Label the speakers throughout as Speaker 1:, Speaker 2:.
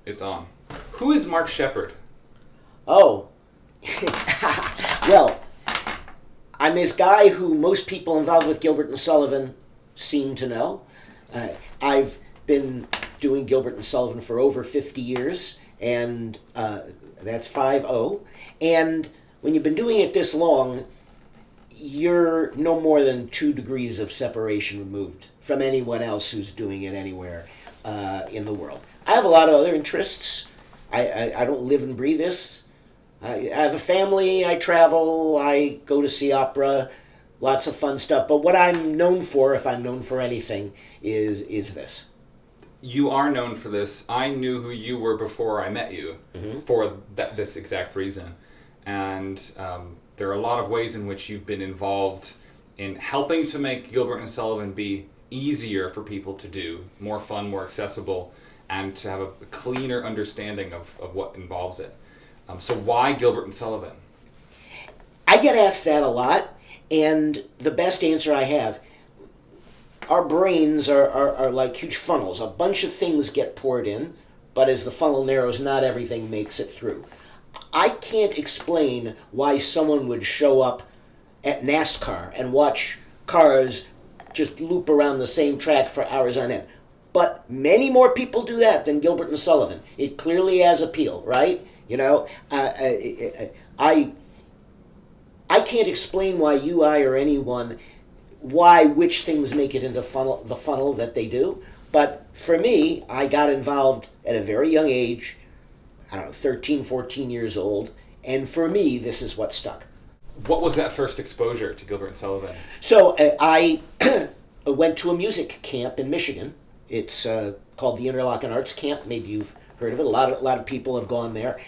Speaker 1: It's on. Who is Marc Shepherd?
Speaker 2: Oh. Well, I'm this guy who most people involved with Gilbert and Sullivan seem to know. I've been doing Gilbert and Sullivan for over 50 years, and that's 5-0. And when you've been doing it this long, you're no more than 2 degrees of separation removed from anyone else who's doing it anywhere in the world. I have a lot of other interests. I don't live and breathe this. I have a family, I travel, I go to see opera, lots of fun stuff. But what I'm known for, if I'm known for anything, is this.
Speaker 1: You are known for this. I knew who you were before I met you for this exact reason. And there are a lot of ways in which you've been involved in helping to make Gilbert and Sullivan be easier for people to do, more fun, more accessible, and to have a cleaner understanding of what involves it. So why Gilbert and Sullivan?
Speaker 2: I get asked that a lot, and the best answer I have, our brains are like huge funnels. A bunch of things get poured in, but as the funnel narrows, not everything makes it through. I can't explain why someone would show up at NASCAR and watch cars just loop around the same track for hours on end. But many more people do that than Gilbert and Sullivan. It clearly has appeal, right? You know, I can't explain why you, I, or anyone, which things make it into the funnel that they do. But for me, I got involved at a very young age, I don't know, 13, 14 years old, and for me, this is what stuck.
Speaker 1: What was that first exposure to Gilbert and Sullivan?
Speaker 2: So I went to a music camp in Michigan. It's called the Interlochen Arts Camp. Maybe you've heard of it. A lot of people have gone there.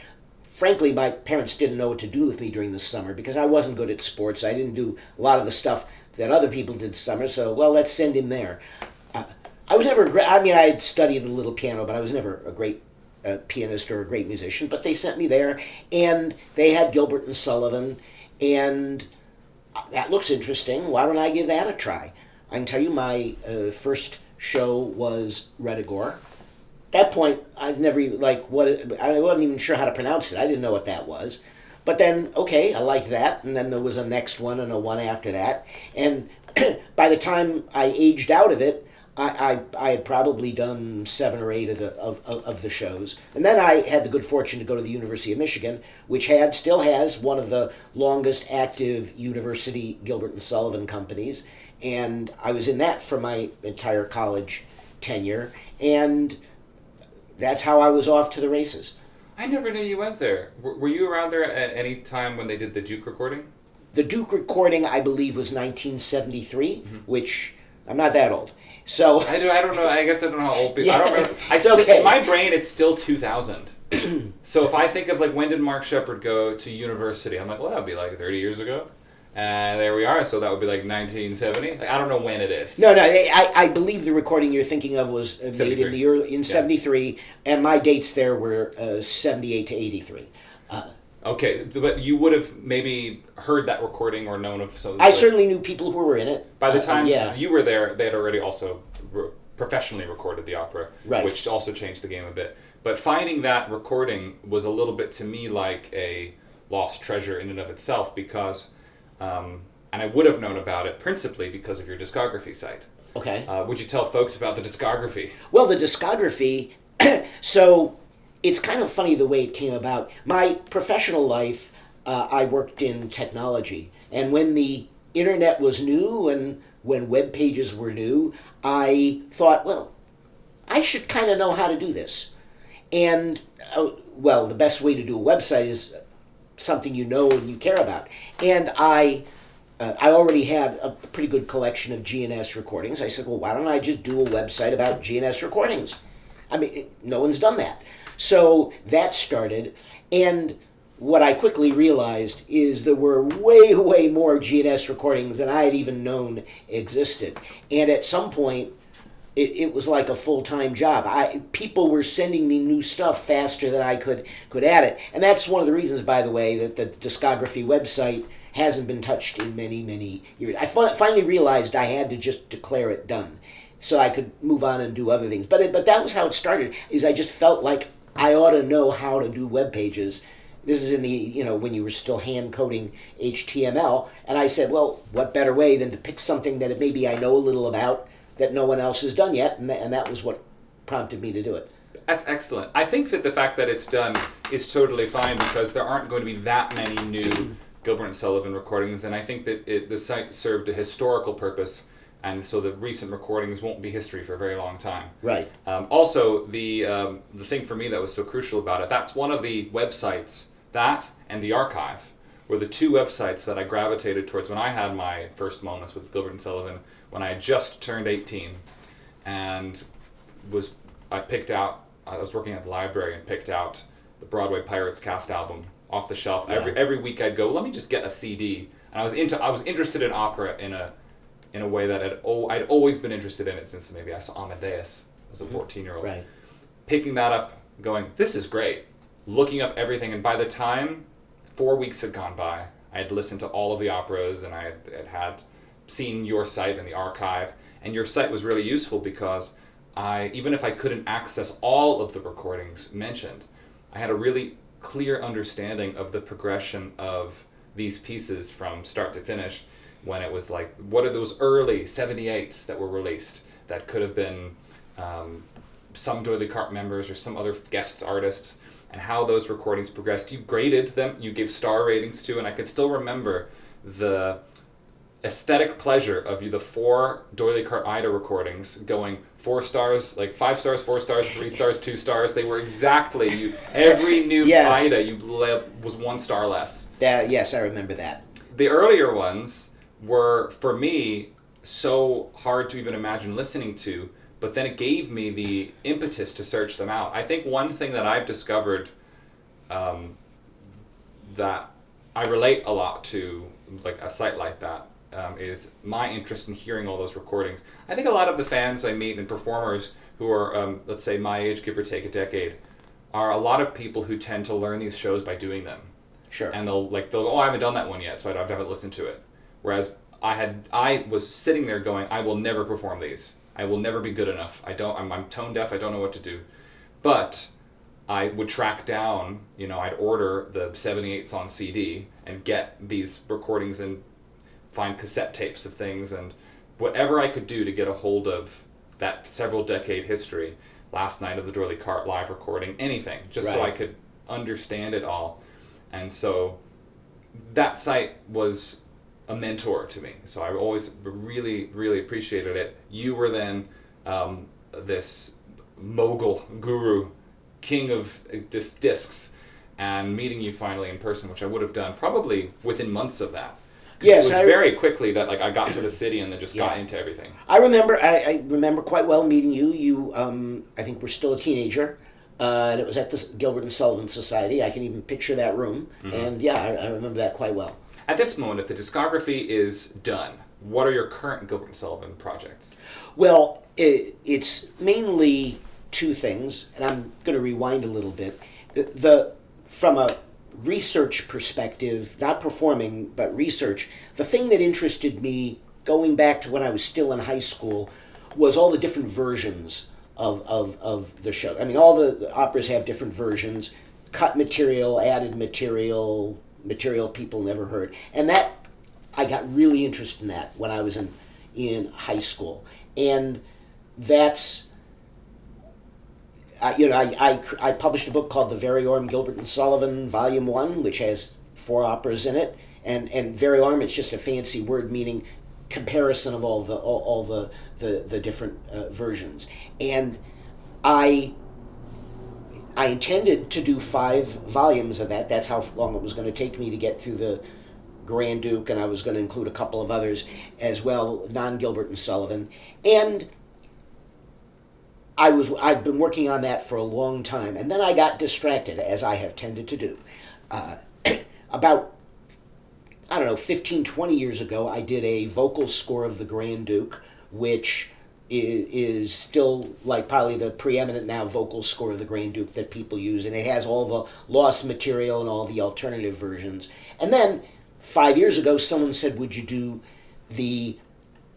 Speaker 2: Frankly, my parents didn't know what to do with me during the summer because I wasn't good at sports. I didn't do a lot of the stuff that other people did summer, so, well, let's send him there. I was never I had studied a little piano, but I was never a great pianist or a great musician, but they sent me there, and they had Gilbert and Sullivan, and that looks interesting. Why don't I give that a try? I can tell you my first show was Rediscovered. At that point, I'd never even, I wasn't even sure how to pronounce it. I didn't know what that was. But then, okay, I liked that, and then there was a next one and a one after that. And by the time I aged out of it, I had probably done 7 or 8 of the shows. And then I had the good fortune to go to the University of Michigan, which still has one of the longest active university Gilbert and Sullivan companies. And I was in that for my entire college tenure. And that's how I was off to the races.
Speaker 1: I never knew you went there. Were you around there at any time when they did the Duke recording?
Speaker 2: The Duke recording, I believe, was 1973, which I'm not that old. So
Speaker 1: I don't know. I guess I don't know how old people.
Speaker 2: Yeah,
Speaker 1: I don't remember.
Speaker 2: okay.
Speaker 1: In my brain, it's still 2000. So if I think of when did Marc Shepherd go to university, I'm like, well, that would be 30 years ago. And there we are. So that would be 1970. I don't know when it is.
Speaker 2: No. I believe the recording you're thinking of was made
Speaker 1: 73.
Speaker 2: in 73, and my dates there were 78 to 83.
Speaker 1: Okay, but you would have maybe heard that recording or known of something.
Speaker 2: I certainly knew people who were in it.
Speaker 1: By the time you were there, they had already also professionally recorded the opera,
Speaker 2: right,
Speaker 1: which also changed the game a bit. But finding that recording was a little bit to me like a lost treasure in and of itself because, and I would have known about it principally because of your Discography site.
Speaker 2: Okay.
Speaker 1: Would you tell folks about the Discography?
Speaker 2: Well, the Discography, so it's kind of funny the way it came about. My professional life, I worked in technology, and when the internet was new and when web pages were new, I thought, well, I should kind of know how to do this. And, the best way to do a website is something you know and you care about. And I already had a pretty good collection of GNS recordings. I said, well, why don't I just do a website about GNS recordings? No one's done that. So that started, and what I quickly realized is there were way, way more GNS recordings than I had even known existed. And at some point, it was like a full-time job. People were sending me new stuff faster than I could add it. And that's one of the reasons, by the way, that the Discography website hasn't been touched in many, many years. I finally realized I had to just declare it done so I could move on and do other things. But that was how it started, is I just felt like I ought to know how to do web pages. This is in the, when you were still hand coding HTML. And I said, well, what better way than to pick something that maybe I know a little about that no one else has done yet? And that was what prompted me to do it.
Speaker 1: That's excellent. I think that the fact that it's done is totally fine because there aren't going to be that many new Gilbert and Sullivan recordings. And I think that the site served a historical purpose. And so the recent recordings won't be history for a very long time.
Speaker 2: Right.
Speaker 1: Also, the thing for me that was so crucial about it, that's one of the websites, that and the archive, were the two websites that I gravitated towards when I had my first moments with Gilbert and Sullivan, when I had just turned 18, and I was working at the library and picked out the Broadway Pirates cast album off the shelf.
Speaker 2: Yeah.
Speaker 1: Every week I'd go, let me just get a CD. And I was interested in opera in a way that I'd always been interested in it since maybe I saw Amadeus as a 14-year-old.
Speaker 2: Right.
Speaker 1: Picking that up, going, this is great. Looking up everything, and by the time 4 weeks had gone by, I had listened to all of the operas, and I had seen your site and the archive. And your site was really useful because even if I couldn't access all of the recordings mentioned, I had a really clear understanding of the progression of these pieces from start to finish, when it was like, what are those early 78s that were released that could have been some D'Oyly Carte members or some other guest artists, and how those recordings progressed. You graded them, you gave star ratings to, and I can still remember the aesthetic pleasure of the 4 D'Oyly Carte Ida recordings going 4 stars, like 5 stars, 4 stars, 3 stars, 2 stars. They were exactly, every new
Speaker 2: Yes.
Speaker 1: Ida was 1 star less.
Speaker 2: Yes, I remember that.
Speaker 1: The earlier ones were, for me, so hard to even imagine listening to, but then it gave me the impetus to search them out. I think one thing that I've discovered that I relate a lot to, like a site like that, is my interest in hearing all those recordings. I think a lot of the fans I meet and performers who are, let's say, my age, give or take a decade, are a lot of people who tend to learn these shows by doing them.
Speaker 2: Sure.
Speaker 1: And they'll go, oh, I haven't done that one yet, so I haven't listened to it. Whereas I was sitting there going, I will never perform these. I will never be good enough. I'm tone deaf. I don't know what to do. But I would track down, I'd order the 78s on CD and get these recordings and find cassette tapes of things and whatever I could do to get a hold of that several decade history. Last night of the D'Oyly Carte live recording, anything, just so I could understand it all. And so that site was a mentor to me. So I always really, really appreciated it. You were then this mogul guru, king of discs, and meeting you finally in person, which I would have done probably within months of that.
Speaker 2: Yes,
Speaker 1: it was very quickly that I got to the city and then just got into everything.
Speaker 2: I remember quite well meeting you. You, I think, were still a teenager. And it was at the Gilbert and Sullivan Society. I can even picture that room. Mm-hmm. And I remember that quite well.
Speaker 1: At this moment, if the discography is done, what are your current Gilbert and Sullivan projects?
Speaker 2: Well, it's mainly two things, and I'm going to rewind a little bit. From a research perspective, not performing, but research, the thing that interested me going back to when I was still in high school was all the different versions of the show. I mean, all the operas have different versions, cut material, added material people never heard. And that, I got really interested in that when I was in high school. And that's, I published a book called the Variorum Gilbert and Sullivan, Volume 1, which has 4 operas in it. And Variorum, it's just a fancy word meaning comparison of all the different versions. And I intended to do 5 volumes of that. That's how long it was going to take me to get through the Grand Duke, and I was going to include a couple of others as well, non-Gilbert and Sullivan. And I'd been working on that for a long time, and then I got distracted, as I have tended to do. About, 15, 20 years ago, I did a vocal score of the Grand Duke, which is still like probably the preeminent now vocal score of the Grand Duke that people use, and it has all the lost material and all the alternative versions. And then 5 years ago, someone said, would you do the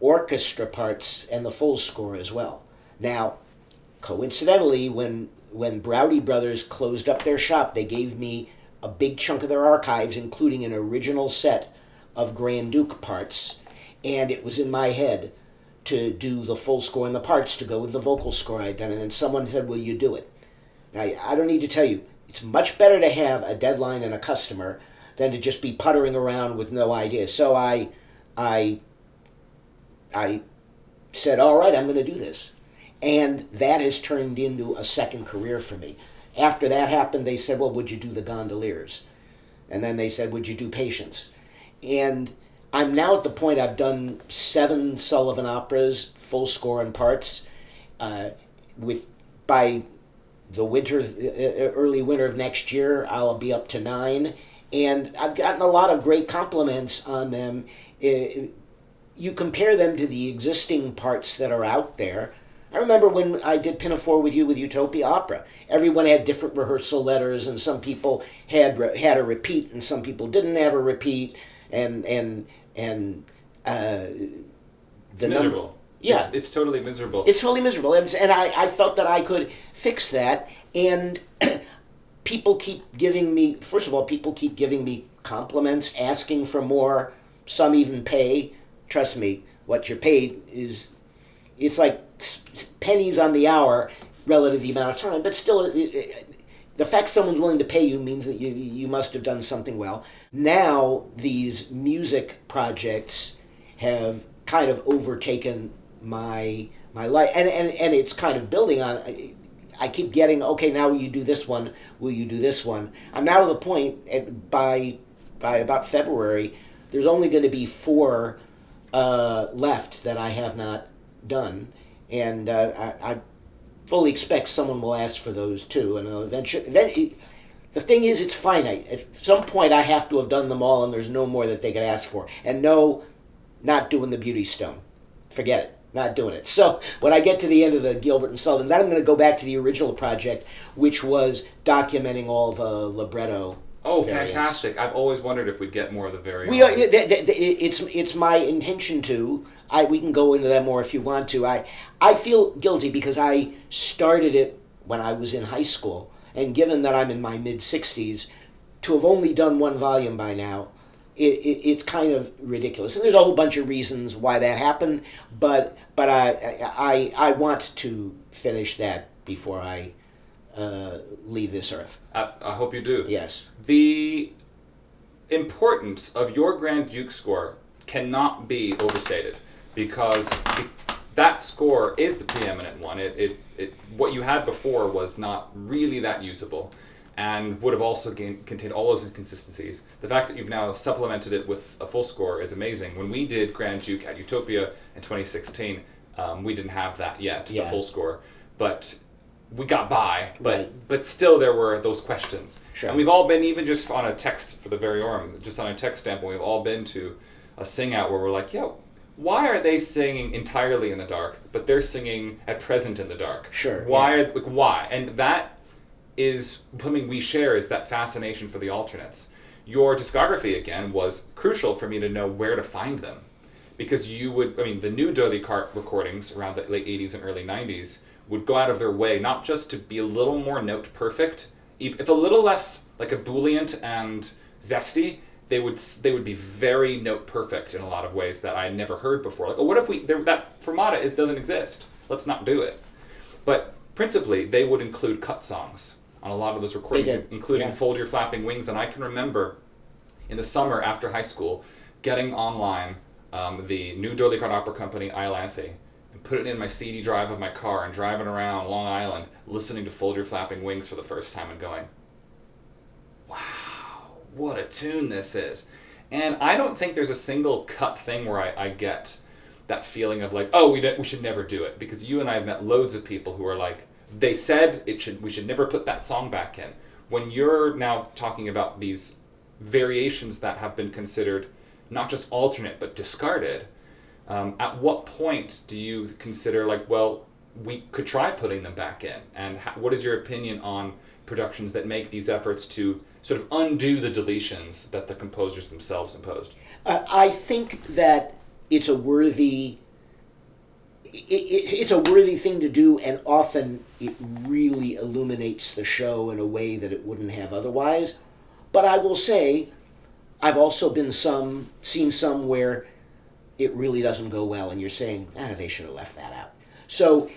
Speaker 2: orchestra parts and the full score as well? Now, coincidentally, when when Browdy Brothers closed up their shop, they gave me a big chunk of their archives, including an original set of Grand Duke parts, and it was in my head to do the full score and the parts to go with the vocal score I'd done. And then someone said, will you do it? Now, I don't need to tell you, it's much better to have a deadline and a customer than to just be puttering around with no idea. So I said, all right, I'm going to do this. And that has turned into a second career for me. After that happened, they said, well, would you do the Gondoliers? And then they said, would you do Patience? And I'm now at the point I've done 7 Sullivan operas, full score and parts. By the winter, early winter of next year, I'll be up to 9. And I've gotten a lot of great compliments on them. You compare them to the existing parts that are out there. I remember when I did Pinafore with you with Utopia Opera. Everyone had different rehearsal letters, and some people had a repeat, and some people didn't have a repeat, and
Speaker 1: it's miserable.
Speaker 2: Yeah,
Speaker 1: it's totally miserable.
Speaker 2: It's totally miserable, and I felt that I could fix that, and people keep giving me. First of all, people keep giving me compliments, asking for more. Some even pay. Trust me, what you're paid it's like pennies on the hour relative to the amount of time, but still, the fact someone's willing to pay you means that you must have done something well. Now, these music projects have kind of overtaken my life, and it's kind of building on. I keep getting, okay, now will you do this one? Will you do this one? I'm now to the point, by about February, there's only going to be 4 left that I have not done, and I fully expect someone will ask for those too, and eventually, the thing is, it's finite. At some point, I have to have done them all, and there's no more that they could ask for. And no, not doing the Beauty Stone. Forget it. Not doing it. So when I get to the end of the Gilbert and Sullivan, then I'm going to go back to the original project, which was documenting all the libretto.
Speaker 1: Oh,
Speaker 2: variants.
Speaker 1: Fantastic! I've always wondered if we'd get more of the variants.
Speaker 2: It's my intention to. We can go into that more if you want to. I feel guilty because I started it when I was in high school, and given that I'm in my mid-60s, to have only done 1 volume by now, it's kind of ridiculous. And there's a whole bunch of reasons why that happened, but I want to finish that before I leave this earth.
Speaker 1: I hope you do.
Speaker 2: Yes.
Speaker 1: The importance of your Grand Duke score cannot be overstated, because that score is the preeminent one. What you had before was not really that usable, and would have also contained all those inconsistencies. The fact that you've now supplemented it with a full score is amazing. When we did Grand Duke at Utopia in 2016, we didn't have that yet, the full score, but we got by. But still, there were those questions.
Speaker 2: Sure.
Speaker 1: And we've all been, even just on a text for the Variorum, just on a text standpoint, we've all been to a sing out where we're like, yo, why are they singing entirely in the dark, but they're singing at present in the dark?
Speaker 2: Sure.
Speaker 1: Why? And that is something we share, is that fascination for the alternates. Your discography, again, was crucial for me to know where to find them. Because the new D'Oyly Carte recordings around the late 80s and early 90s would go out of their way, not just to be a little more note perfect, if a little less like ebullient and zesty, they would be very note perfect in a lot of ways that I had never heard before. Like, what if that fermata doesn't exist? Let's not do it. But principally, they would include cut songs on a lot of those recordings, including Fold Your Flapping Wings. And I can remember in the summer after high school getting online the new D'Oyly Carte Opera Company, Iolanthe, and putting it in my CD drive of my car and driving around Long Island listening to Fold Your Flapping Wings for the first time and going, wow, what a tune this is. And I don't think there's a single cut thing where I get that feeling of like, oh, we should never do it. Because you and I have met loads of people who are like, they said we should never put that song back in. When you're now talking about these variations that have been considered not just alternate but discarded, at what point do you consider like, well, we could try putting them back in? And what is your opinion on productions that make these efforts to sort of undo the deletions that the composers themselves imposed?
Speaker 2: I think that it's a worthy it's a worthy thing to do, and often it really illuminates the show in a way that it wouldn't have otherwise. But I will say, I've also seen some where it really doesn't go well, and you're saying, they should have left that out. So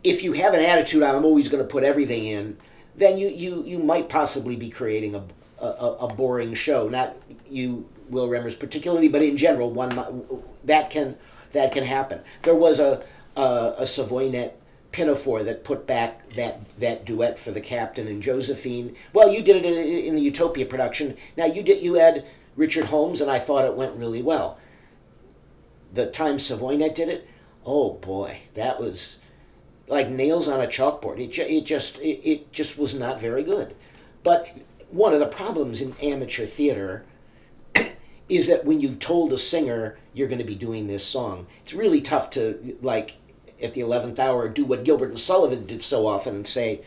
Speaker 2: if you have an attitude, I'm always going to put everything in, then you might possibly be creating a boring show. Not you, Will Remmers particularly, but in general, that can happen. There was a Savoynet pinafore that put back that duet for the captain and Josephine. Well, you did it in the Utopia production. Now you had Richard Holmes, and I thought it went really well. The time Savoynet did it, oh boy, that was like nails on a chalkboard. It just was not very good. But one of the problems in amateur theater is that when you've told a singer you're going to be doing this song, it's really tough to, like, at the 11th hour, do what Gilbert and Sullivan did so often and say,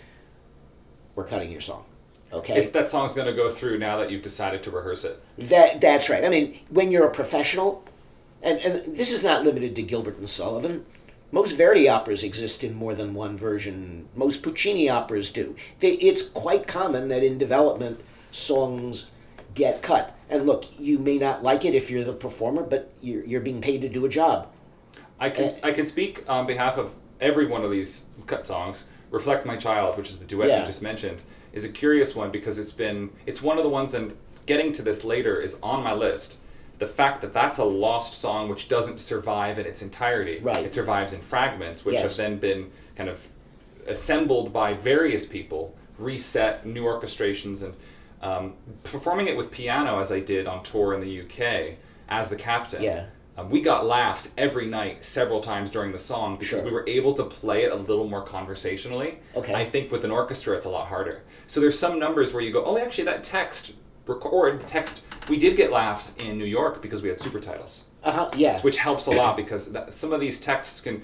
Speaker 2: we're cutting your song. Okay?
Speaker 1: If that song's going to go through now that you've decided to rehearse it.
Speaker 2: That's right. I mean, when you're a professional, and this is not limited to Gilbert and Sullivan, most Verdi operas exist in more than one version. Most Puccini operas do. It's quite common that in development, songs get cut. And look, you may not like it if you're the performer, but you're being paid to do a job.
Speaker 1: I can speak on behalf of every one of these cut songs. Reflect My Child, which is the duet you just mentioned, is a curious one because it's one of the ones, and getting to this later is on my list. The fact that that's a lost song which doesn't survive in its entirety.
Speaker 2: Right.
Speaker 1: It survives in fragments, which have then been kind of assembled by various people, reset, new orchestrations, and performing it with piano as I did on tour in the UK as the captain.
Speaker 2: Yeah.
Speaker 1: We got laughs every night, several times during the song, because we were able to play it a little more conversationally.
Speaker 2: Okay.
Speaker 1: I think with an orchestra, it's a lot harder. So there's some numbers where you go, oh, actually, that text, we did get laughs in New York because we had super titles.
Speaker 2: Yeah.
Speaker 1: Which helps a lot because some of these texts can...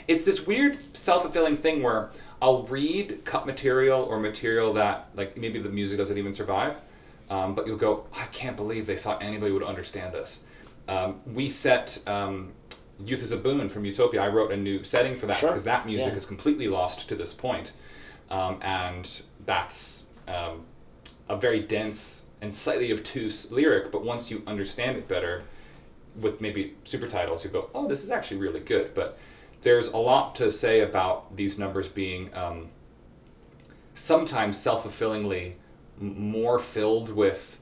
Speaker 1: It's this weird self-fulfilling thing where I'll read cut material or material that, like, maybe the music doesn't even survive, but you'll go, I can't believe they thought anybody would understand this. We set Youth is a Boon from Utopia. I wrote a new setting for that because that music is completely lost to this point. And that's a very dense and slightly obtuse lyric, but once you understand it better with maybe super titles, you go, oh, this is actually really good. But there's a lot to say about these numbers being sometimes self-fulfillingly more filled with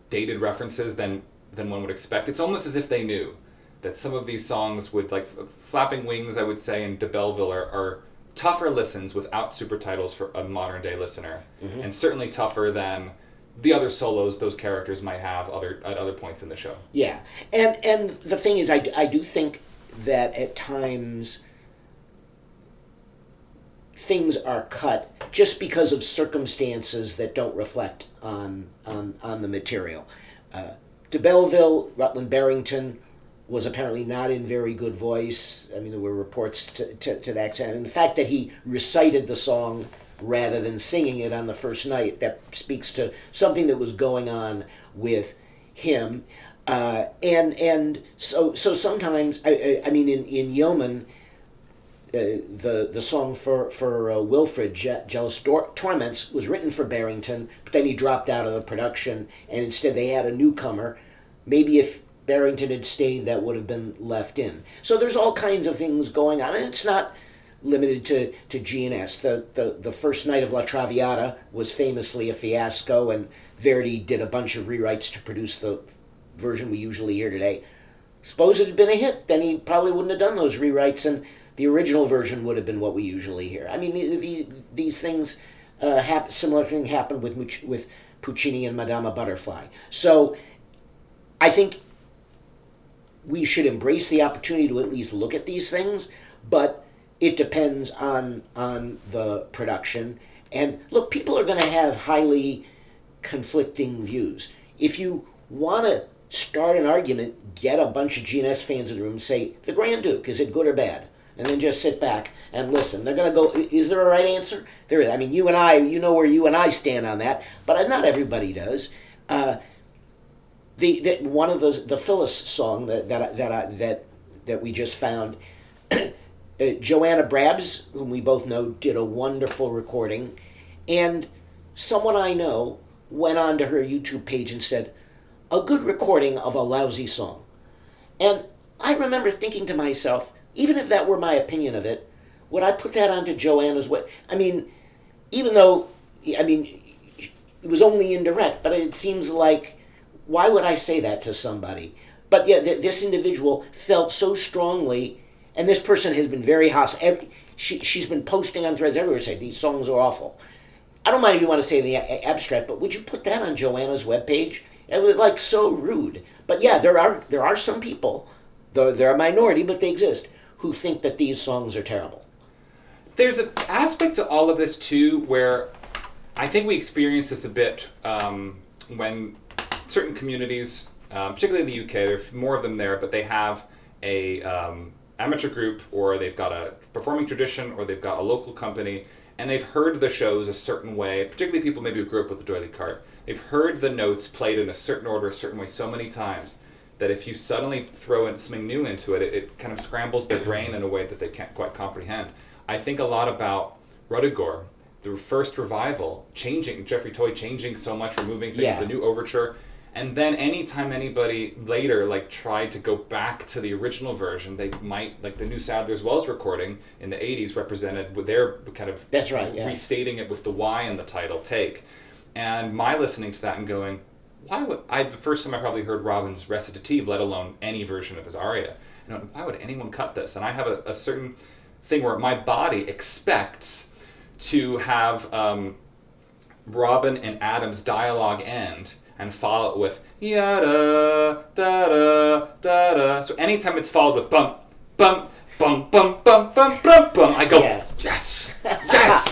Speaker 1: dated references than one would expect. It's almost as if they knew that some of these songs would, like Flapping Wings, I would say, and De Belleville are tougher listens without super titles for a modern day listener, and certainly tougher than the other solos those characters might have at other points in the show.
Speaker 2: Yeah, and the thing is, I do think that at times things are cut just because of circumstances that don't reflect on the material. De Belleville, Rutland Barrington was apparently not in very good voice. I mean, there were reports to that extent. And the fact that he recited the song rather than singing it on the first night, that speaks to something that was going on with him. And so sometimes, I mean, in Yeoman, the song for Wilfred, Jealous Torments, was written for Barrington, but then he dropped out of the production, and instead they had a newcomer. Maybe if Barrington had stayed, that would have been left in. So there's all kinds of things going on, and it's not limited to G&S. The first night of La Traviata was famously a fiasco, and Verdi did a bunch of rewrites to produce the version we usually hear today. Suppose it had been a hit, then he probably wouldn't have done those rewrites, and the original version would have been what we usually hear. I mean, these things, similar thing happened with Puccini and Madama Butterfly. So I think we should embrace the opportunity to at least look at these things, but it depends on the production. And look, people are going to have highly conflicting views. If you want to start an argument, get a bunch of G&S fans in the room and say, the Grand Duke, is it good or bad? And then just sit back and listen. They're going to go, is there a right answer? There is. I mean, you and I, you know where you and I stand on that, but not everybody does. One of the Phyllis song that we just found, Joanna Brabs, whom we both know, did a wonderful recording, and someone I know went onto her YouTube page and said, a good recording of a lousy song. And I remember thinking to myself, even if that were my opinion of it, would I put that onto Joanna's web? I mean, even though, it was only indirect, but it seems like, why would I say that to somebody? But yeah, this individual felt so strongly, and this person has been very hostile. She's been posting on threads everywhere saying these songs are awful. I don't mind if you want to say in the abstract, but would you put that on Joanna's webpage? It was like so rude. But yeah, there are some people, though they're a minority, but they exist, who think that these songs are terrible.
Speaker 1: There's an aspect to all of this too where I think we experience this a bit when certain communities, particularly in the UK, there's more of them there, but they have a amateur group, or they've got a performing tradition, or they've got a local company, and they've heard the shows a certain way, particularly people maybe who grew up with the doily cart. They've heard the notes played in a certain order, a certain way so many times that if you suddenly throw in something new into it, it kind of scrambles their brain in a way that they can't quite comprehend. I think a lot about Ruddigore, the first revival, Geoffrey Toy changing so much, removing things, the new overture, and then anytime anybody later tried to go back to the original version, they might, like the new Sadler's Wells recording in the 80s represented with their kind of restating it with the Y in the title, Take. And my listening to that and going, why would the first time I probably heard Robin's recitative, let alone any version of his aria, and why would anyone cut this? And I have a certain thing where my body expects to have Robin and Adam's dialogue end and follow it with yada da da da da. So anytime it's followed with bum bum bum bum bum bum bum bum, I go yes,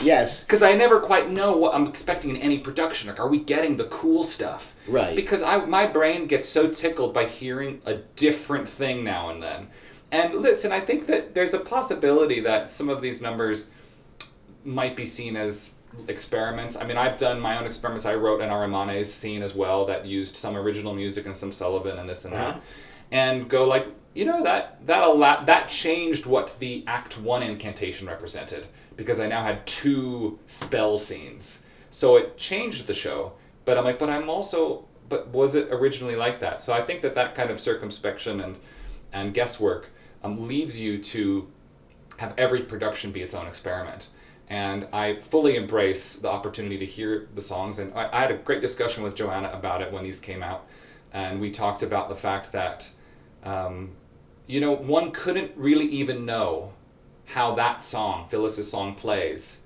Speaker 2: yes,
Speaker 1: because I never quite know what I'm expecting in any production. Like, are we getting the cool stuff?
Speaker 2: Right.
Speaker 1: Because my brain gets so tickled by hearing a different thing now and then. And listen, I think that there's a possibility that some of these numbers might be seen as experiments. I mean, I've done my own experiments. I wrote an Arimanes scene as well that used some original music and some Sullivan and this and that. And go like, that changed what the Act 1 incantation represented, because I now had 2 spell scenes. So it changed the show. But I'm like, but was it originally like that? So I think that kind of circumspection and guesswork leads you to have every production be its own experiment. And I fully embrace the opportunity to hear the songs. And I had a great discussion with Joanna about it when these came out. And we talked about the fact that, one couldn't really even know how that song, Phyllis's song, plays,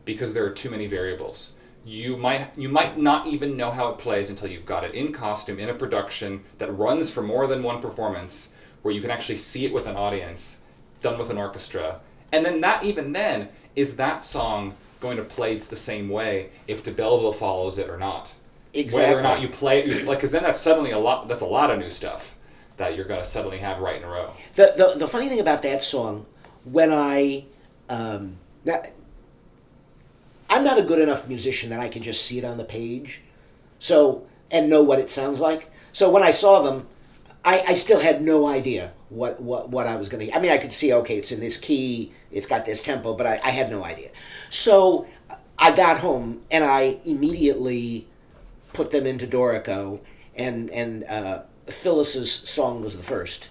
Speaker 1: because there are too many variables. You might not even know how it plays until you've got it in costume, in a production that runs for more than one performance, where you can actually see it with an audience, done with an orchestra. And then is that song going to play the same way if De Belville follows it or not?
Speaker 2: Exactly.
Speaker 1: Whether or not you play it, because then that's suddenly that's a lot of new stuff that you're going to suddenly have right in a row.
Speaker 2: The funny thing about that song, when I'm not a good enough musician that I can just see it on the page, and know what it sounds like. So when I saw them, I still had no idea what I was going to... I mean, I could see, okay, it's in this key, it's got this tempo, but I had no idea. So I got home, and I immediately put them into Dorico, and Phyllis's song was the first.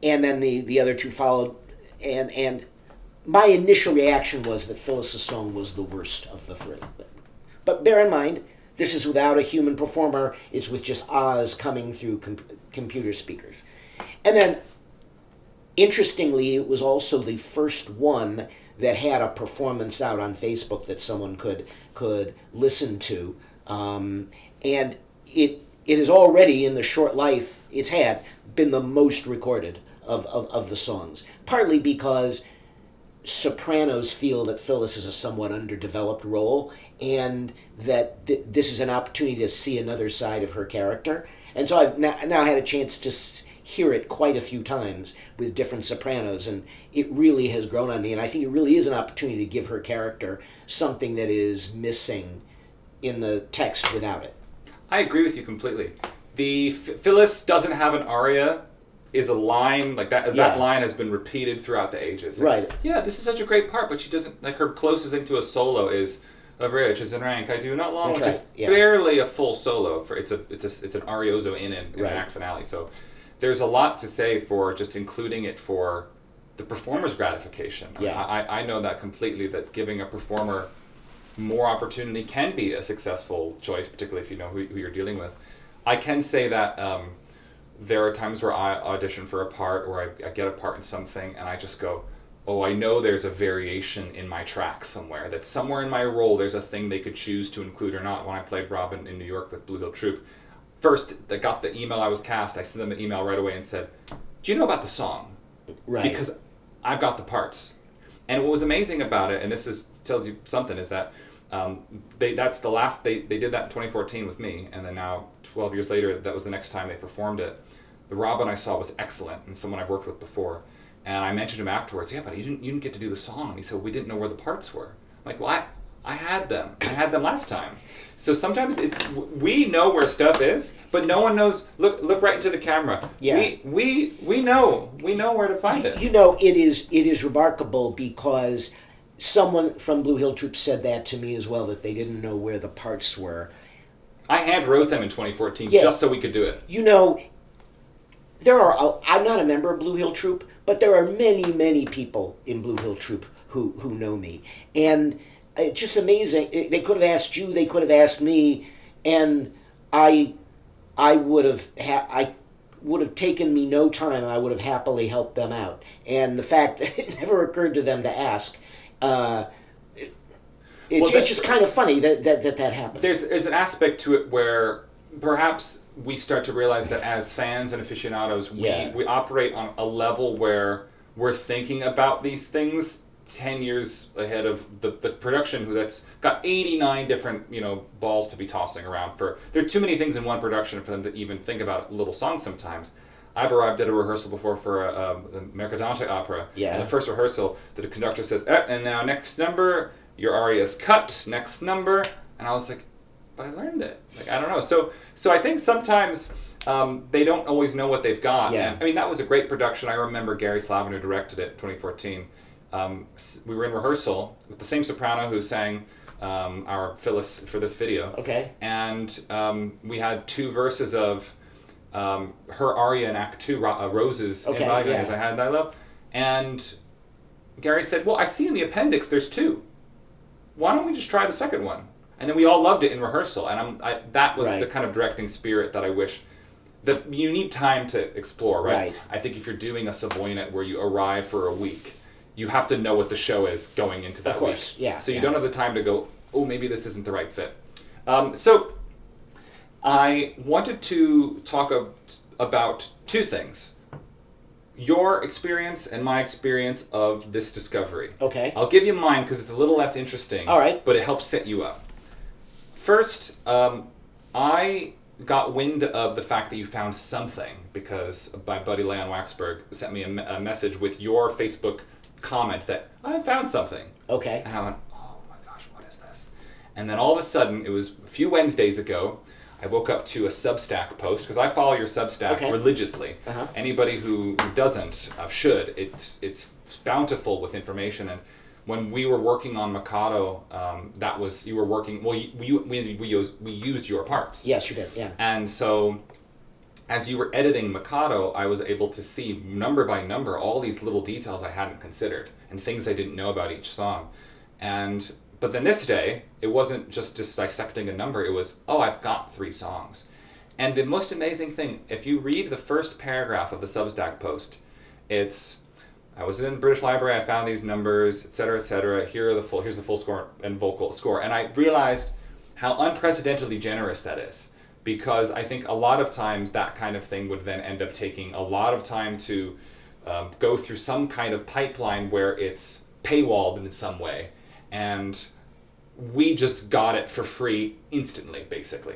Speaker 2: And then the other 2 followed, and my initial reaction was that Phyllis's song was the worst of the 3. But bear in mind, this is without a human performer. It's with just Oz coming through computer speakers. And then, interestingly, it was also the first one that had a performance out on Facebook that someone could listen to. And it has already, in the short life it's had, been the most recorded of the songs. Partly because sopranos feel that Phyllis is a somewhat underdeveloped role, and that this is an opportunity to see another side of her character. And so I've now had a chance to hear it quite a few times with different sopranos, and it really has grown on me. And I think it really is an opportunity to give her character something that is missing in the text without it.
Speaker 1: I agree with you completely. The Phyllis doesn't have an aria is a line like that. That line has been repeated throughout the ages.
Speaker 2: Right.
Speaker 1: Yeah, this is such a great part, but she doesn't like her closest thing to a solo is of riches and rank. I do not long, which is barely a full solo. For it's an arioso in an act finale. So there's a lot to say for just including it for the performer's gratification. I know that completely. That giving a performer more opportunity can be a successful choice, particularly if you know who you're dealing with. I can say that there are times where I audition for a part or I get a part in something and I just go, oh, I know there's a variation in my track somewhere. That somewhere in my role there's a thing they could choose to include or not. When I played Robin in New York with Blue Hill Troupe, first I got the email I was cast, I sent them an email right away and said, do you know about the song?
Speaker 2: Right.
Speaker 1: Because I've got the parts. And what was amazing about it, and tells you something, is that they did that in 2014 with me, and then now 12 years later, that was the next time they performed it. The Robin I saw was excellent, and someone I've worked with before. And I mentioned him afterwards, but you didn't get to do the song. And he said, we didn't know where the parts were. I'm like, well, I had them. I had them last time. So sometimes we know where stuff is, but no one knows. Look right into the camera.
Speaker 2: Yeah.
Speaker 1: We know where to find it.
Speaker 2: You know, it is remarkable because someone from Blue Hill Troupe said that to me as well, that they didn't know where the parts were.
Speaker 1: I hand wrote them in 2014 just so we could do it.
Speaker 2: You know, I'm not a member of Blue Hill Troupe, but there are many, many people in Blue Hill Troupe who know me. And it's just amazing. They could have asked you, they could have asked me, and I would have taken me no time. I would have happily helped them out. And the fact that it never occurred to them to ask, it's just kind of funny that happened.
Speaker 1: There's an aspect to it where perhaps we start to realize that as fans and aficionados, we operate on a level where we're thinking about these things 10 years ahead of the production that's got 89 different balls to be tossing around. There are too many things in one production for them to even think about a little song sometimes. I've arrived at a rehearsal before for the Mercadante opera, and the first rehearsal, the conductor says, and now next number, your aria is cut, next number, and I was like, but I learned it. Like, I don't know. So I think sometimes they don't always know what they've got.
Speaker 2: Yeah.
Speaker 1: And, I mean, that was a great production. I remember Gary Slavin, who directed it in 2014. We were in rehearsal with the same soprano who sang our Phyllis for this video.
Speaker 2: Okay.
Speaker 1: And we had two verses of her aria in Act 2, Roses in Bygones I Had Thy Love. And Gary said, well, I see in the appendix there's two. Why don't we just try the second one? And then we all loved it in rehearsal. And that was the kind of directing spirit that I wish... that you need time to explore, right? I think if you're doing a Savoynet where you arrive for a week, you have to know what the show is going into that week. So you don't have the time to go, oh, maybe this isn't the right fit. So I wanted to talk about two things. Your experience and my experience of this discovery.
Speaker 2: Okay.
Speaker 1: I'll give you mine because it's a little less interesting.
Speaker 2: All right.
Speaker 1: But it helps set you up. First, I got wind of the fact that you found something because my buddy Leon Waxberg sent me a message with your Facebook comment that I found something.
Speaker 2: Okay.
Speaker 1: And I went, oh my gosh, what is this? And then all of a sudden, it was a few Wednesdays ago, I woke up to a Substack post, because I follow your Substack religiously. Uh-huh. Anybody who doesn't should. It's bountiful with information. And when we were working on Mikado, you were working, well, we used your parts.
Speaker 2: Yes, you did, yeah.
Speaker 1: And so as you were editing Mikado, I was able to see number by number all these little details I hadn't considered and things I didn't know about each song. But then this day, it wasn't just dissecting a number, it was, oh, I've got 3 songs. And the most amazing thing, if you read the first paragraph of the Substack post, it's, I was in British Library, I found these numbers, etc., etc. Here's the full score and vocal score. And I realized how unprecedentedly generous that is. Because I think a lot of times that kind of thing would then end up taking a lot of time to go through some kind of pipeline where it's paywalled in some way. And we just got it for free instantly, basically.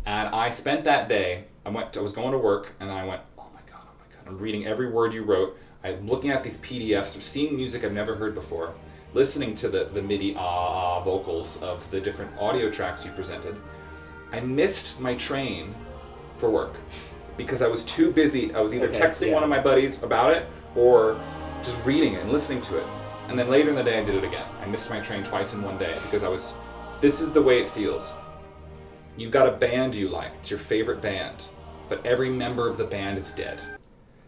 Speaker 1: And I spent that day, I was going to work, and I went, oh my God, I'm reading every word you wrote. I'm looking at these PDFs, seeing music I've never heard before, listening to the MIDI vocals of the different audio tracks you presented. I missed my train for work. because I was too busy. I was either
Speaker 2: Okay,
Speaker 1: texting one of my buddies about it or just reading it and listening to it. And then later in the day, I did it again. I missed my train twice in one day because this is the way it feels. You've got a band you like. It's your favorite band. But every member of the band is dead.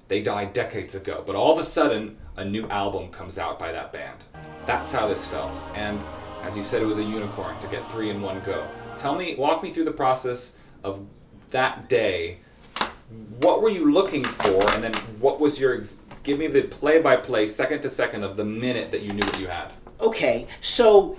Speaker 1: They died decades ago. But all of a sudden, a new album comes out by that band. That's how this felt. And as you said, it was a unicorn to get 3 in one go. Walk me through the process of that day. What were you looking for? And then what was give me the play-by-play, second to second of the minute that you knew what you had.
Speaker 2: Okay, so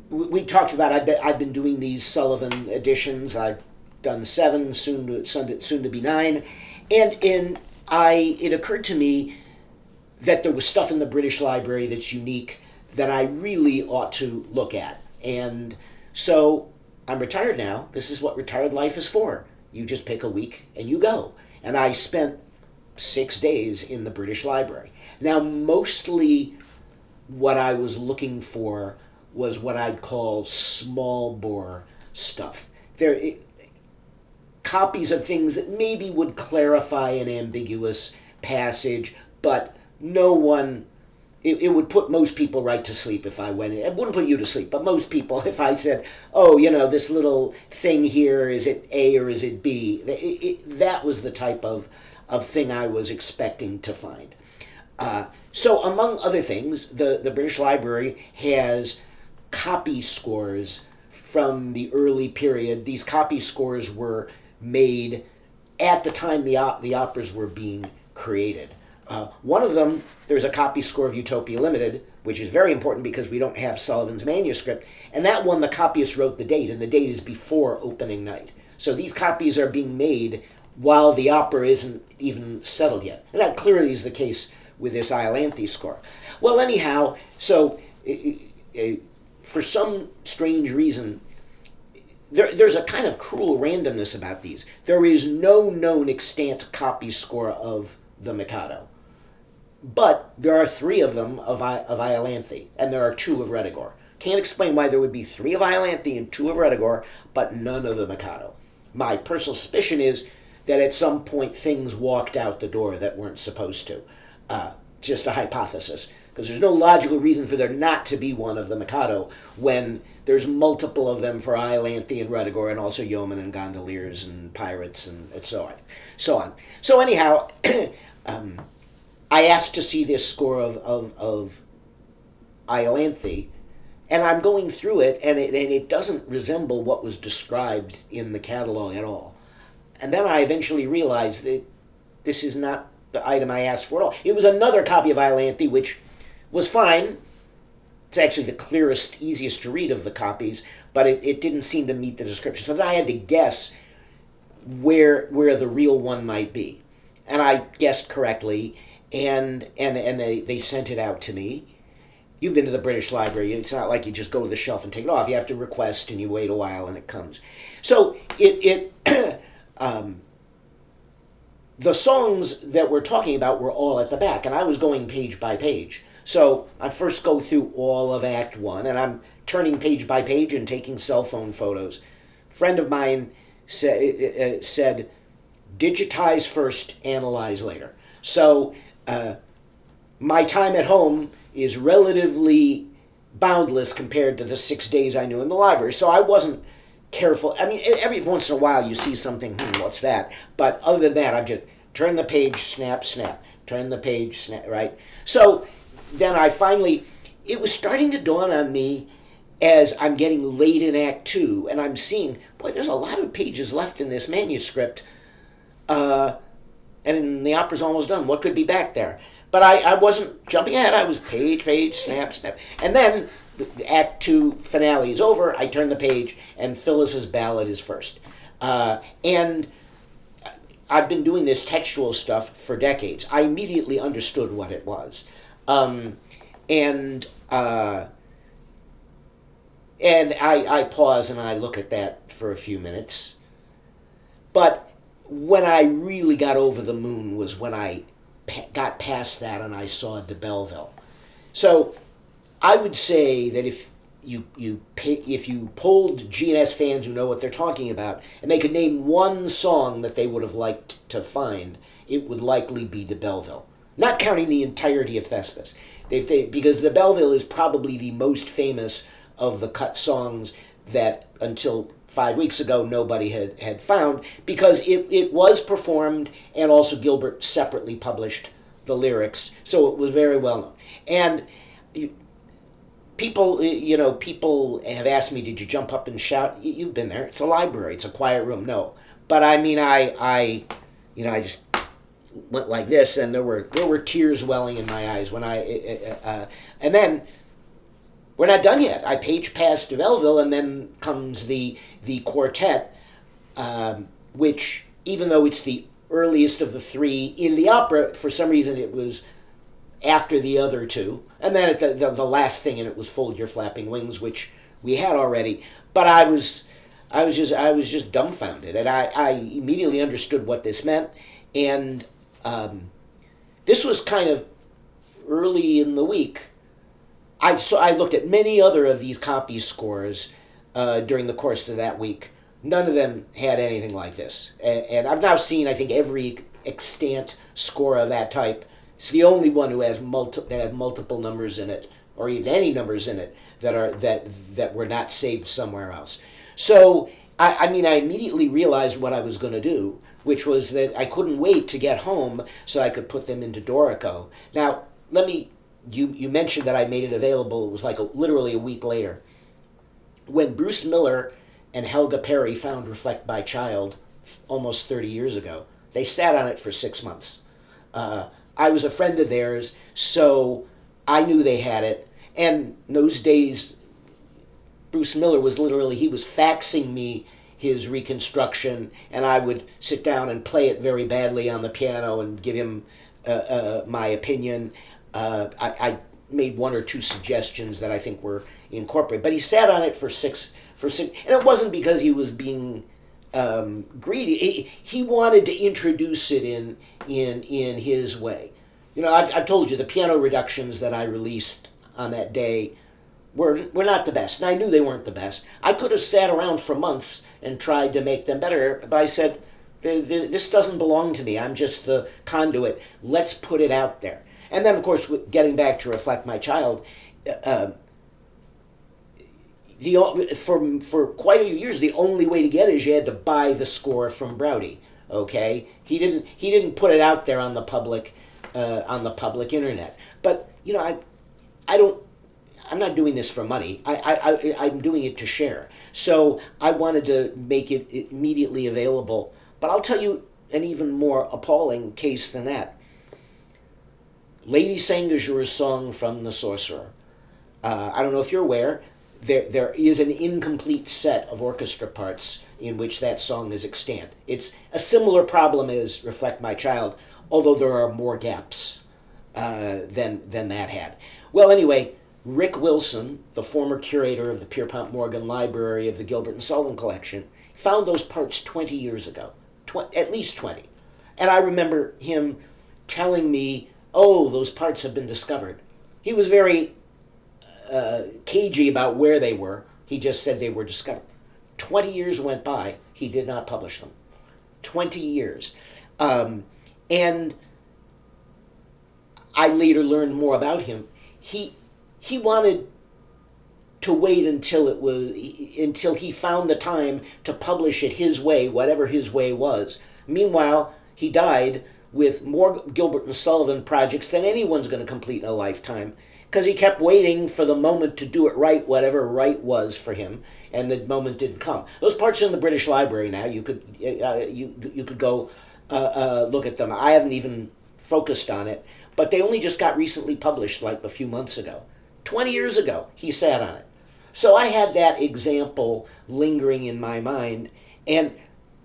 Speaker 2: we talked about I've been doing these Sullivan editions. I've done 7, soon to be 9, and it occurred to me that there was stuff in the British Library that's unique that I really ought to look at. And so I'm retired now. This is what retired life is for. You just pick a week and you go. And I spent 6 days in the British Library. Now, mostly what I was looking for was what I'd call small bore stuff. Copies of things that maybe would clarify an ambiguous passage, but no one, it would put most people right to sleep if I went in. It wouldn't put you to sleep, but most people, if I said, oh, this little thing here, is it A or is it B? That was the type of thing I was expecting to find. So among other things, the British Library has copy scores from the early period. These copy scores were made at the time the operas were being created. One of them, there's a copy score of Utopia Limited, which is very important because we don't have Sullivan's manuscript, and that one the copyist wrote the date, and the date is before opening night. So these copies are being made while the opera isn't even settled yet. And that clearly is the case with this Iolanthe score. Well, anyhow, so for some strange reason, there's a kind of cruel randomness about these. There is no known extant copy score of the Mikado. But there are 3 of them of Iolanthe, and there are 2 of Redigor. Can't explain why there would be 3 of Iolanthe and 2 of Redigor, but none of the Mikado. My personal suspicion is that at some point things walked out the door that weren't supposed to. Just a hypothesis, because there's no logical reason for there not to be one of the Mikado when there's multiple of them for Iolanthe and Redigor, and also yeomen and gondoliers and pirates and so on. So anyhow, I asked to see this score of Iolanthe, and I'm going through it, and it doesn't resemble what was described in the catalog at all. And then I eventually realized that this is not the item I asked for at all. It was another copy of Iolanthe, which was fine. It's actually the clearest, easiest to read of the copies, but it didn't seem to meet the description. So then I had to guess where the real one might be. And I guessed correctly, and they sent it out to me. You've been to the British Library. It's not like you just go to the shelf and take it off. You have to request, and you wait a while, and it comes. So the songs that we're talking about were all at the back, and I was going page by page. So I first go through all of Act 1, and I'm turning page by page and taking cell phone photos. A friend of mine said, digitize first, analyze later. So my time at home is relatively boundless compared to the 6 days I knew in the library. So I wasn't careful. I mean, every once in a while you see something, what's that? But other than that, I'm just turn the page, snap, snap. Turn the page, snap, right? So then it was starting to dawn on me as I'm getting late in Act 2, and I'm seeing, boy, there's a lot of pages left in this manuscript, and the opera's almost done. What could be back there? But I wasn't jumping ahead. I was page, snap, snap. And then the Act 2 finale is over. I turn the page, and Phyllis's ballad is first. And I've been doing this textual stuff for decades. I immediately understood what it was. And I pause and I look at that for a few minutes. But when I really got over the moon was when I got past that and I saw de Belville. So I would say that if if you polled G&S fans who know what they're talking about, and they could name one song that they would have liked to find, it would likely be De Belleville. Not counting the entirety of Thespis. Because De Belleville is probably the most famous of the cut songs that until 5 weeks ago nobody had found, because it was performed, and also Gilbert separately published the lyrics, so it was very well known. And people have asked me, did you jump up and shout? You've been there. It's a library. It's a quiet room. No. But I mean, I just went like this, and there were tears welling in my eyes when and then we're not done yet. I page past De Belleville, and then comes the quartet, which, even though it's the earliest of the three in the opera, for some reason it was after the other two. And then the last thing in it was Fold Your Flapping Wings, which we had already. But I was just dumbfounded, and I immediately understood what this meant. And this was kind of early in the week. I looked at many other of these copy scores during the course of that week. None of them had anything like this. And I've now seen, I think, every extant score of that type. It's the only one who has multiple numbers in it, or even any numbers in it, that were not saved somewhere else. So, I immediately realized what I was going to do, which was that I couldn't wait to get home so I could put them into Dorico. Now, you mentioned that I made it available. It was like literally a week later. When Bruce Miller and Helga Perry found Reflect My Child almost 30 years ago, they sat on it for 6 months. I was a friend of theirs, so I knew they had it. And in those days, Bruce Miller was he was faxing me his reconstruction, and I would sit down and play it very badly on the piano and give him my opinion. I made one or two suggestions that I think were incorporated, but he sat on it for six, and it wasn't because he was being greedy. He wanted to introduce it in his way. I've told you the piano reductions that I released on that day were not the best, and I knew they weren't the best. I could have sat around for months and tried to make them better, but I said, this doesn't belong to me. I'm just the conduit. Let's put it out there. And then, of course, getting back to Reflect My Child, for quite a few years, the only way to get it is you had to buy the score from Browdy. Okay, he didn't put it out there on the public internet. But I'm not doing this for money. I'm doing it to share. So I wanted to make it immediately available. But I'll tell you an even more appalling case than that. Lady Sangajur's song from The Sorcerer. I don't know if you're aware, there is an incomplete set of orchestra parts in which that song is extant. It's a similar problem as Reflect My Child, although there are more gaps than that had. Well, anyway, Rick Wilson, the former curator of the Pierpont Morgan Library of the Gilbert and Sullivan collection, found those parts 20 years ago, at least 20. And I remember him telling me, oh, those parts have been discovered. He was very cagey about where they were. He just said they were discovered. 20 years went by. He did not publish them. 20 years. And I later learned more about him. He wanted to wait until he found the time to publish it his way, whatever his way was. Meanwhile, he died with more Gilbert and Sullivan projects than anyone's going to complete in a lifetime, because he kept waiting for the moment to do it right, whatever right was for him, and the moment didn't come. Those parts are in the British Library now. You could go look at them. I haven't even focused on it, but they only just got recently published, like a few months ago. 20 years ago, he sat on it. So I had that example lingering in my mind, and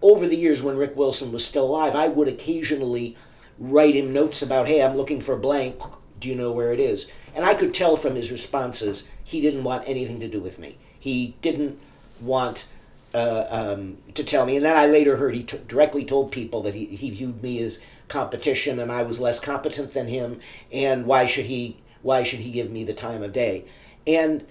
Speaker 2: over the years when Rick Wilson was still alive, I would occasionally write him notes about, hey, I'm looking for blank, do you know where it is? And I could tell from his responses he didn't want anything to do with me. He didn't want to tell me. And then I later heard he directly told people that he viewed me as competition and I was less competent than him, and why should he give me the time of day? And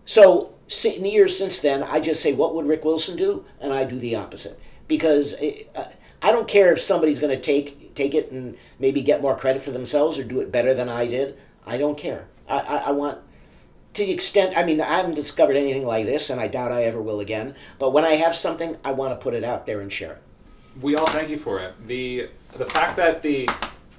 Speaker 2: So in the years since then, I just say, what would Rick Wilson do? And I do the opposite. Because I don't care if somebody's going to take it and maybe get more credit for themselves or do it better than I did. I don't care. I want, to the extent, I haven't discovered anything like this, and I doubt I ever will again. But when I have something, I want to put it out there and share it.
Speaker 1: We all thank you for it. The fact that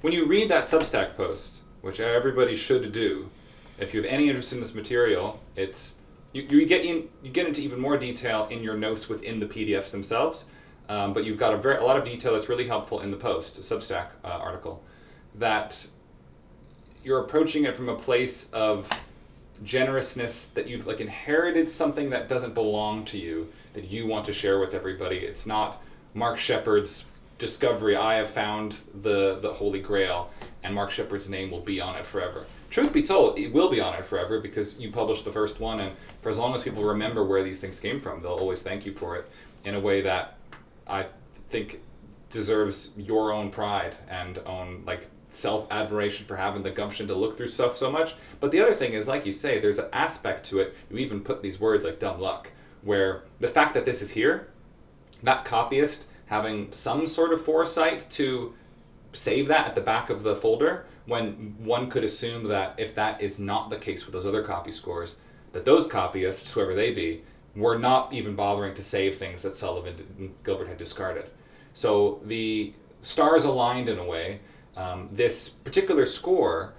Speaker 1: when you read that Substack post, which everybody should do, if you have any interest in this material, it's you get into even more detail in your notes within the PDFs themselves. But you've got a lot of detail that's really helpful in the post, the Substack article, that you're approaching it from a place of generousness, that you've inherited something that doesn't belong to you, that you want to share with everybody. It's not Marc Shepherd's discovery, I have found the Holy Grail, and Marc Shepherd's name will be on it forever. Truth be told, it will be on it forever because you published the first one, and for as long as people remember where these things came from, they'll always thank you for it in a way that I think deserves your own pride and own self-admiration for having the gumption to look through stuff so much. But the other thing is, like you say, there's an aspect to it. You even put these words like dumb luck, where the fact that this is here, that copyist having some sort of foresight to save that at the back of the folder, when one could assume that if that is not the case with those other copy scores, that those copyists, whoever they be, were not even bothering to save things that Sullivan and Gilbert had discarded. So the stars aligned in a way. This particular score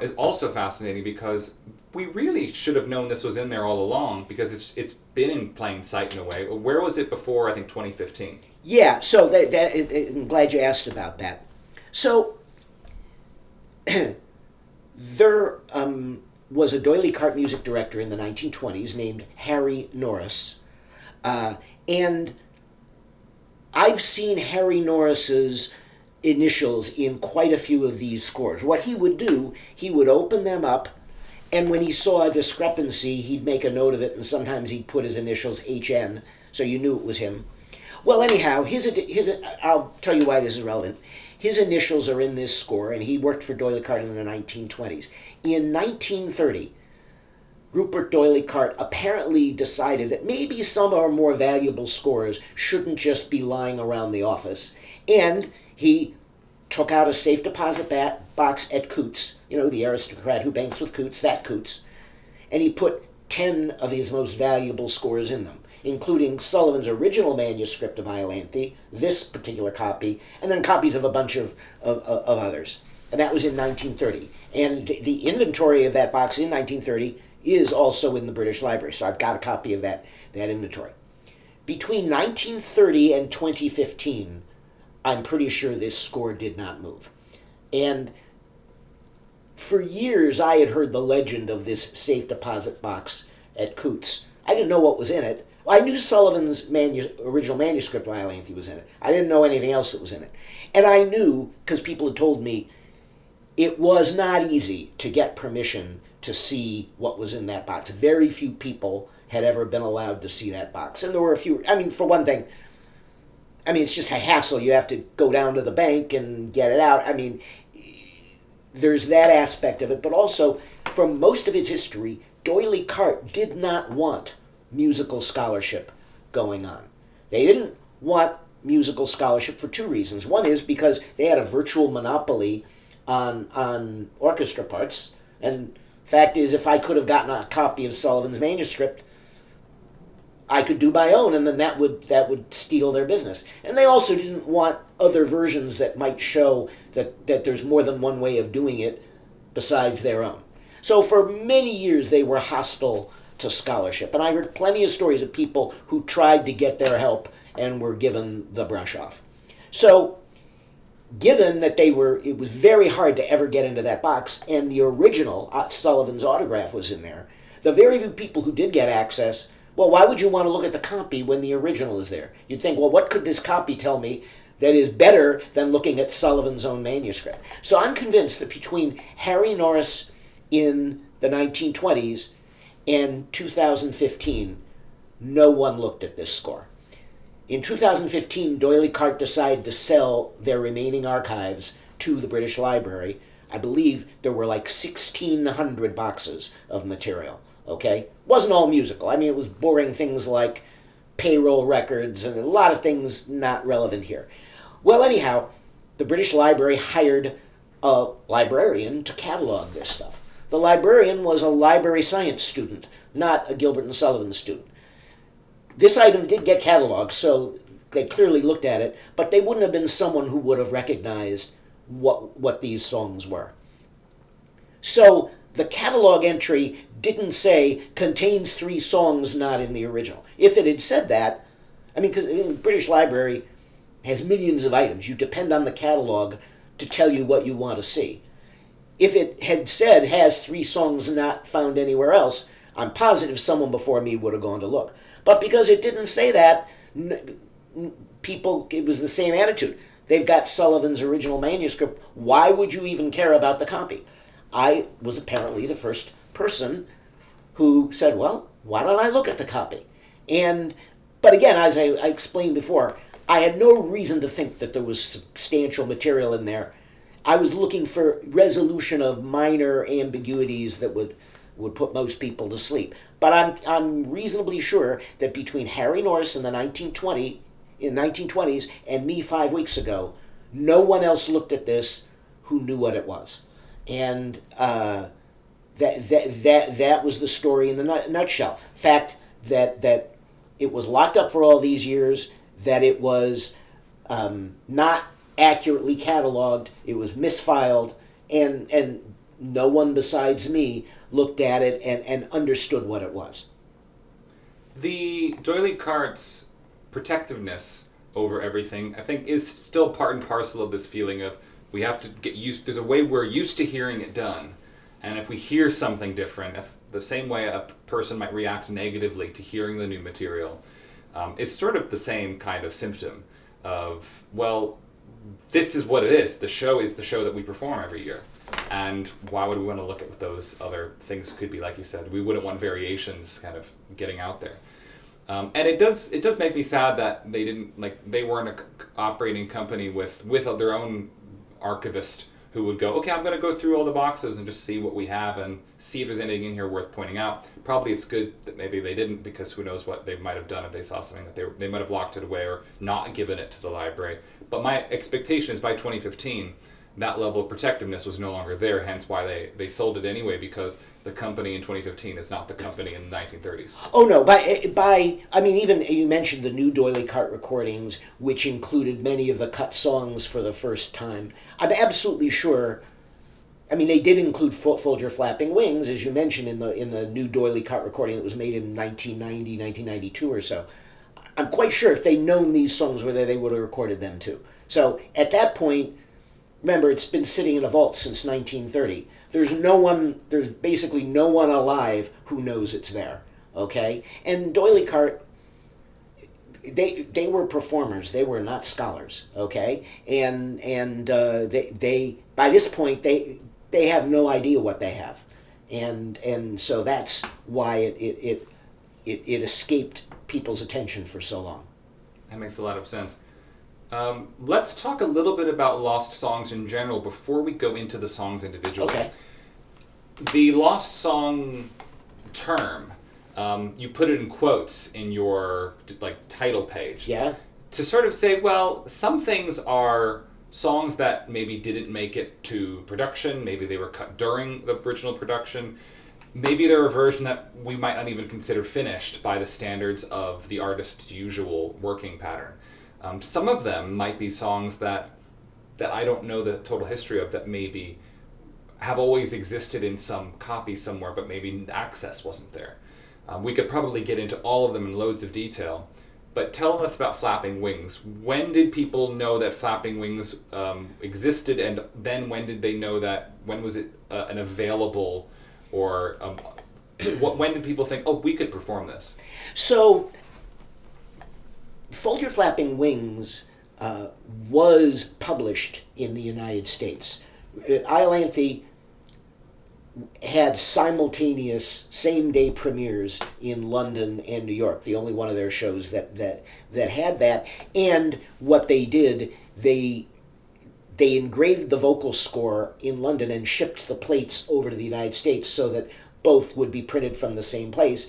Speaker 1: is also fascinating because we really should have known this was in there all along because it's been in plain sight in a way. Where was it before, I think, 2015?
Speaker 2: Yeah, so I'm glad you asked about that. So there was a D'Oyly Carte music director in the 1920s named Harry Norris. And I've seen Harry Norris's initials in quite a few of these scores. What he would do, he would open them up, and when he saw a discrepancy, he'd make a note of it, and sometimes he'd put his initials HN, so you knew it was him. Well, anyhow, I'll tell you why this is relevant. His initials are in this score, and he worked for D'Oyly Carte in the 1920s. In 1930, Rupert D'Oyly Carte apparently decided that maybe some of our more valuable scores shouldn't just be lying around the office, and he took out a safe deposit box at Coots, the aristocrat who banks with Coots, that Coots, and he put 10 of his most valuable scores in them, including Sullivan's original manuscript of Iolanthe, this particular copy, and then copies of a bunch of others. And that was in 1930. And the inventory of that box in 1930 is also in the British Library, so I've got a copy of that inventory. Between 1930 and 2015, I'm pretty sure this score did not move. And for years, I had heard the legend of this safe deposit box at Coots. I didn't know what was in it. I knew Sullivan's original manuscript of Iolanthe was in it. I didn't know anything else that was in it. And I knew, because people had told me, it was not easy to get permission to see what was in that box. Very few people had ever been allowed to see that box. And there were a few, for one thing, it's just a hassle. You have to go down to the bank and get it out. There's that aspect of it. But also, for most of its history, D'Oyly Carte did not want musical scholarship going on. They didn't want musical scholarship for two reasons. One is because they had a virtual monopoly on orchestra parts. And fact is, if I could have gotten a copy of Sullivan's manuscript, I could do my own, and then that would steal their business. And they also didn't want other versions that might show that there's more than one way of doing it besides their own. So for many years they were hostile to scholarship, and I heard plenty of stories of people who tried to get their help and were given the brush off. So given that it was very hard to ever get into that box, and the original Sullivan's autograph was in there, the very few people who did get access, well, why would you want to look at the copy when the original is there? You'd think, well, what could this copy tell me that is better than looking at Sullivan's own manuscript? So I'm convinced that between Harry Norris in the 1920s and 2015, no one looked at this score. In 2015, D'Oyly Carte decided to sell their remaining archives to the British Library. I believe there were 1,600 boxes of material Okay? Wasn't all musical. I mean, it was boring things like payroll records and a lot of things not relevant here. Well, anyhow, the British Library hired a librarian to catalog this stuff. The librarian was a library science student, not a Gilbert and Sullivan student. This item did get cataloged, so they clearly looked at it, but they wouldn't have been someone who would have recognized what these songs were. So the catalog entry didn't say contains 3 songs not in the original. If it had said that, I mean, because the British Library has millions of items. You depend on the catalog to tell you what you want to see. If it had said has 3 songs not found anywhere else, I'm positive someone before me would have gone to look. But because it didn't say that, people, it was the same attitude. They've got Sullivan's original manuscript. Why would you even care about the copy? I was apparently the first person who said, well, why don't I look at the copy? But again, as I explained before, I had no reason to think that there was substantial material in there. I was looking for resolution of minor ambiguities that would put most people to sleep. But I'm reasonably sure that between Harry Norris in the 1920s and me 5 weeks ago, no one else looked at this who knew what it was. And that was the story in the nutshell. Fact that it was locked up for all these years, that it was not accurately cataloged, it was misfiled, and no one besides me looked at it and understood what it was.
Speaker 1: The doily cart's protectiveness over everything, I think, is still part and parcel of this feeling of we have to get used. There's a way we're used to hearing it done, and if we hear something different, if the same way a person might react negatively to hearing the new material, it's sort of the same kind of symptom of, well, this is what it is. The show is the show that we perform every year. And why would we want to look at what those other things could be? Like you said, we wouldn't want variations kind of getting out there. And it does make me sad that they weren't an operating company with their own archivist who would go, okay, I'm going to go through all the boxes and just see what we have and see if there's anything in here worth pointing out. Probably it's good that maybe they didn't, because who knows what they might have done if they saw something that they might have locked it away or not given it to the library. But my expectation is by 2015, that level of protectiveness was no longer there, hence why they sold it anyway, because the company in 2015 is not the company in the 1930s.
Speaker 2: Oh no, I mean, even you mentioned the new doily cart recordings, which included many of the cut songs for the first time. I'm absolutely sure, I mean, they did include Fold Your Flapping Wings, as you mentioned, in the new doily cart recording that was made in 1990, 1992 or so. I'm quite sure if they'd known these songs were there, they would have recorded them too. So at that point, remember, it's been sitting in a vault since 1930. There's basically no one alive who knows it's there, okay? And doily cart, they were performers. They were not scholars, okay? And they by this point, they have no idea what they have. And so that's why it escaped people's attention for so long.
Speaker 1: That makes a lot of sense. Let's talk a little bit about Lost Songs in general before we go into the songs individually.
Speaker 2: Okay.
Speaker 1: The Lost Song term, you put it in quotes in your title page.
Speaker 2: Yeah.
Speaker 1: To sort of say, well, some things are songs that maybe didn't make it to production, maybe they were cut during the original production, maybe they're a version that we might not even consider finished by the standards of the artist's usual working pattern. Some of them might be songs that I don't know the total history of, that maybe have always existed in some copy somewhere, but maybe access wasn't there. We could probably get into all of them in loads of detail, but tell us about Flapping Wings. When did people know that Flapping Wings existed, and then when did they know that, when was it an available, or when did people think, oh, we could perform this?
Speaker 2: So, Fold Your Flapping Wings was published in the United States. Iolanthe had simultaneous same-day premieres in London and New York, the only one of their shows that had that. And what they did, they engraved the vocal score in London and shipped the plates over to the United States, so that both would be printed from the same place,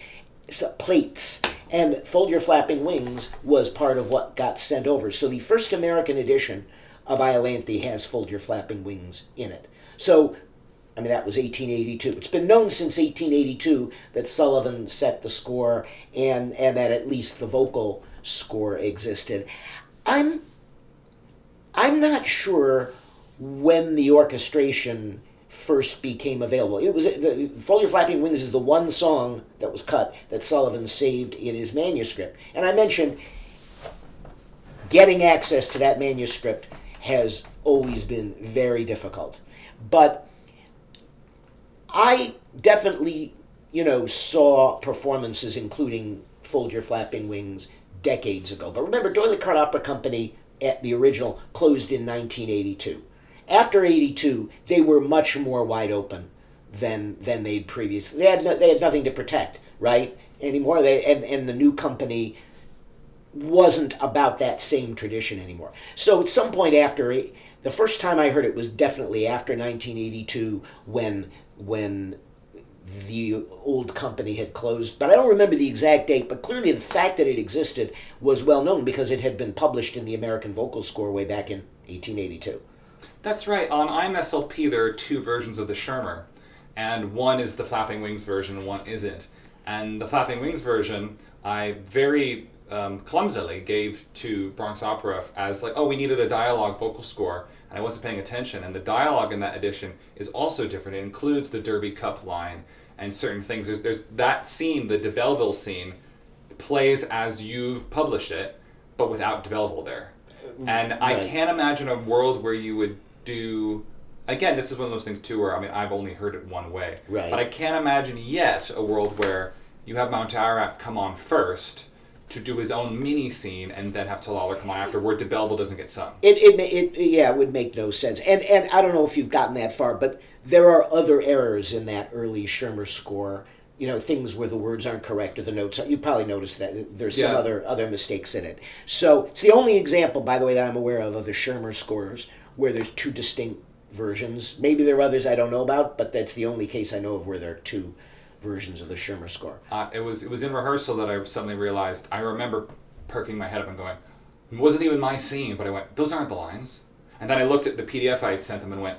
Speaker 2: plates. And Fold Your Flapping Wings was part of what got sent over. So the first American edition of Iolanthe has Fold Your Flapping Wings in it. So, I mean, that was 1882. It's been known since 1882 that Sullivan set the score and that at least the vocal score existed. I'm not sure when the orchestration first became available. It was Fold Your Flapping Wings is the one song that was cut that Sullivan saved in his manuscript. And I mentioned getting access to that manuscript has always been very difficult. But I definitely, saw performances including Fold Your Flapping Wings decades ago. But remember, D'Oyly Carte Opera Company at the original closed in 1982. After 82, they were much more wide open than they'd previously. They had nothing to protect, right, anymore. And the new company wasn't about that same tradition anymore. So at some point after, the first time I heard it was definitely after 1982 when the old company had closed. But I don't remember the exact date, but clearly the fact that it existed was well known because it had been published in the American Vocal Score way back in 1882.
Speaker 1: That's right. On IMSLP, there are two versions of the Schirmer, and one is the Flapping Wings version and one isn't. And the Flapping Wings version, I very clumsily gave to Bronx Opera as like, oh, we needed a dialogue vocal score, and I wasn't paying attention. And the dialogue in that edition is also different. It includes the Derby Cup line and certain things. There's that scene, the de Belville scene, plays as you've published it, but without de Belville there. And right. I can't imagine a world where you would do, again, this is one of those things too where, I mean, I've only heard it one way.
Speaker 2: Right.
Speaker 1: But I can't imagine yet a world where you have Mountararat come on first to do his own mini scene and then have Talaler come on after where de Belville doesn't get sung.
Speaker 2: It would make no sense. And I don't know if you've gotten that far, but there are other errors in that early Schirmer score. Things where the words aren't correct or the notes aren't. You probably noticed that there's some other mistakes in it. So it's the only example, by the way, that I'm aware of the Schirmer scores where there's two distinct versions. Maybe there are others I don't know about, but that's the only case I know of where there are two versions of the Schirmer score.
Speaker 1: It was in rehearsal that I suddenly realized. I remember perking my head up and going, it wasn't even my scene, but I went, those aren't the lines. And then I looked at the PDF I had sent them and went,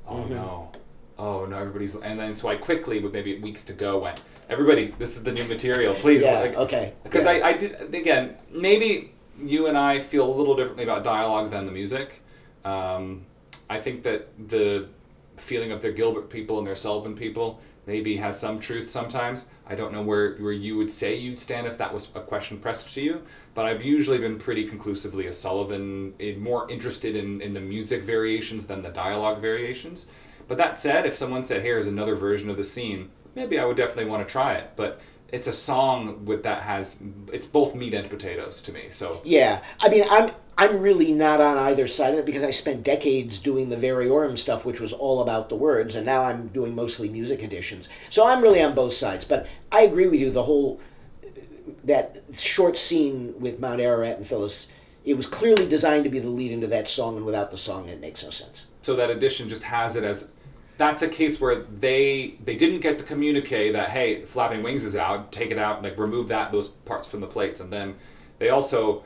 Speaker 1: oh no. Oh no, everybody's, and then so I quickly, with maybe weeks to go, went, everybody, this is the new material, please.
Speaker 2: Okay.
Speaker 1: Because I did, again, maybe you and I feel a little differently about dialogue than the music. I think that the feeling of their Gilbert people and their Sullivan people maybe has some truth sometimes. I don't know where you would say you'd stand if that was a question pressed to you, but I've usually been pretty conclusively a Sullivan, more interested in the music variations than the dialogue variations. But that said, if someone said, here's another version of the scene, maybe I would definitely want to try it. But it's a song it's both meat and potatoes to me. So
Speaker 2: yeah, I mean, I'm really not on either side of it because I spent decades doing the Variorum stuff, which was all about the words, and now I'm doing mostly music editions. So I'm really on both sides. But I agree with you, that short scene with Mountararat and Phyllis, it was clearly designed to be the lead into that song, and without the song, it makes no sense.
Speaker 1: So that edition just has it as, that's a case where they didn't get to communicate that, hey, Flapping Wings is out, take it out, like remove those parts from the plates. And then they also,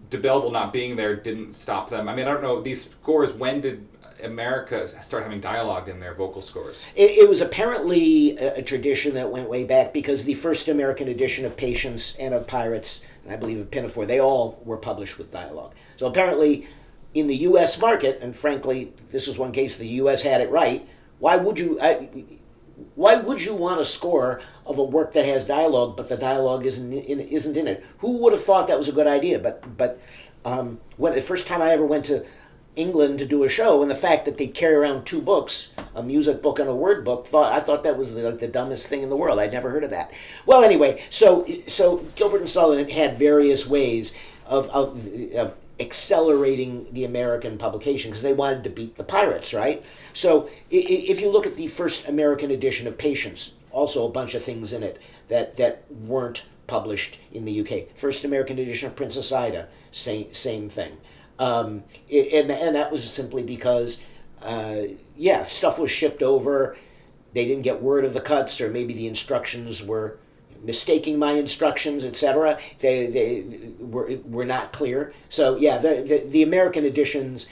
Speaker 1: de Belville not being there didn't stop them. I mean, I don't know, these scores, when did America start having dialogue in their vocal scores?
Speaker 2: It was apparently a tradition that went way back because the first American edition of Patience and of Pirates, and I believe of Pinafore, they all were published with dialogue. So apparently in the U.S. market, and frankly, this is one case the U.S. had it right, why would you want a score of a work that has dialogue, but the dialogue isn't in it? Who would have thought that was a good idea? But when the first time I ever went to England to do a show, and the fact that they carry around two books, a music book and a word book, I thought that was the dumbest thing in the world. I'd never heard of that. Well, anyway, so Gilbert and Sullivan had various ways of accelerating the American publication because they wanted to beat the pirates, right? So if you look at the first American edition of Patience, also a bunch of things in it that weren't published in the UK. First American edition of Princess Ida, same thing. And that was simply because, stuff was shipped over. they didn't get word of the cuts, or maybe the instructions were mistaking my instructions, etc. They were not clear. So yeah, the American editions,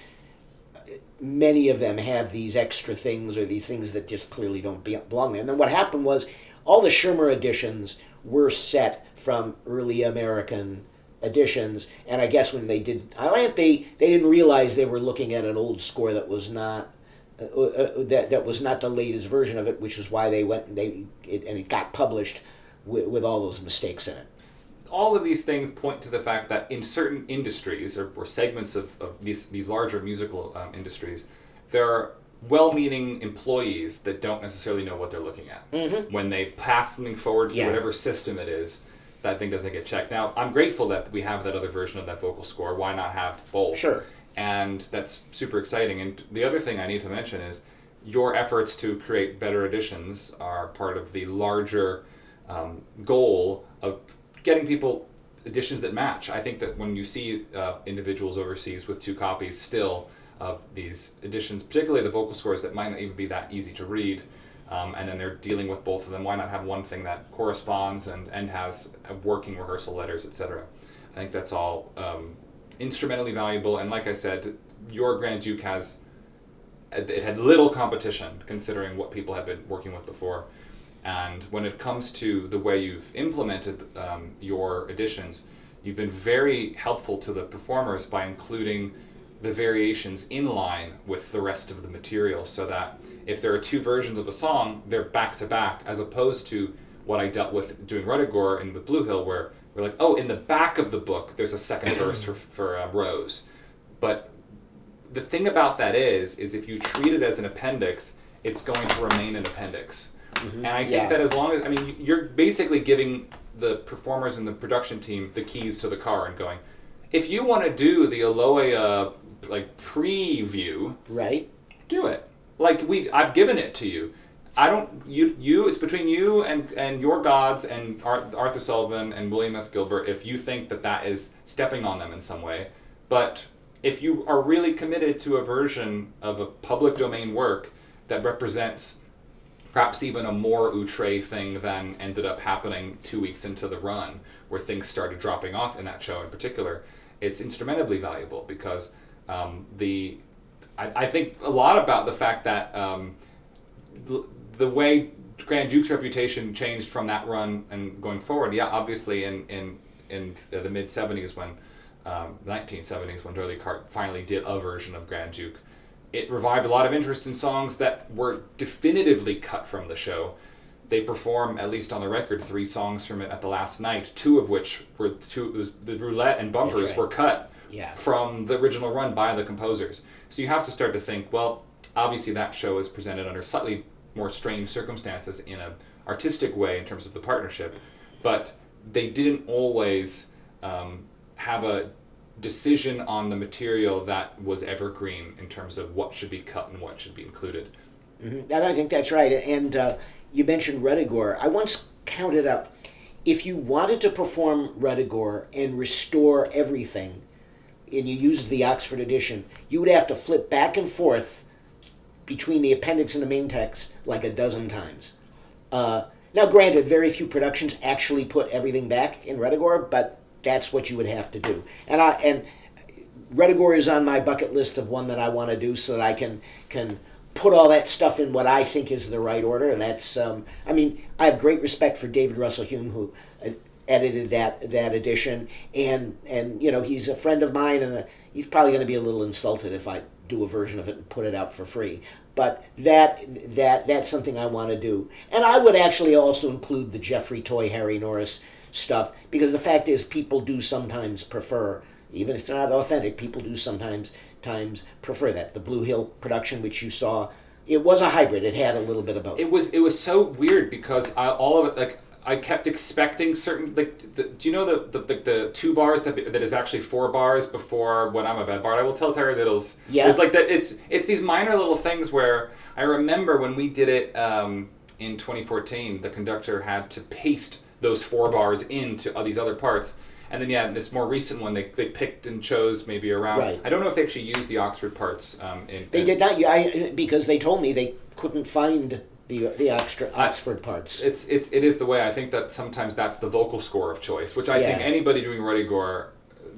Speaker 2: many of them have these extra things or these things that just clearly don't belong there. And then what happened was all the Schirmer editions were set from early American editions, and I guess when they did Iolanthe, they didn't realize they were looking at an old score that was not that was not the latest version of it, which is why they went and it got published with all those mistakes in it.
Speaker 1: All of these things point to the fact that in certain industries or segments of these larger musical industries, there are well-meaning employees that don't necessarily know what they're looking at. Mm-hmm. When they pass something forward through whatever system it is, that thing doesn't get checked. Now, I'm grateful that we have that other version of that vocal score. Why not have both?
Speaker 2: Sure.
Speaker 1: And that's super exciting. And the other thing I need to mention is your efforts to create better editions are part of the larger goal of getting people editions that match. I think that when you see individuals overseas with 2 copies still of these editions, particularly the vocal scores that might not even be that easy to read, and then they're dealing with both of them, why not have one thing that corresponds and has working rehearsal letters, etc. I think that's all instrumentally valuable, and like I said, your Grand Duke it had little competition considering what people had been working with before. And when it comes to the way you've implemented your editions, you've been very helpful to the performers by including the variations in line with the rest of the material, so that if there are 2 versions of a song, they're back to back, as opposed to what I dealt with doing Reddigour and with Blue Hill, where we're like, oh, in the back of the book, there's a second verse for Rose. But the thing about that is if you treat it as an appendix, it's going to remain an appendix. Mm-hmm. And I think that as long as, you're basically giving the performers and the production team the keys to the car and going, if you want to do the Aloha preview,
Speaker 2: right,
Speaker 1: do it. I've given it to you. It's between you and your gods and Arthur Sullivan and William S. Gilbert if you think that is stepping on them in some way. But if you are really committed to a version of a public domain work that represents perhaps even a more outre thing than ended up happening 2 weeks into the run, where things started dropping off in that show in particular, it's instrumentally valuable because I think a lot about the fact that the way Grand Duke's reputation changed from that run and going forward. Obviously in the mid-70s when 1970s when D'Oyly Carte finally did a version of Grand Duke, it revived a lot of interest in songs that were definitively cut from the show. They perform, at least on the record, 3 songs from it at the last night, 2 of which were the roulette and bumpers were cut from the original run by the composers. So you have to start to think, well, obviously that show is presented under slightly more strange circumstances in an artistic way in terms of the partnership, but they didn't always have a decision on the material that was evergreen in terms of what should be cut and what should be included.
Speaker 2: Mm-hmm. And I think that's right. And you mentioned Reddigour. I once counted up, if you wanted to perform Reddigour and restore everything, and you used the Oxford edition, you would have to flip back and forth between the appendix and the main text like a dozen times. Now, granted, very few productions actually put everything back in Reddigour, but that's what you would have to do. And Reddigour is on my bucket list of one that I want to do so that I can put all that stuff in what I think is the right order. And that's, I have great respect for David Russell Hume, who edited that edition, and he's a friend of mine, and he's probably going to be a little insulted if I do a version of it and put it out for free. But that's something I want to do. And I would actually also include the Jeffrey Toy, Harry Norris stuff, because the fact is people do sometimes prefer, even if it's not authentic, people do sometimes prefer that. The Blue Hill production, which you saw, it was a hybrid. It had a little bit of both.
Speaker 1: It was so weird because all of it, I kept expecting certain, do you know the 2 bars that is actually 4 bars before When I'm a Bad Bard? I will tell Terry Littles.
Speaker 2: Yeah.
Speaker 1: It's like that. It's these minor little things where I remember when we did it in 2014, the conductor had to paste those 4 bars into these other parts. And then, this more recent one, they picked and chose maybe around.
Speaker 2: Right.
Speaker 1: I don't know if they actually used the Oxford parts.
Speaker 2: They did not, because they told me they couldn't find the Oxford parts.
Speaker 1: It is the way. I think that sometimes that's the vocal score of choice, which I think anybody doing Ruddigore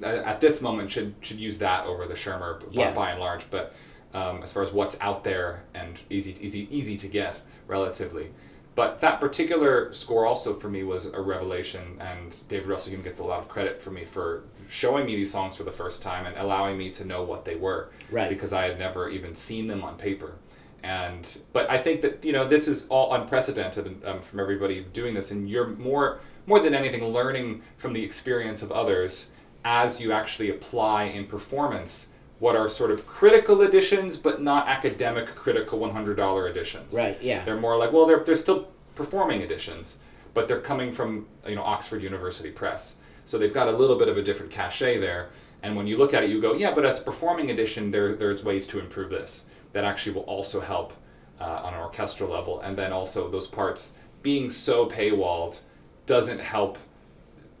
Speaker 1: at this moment should use that over the Schirmer by and large. But as far as what's out there and easy to get relatively. But that particular score also for me was a revelation, and David Russell Hume gets a lot of credit for me for showing me these songs for the first time and allowing me to know what they were, because I had never even seen them on paper. But I think that this is all unprecedented from everybody doing this, and you're more than anything learning from the experience of others as you actually apply in performance what are sort of critical editions, but not academic critical $100 editions.
Speaker 2: Right. Yeah.
Speaker 1: They're more like, well, they're still performing editions, but they're coming from Oxford University Press, so they've got a little bit of a different cachet there. And when you look at it, you go, yeah, but as a performing edition, there's ways to improve this that actually will also help on an orchestral level. And then also those parts being so paywalled doesn't help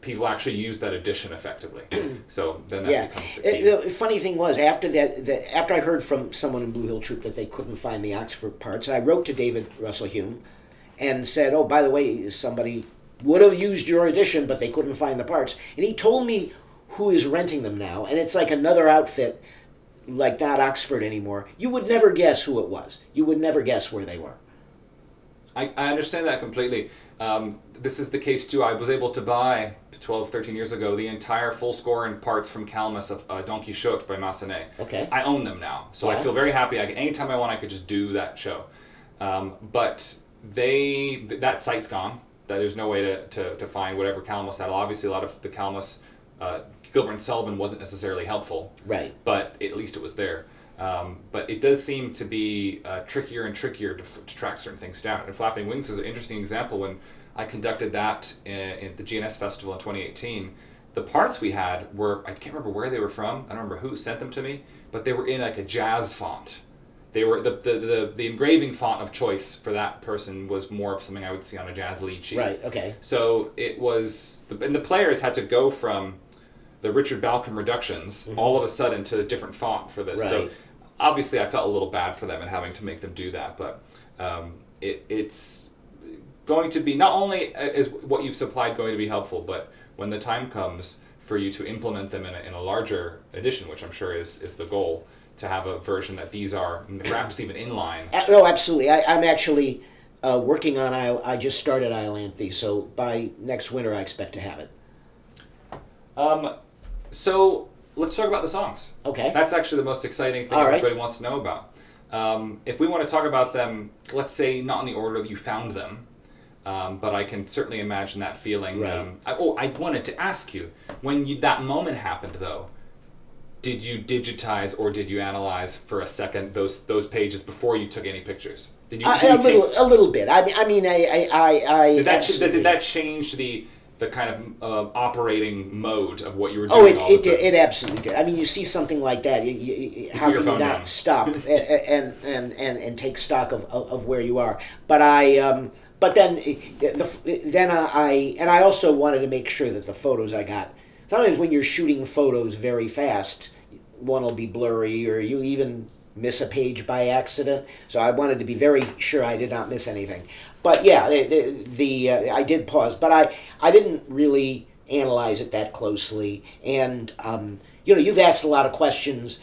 Speaker 1: people actually use that edition effectively. So then that becomes the key.
Speaker 2: The funny thing was, after after I heard from someone in Blue Hill Troop that they couldn't find the Oxford parts, I wrote to David Russell Hume and said, oh, by the way, somebody would have used your edition, but they couldn't find the parts. And he told me who is renting them now, and it's like another outfit, like not Oxford anymore. You would never guess who it was. You would never guess where they were.
Speaker 1: I understand that completely. This is the case too. I was able to buy 12, 13 years ago the entire full score and parts from Calmus of Don Quixote by Massenet.
Speaker 2: Okay.
Speaker 1: I own them now, so I feel very happy. Anytime I want, I could just do that show. But that site's gone. There's no way to find whatever Calmus had. Obviously, a lot of the Calmus Gilbert and Sullivan wasn't necessarily helpful.
Speaker 2: Right.
Speaker 1: But at least it was there. But it does seem to be trickier and trickier to track certain things down. And Flapping Wings is an interesting example. When I conducted that in the GNS Festival in 2018, the parts we had were, I can't remember where they were from, I don't remember who sent them to me, but they were in like a jazz font. They were the engraving font of choice for that person was more of something I would see on a jazz lead sheet.
Speaker 2: Right, okay.
Speaker 1: So it was, and the players had to go from the Richard Balcom reductions all of a sudden to a different font for this.
Speaker 2: Right.
Speaker 1: So obviously I felt a little bad for them and having to make them do that, but it's going to be, not only is what you've supplied going to be helpful, but when the time comes for you to implement them in a larger edition, which I'm sure is the goal, to have a version that these are perhaps even in line.
Speaker 2: No, absolutely. I'm actually working on, I just started Iolanthe, so by next winter I expect to have it.
Speaker 1: So let's talk about the songs.
Speaker 2: Okay.
Speaker 1: That's actually the most exciting thing everybody wants to know about. If we want to talk about them, let's say not in the order that you found them, but I can certainly imagine that feeling.
Speaker 2: Right.
Speaker 1: I wanted to ask you, when that moment happened though, did you digitize or did you analyze for a second those pages before you took any pictures? Did you?
Speaker 2: A little bit. I mean,
Speaker 1: Did that change the kind of operating mode of what you were doing?
Speaker 2: It absolutely did. I mean, you see something like that, how can you not stop and take stock of where you are? But I also wanted to make sure that the photos I got. Sometimes when you're shooting photos very fast, one will be blurry or you even miss a page by accident. So I wanted to be very sure I did not miss anything. But yeah, I did pause, but I didn't really analyze it that closely. And you've asked a lot of questions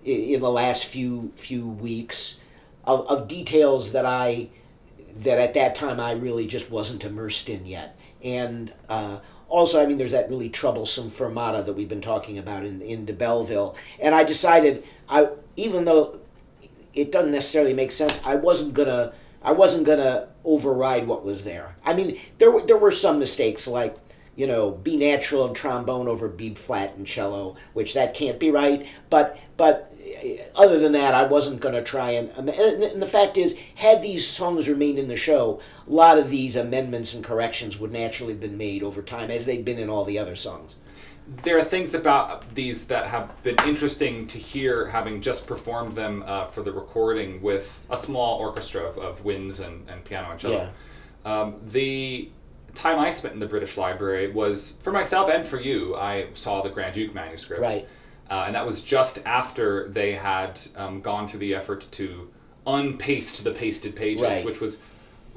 Speaker 2: in the last few weeks of details that at that time I really just wasn't immersed in yet. And also, I mean, there's that really troublesome fermata that we've been talking about in de Belville. And I decided, even though it doesn't necessarily make sense, I wasn't gonna override what was there. I mean, there were some mistakes, like, B natural and trombone over B flat and cello, which that can't be right. But other than that, I wasn't going to try and the fact is, had these songs remained in the show, a lot of these amendments and corrections would naturally have been made over time, as they've been in all the other songs.
Speaker 1: There are things about these that have been interesting to hear, having just performed them for the recording with a small orchestra of winds and piano and cello. Yeah. The time I spent in the British Library was, for myself and for you, I saw the Grand Duke manuscript.
Speaker 2: Right.
Speaker 1: And that was just after they had gone through the effort to unpaste the pasted pages,
Speaker 2: right.
Speaker 1: which was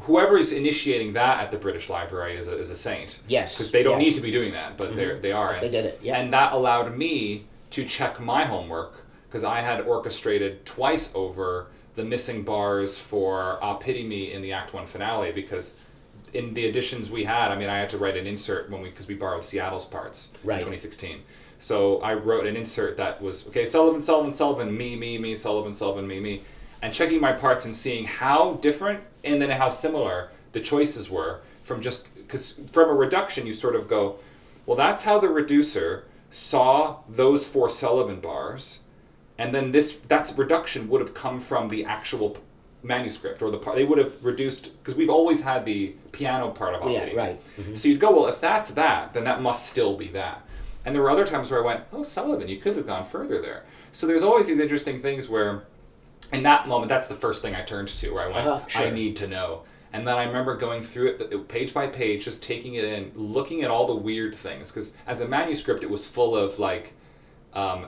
Speaker 1: whoever is initiating that at the British Library is a saint.
Speaker 2: Yes.
Speaker 1: Because they don't
Speaker 2: yes.
Speaker 1: need to be doing that, but they are.
Speaker 2: But they did it, yeah.
Speaker 1: And that allowed me to check my homework, because I had orchestrated twice over the missing bars for Ah Pity Me in the Act 1 finale, because in the editions we had, I mean, I had to write an insert because we borrowed Seattle's parts in 2016. So I wrote an insert that was, okay, Sullivan, Sullivan, Sullivan, me, Sullivan, Sullivan, me. And checking my parts and seeing how different and then how similar the choices were from just, because from a reduction you sort of go, well, that's how the reducer saw those 4 Sullivan bars, and then that's reduction would have come from the actual manuscript, or the part they would have reduced, because we've always had the piano part of it.
Speaker 2: Right.
Speaker 1: So you'd go, well, if that's that, then that must still be that. And there were other times where I went, oh, Sullivan, you could have gone further there. So there's always these interesting things where, in that moment, that's the first thing I turned to, where I went, I need to know. And then I remember going through it page by page, just taking it in, looking at all the weird things. Because as a manuscript, it was full of, like,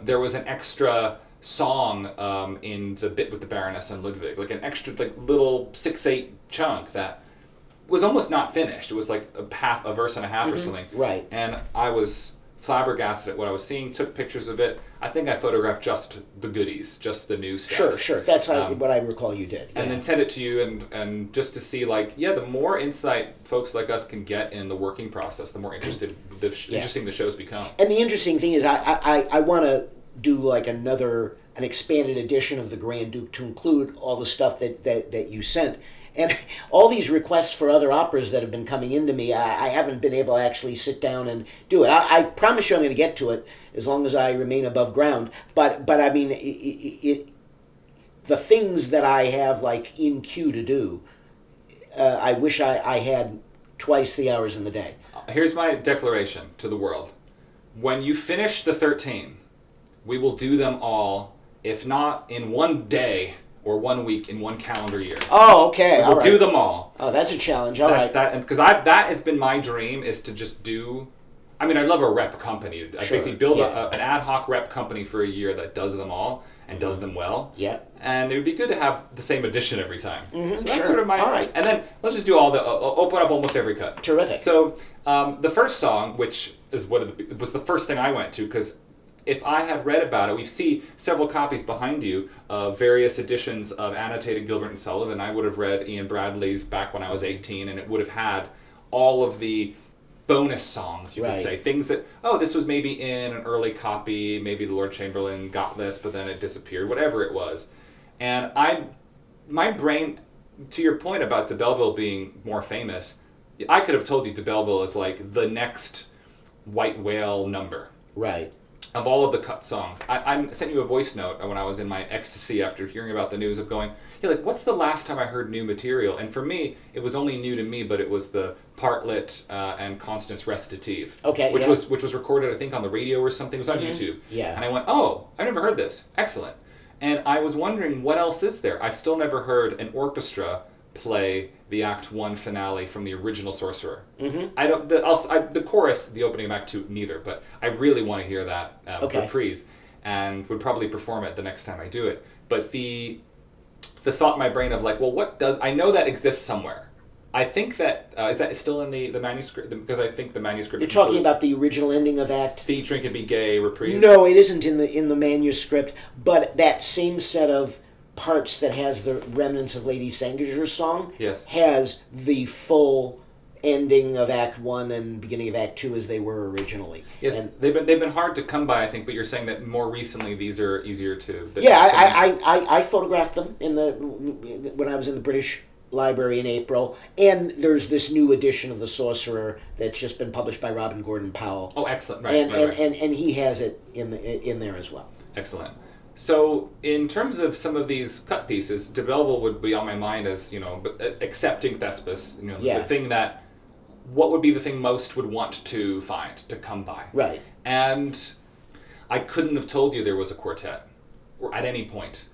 Speaker 1: there was an extra song in the bit with the Baroness and Ludwig, like an extra, like, little 6/8 chunk that was almost not finished. It was like a verse and a half or something.
Speaker 2: Right.
Speaker 1: And I was flabbergasted at what I was seeing, took pictures of it. I think I photographed just the goodies, just the new stuff.
Speaker 2: Sure. That's what I recall you did.
Speaker 1: And then sent it to you, and just to see, like, the more insight folks like us can get in the working process, the more interesting the shows become.
Speaker 2: And the interesting thing is I want to do like an expanded edition of the Grand Duke to include all the stuff that you sent. And all these requests for other operas that have been coming into me, I haven't been able to actually sit down and do it. I promise you I'm going to get to it as long as I remain above ground. But I mean, the things that I have like in queue to do, I wish I had twice the hours in the day.
Speaker 1: Here's my declaration to the world. When you finish the 13, we will do them all, if not in one day, or 1 week in one calendar year.
Speaker 2: Oh, okay.
Speaker 1: We'll do them all.
Speaker 2: Oh, that's a challenge. All right.
Speaker 1: Because that has been my dream, is to just do. I mean, I love a rep company. I basically build an ad hoc rep company for a year that does them all and does them well.
Speaker 2: Yeah.
Speaker 1: And it would be good to have the same edition every time.
Speaker 2: Mm-hmm,
Speaker 1: so that's sort of my.
Speaker 2: All right.
Speaker 1: And then let's just do all open up almost every cut.
Speaker 2: Terrific.
Speaker 1: So the first song, which is was the first thing I went to, because if I had read about it, we see several copies behind you of various editions of annotated Gilbert and Sullivan. I would have read Ian Bradley's back when I was 18, and it would have had all of the bonus songs, you could say. Things that, this was maybe in an early copy, maybe the Lord Chamberlain got this, but then it disappeared, whatever it was. And my brain, to your point about de Belville being more famous, I could have told you de Belville is like the next White Whale number.
Speaker 2: Right.
Speaker 1: Of all of the cut songs. I sent you a voice note when I was in my ecstasy after hearing about the news of going, like, what's the last time I heard new material? And for me, it was only new to me, but it was the Partlet and Constance recitative.
Speaker 2: Okay,
Speaker 1: which was recorded, I think, on the radio or something. It was on YouTube.
Speaker 2: Yeah.
Speaker 1: And I went, I've never heard this. Excellent. And I was wondering, what else is there? I've still never heard an orchestra play the Act 1 finale from the original Sorcerer. Mm-hmm. The chorus, the opening of Act 2, neither, but I really want to hear that reprise, and would probably perform it the next time I do it. But the thought in my brain of like, well, I know that exists somewhere. I think that, is that still in the manuscript? Because I think the manuscript...
Speaker 2: You're talking about the original ending of Act...
Speaker 1: The Drink and Be Gay reprise?
Speaker 2: No, it isn't in the manuscript, but that same set of parts that has the remnants of Lady Sanger's song has the full ending of Act 1 and beginning of Act 2 as they were originally.
Speaker 1: Yes, and they've been hard to come by, I think, but you're saying that more recently these are easier to...
Speaker 2: I photographed them when I was in the British Library in April, and there's this new edition of The Sorcerer that's just been published by Robin Gordon Powell.
Speaker 1: Oh, excellent! Right,
Speaker 2: and he has it in there as well.
Speaker 1: Excellent. So, in terms of some of these cut pieces, de Belville would be on my mind as, accepting Thespis, the thing that, what would be the thing most would want to find, to come by?
Speaker 2: Right.
Speaker 1: And I couldn't have told you there was a quartet, or at any point.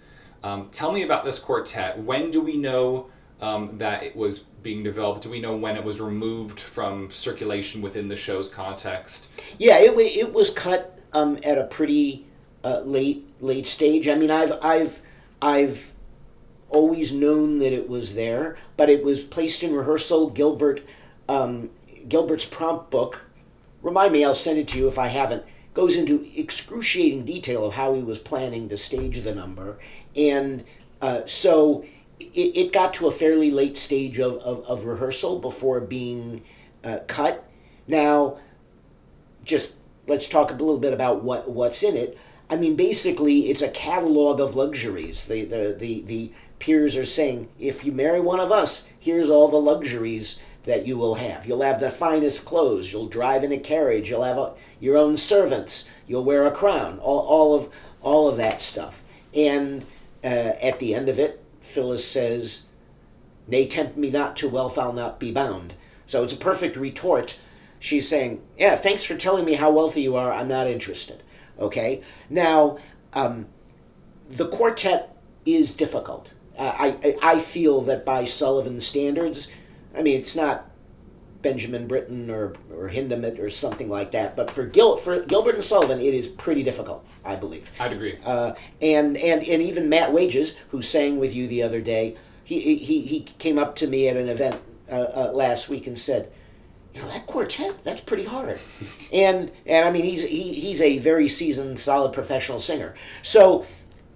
Speaker 1: Tell me about this quartet. When do we know that it was being developed? Do we know when it was removed from circulation within the show's context?
Speaker 2: Yeah, it was cut at a pretty late stage. I mean, I've always known that it was there, but it was placed in rehearsal. Gilbert's prompt book, remind me, I'll send it to you if I haven't, goes into excruciating detail of how he was planning to stage the number. And so it got to a fairly late stage of rehearsal before being cut. Now, just let's talk a little bit about what's in it. I mean, basically, it's a catalog of luxuries. The peers are saying, if you marry one of us, here's all the luxuries that you will have. You'll have the finest clothes. You'll drive in a carriage. You'll have your own servants. You'll wear a crown. All of that stuff. And at the end of it, Phyllis says, "Nay, tempt me not to wealth, I'll not be bound." So it's a perfect retort. She's saying, yeah, thanks for telling me how wealthy you are. I'm not interested. Okay? Now, the quartet is difficult. I feel that by Sullivan's standards, I mean, it's not Benjamin Britten or Hindemith or something like that, but for Gilbert and Sullivan, it is pretty difficult, I believe.
Speaker 1: I'd agree.
Speaker 2: And even Matt Wages, who sang with you the other day, he came up to me at an event last week and said, you know, that quartet, that's pretty hard. and I mean, he's a very seasoned, solid professional singer. So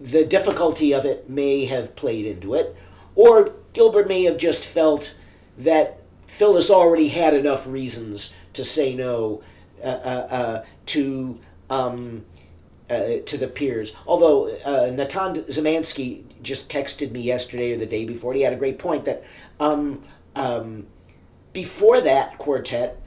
Speaker 2: the difficulty of it may have played into it, or Gilbert may have just felt that Phyllis already had enough reasons to say no to the peers. Although Natan Zemansky just texted me yesterday or the day before, and he had a great point that before that quartet,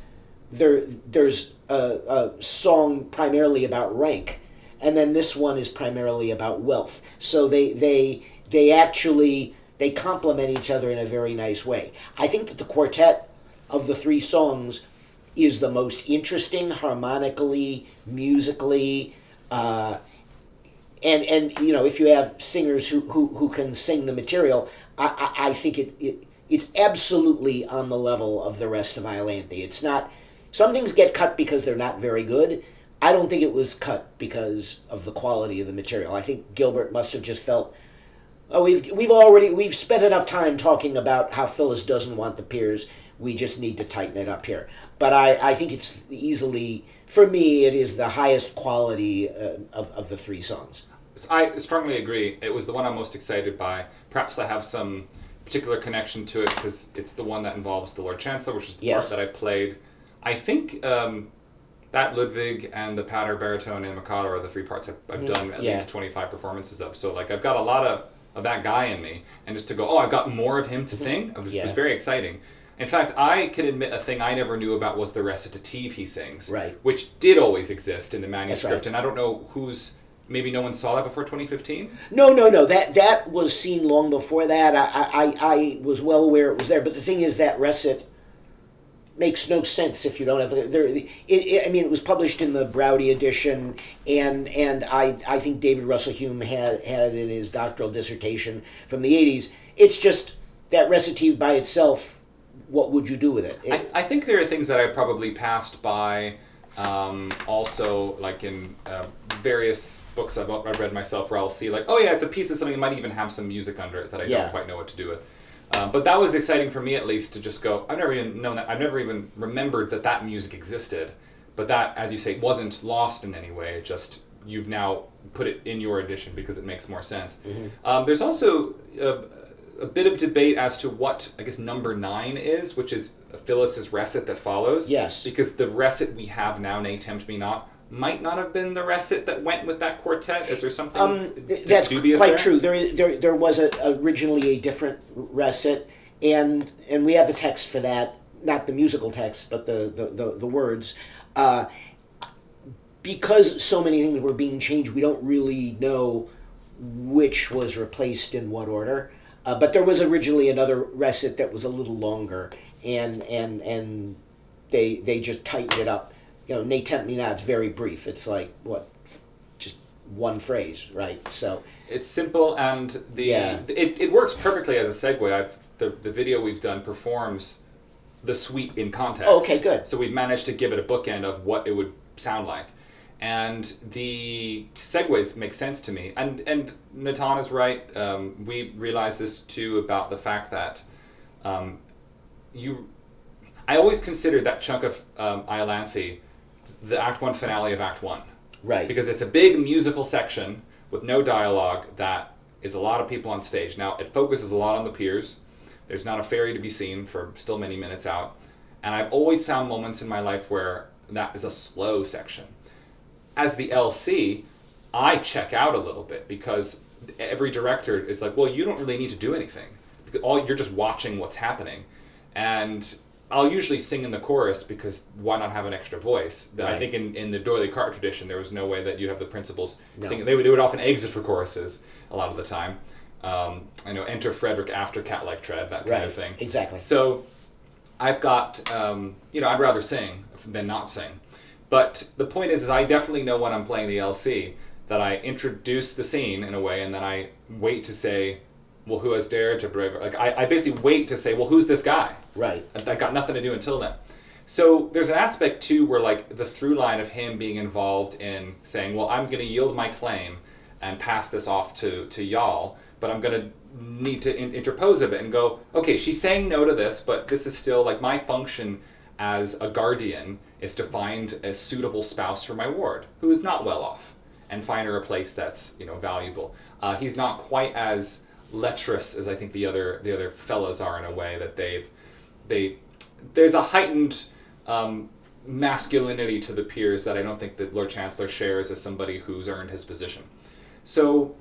Speaker 2: there's a song primarily about rank, and then this one is primarily about wealth. So they actually complement each other in a very nice way. I think that the quartet of the three songs is the most interesting harmonically, musically, and you know, if you have singers who can sing the material, I think it's absolutely on the level of the rest of Iolanthe. It's not, some things get cut because they're not very good. I don't think it was cut because of the quality of the material. I think Gilbert must have just felt, oh, we've spent enough time talking about how Phyllis doesn't want the peers. We just need to tighten it up here. But I think it's easily, for me, it is the highest quality of the three songs.
Speaker 1: I strongly agree. It was the one I'm most excited by. Perhaps I have some particular connection to it because it's the one that involves the Lord Chancellor, which is the part that I played. I think that Ludwig and the Pater, Baritone, and Mikado are the three parts I've done at least 25 performances of. So like I've got a lot of that guy in me, and just to go, oh, I've got more of him to sing, it was very exciting. In fact, I can admit a thing I never knew about was the recitative he sings, which did always exist in the manuscript, and I don't know maybe no one saw that before 2015?
Speaker 2: No. That was seen long before that. I was well aware it was there, but the thing is that recit makes no sense if you don't have it. I mean, it was published in the Browdy edition, and I think David Russell Hume had it in his doctoral dissertation from the 80s. It's just that recitative by itself. What would you do with it?
Speaker 1: I think there are things that I probably passed by, also like in various books I've read myself, where I'll see like, oh yeah, it's a piece of something that might even have some music under it that I don't quite know what to do with. But that was exciting for me, at least, to just go, I've never even known that, I've never even remembered that music existed, but that, as you say, wasn't lost in any way. It just, you've now put it in your edition because it makes more sense. There's also a bit of debate as to what, I guess, number 9 is, which is Phyllis's recit that follows.
Speaker 2: Yes.
Speaker 1: Because the recit we have now, Nay, Tempt Me Not, might not have been the recit that went with that quartet. Is there something
Speaker 2: that's
Speaker 1: dubious
Speaker 2: quite
Speaker 1: there?
Speaker 2: true. There was originally a different recit, and we have the text for that, not the musical text, but the words. Because so many things were being changed, we don't really know which was replaced in what order. But there was originally another recit that was a little longer, and they just tightened it up. You know, Nay Tempt Me Not, it's very brief. It's like, just one phrase, right? So
Speaker 1: it's simple, and it works perfectly as a segue. The video we've done performs the suite in context.
Speaker 2: Oh, okay, good.
Speaker 1: So we've managed to give it a bookend of what it would sound like. And the segues make sense to me. And Natan is right. We realize this too about the fact that I always consider that chunk of Iolanthe the Act 1 finale of Act 1.
Speaker 2: Right.
Speaker 1: Because it's a big musical section with no dialogue that is a lot of people on stage. Now, it focuses a lot on the peers. There's not a fairy to be seen for still many minutes out. And I've always found moments in my life where that is a slow section. As the LC, I check out a little bit because every director is like, well, you don't really need to do anything. Because you're just watching what's happening. And I'll usually sing in the chorus because why not have an extra voice? Right. I think in the D'Oyly Carte tradition, there was no way that you'd have the principals sing. They would often exit for choruses a lot of the time. Enter Frederick after Cat Like Tread, that kind of thing.
Speaker 2: Exactly.
Speaker 1: So I've got, I'd rather sing than not sing. But the point is I definitely know when I'm playing the LC that I introduce the scene in a way and then I wait to say, well, who has dared to brave? Like I basically wait to say, well, who's this guy?
Speaker 2: Right.
Speaker 1: I got nothing to do until then. So there's an aspect too where like the through line of him being involved in saying, well, I'm going to yield my claim and pass this off to y'all, but I'm going to need to interpose a bit and go, okay, she's saying no to this, but this is still like my function as a guardian is to find a suitable spouse for my ward who is not well off and find her a place that's valuable. He's not quite as lecherous as I think the other fellas are in a way that there's a heightened masculinity to the peers that I don't think that Lord Chancellor shares as somebody who's earned his position. So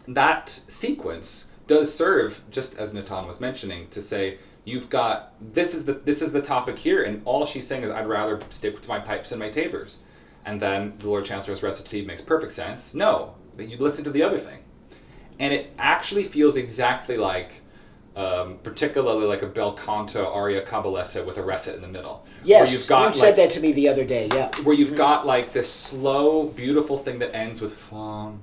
Speaker 1: that sequence does serve, just as Natan was mentioning, to say you've got this is the topic here, and all she's saying is I'd rather stick to my pipes and my tabors, and then the Lord Chancellor's recitative makes perfect sense. No, but you listen to the other thing, and it actually feels exactly like. Particularly like a bel canto aria cabaletta with a recit in the middle.
Speaker 2: Yes, you said that to me the other day, yeah.
Speaker 1: Where you've got like this slow, beautiful thing that ends with fum,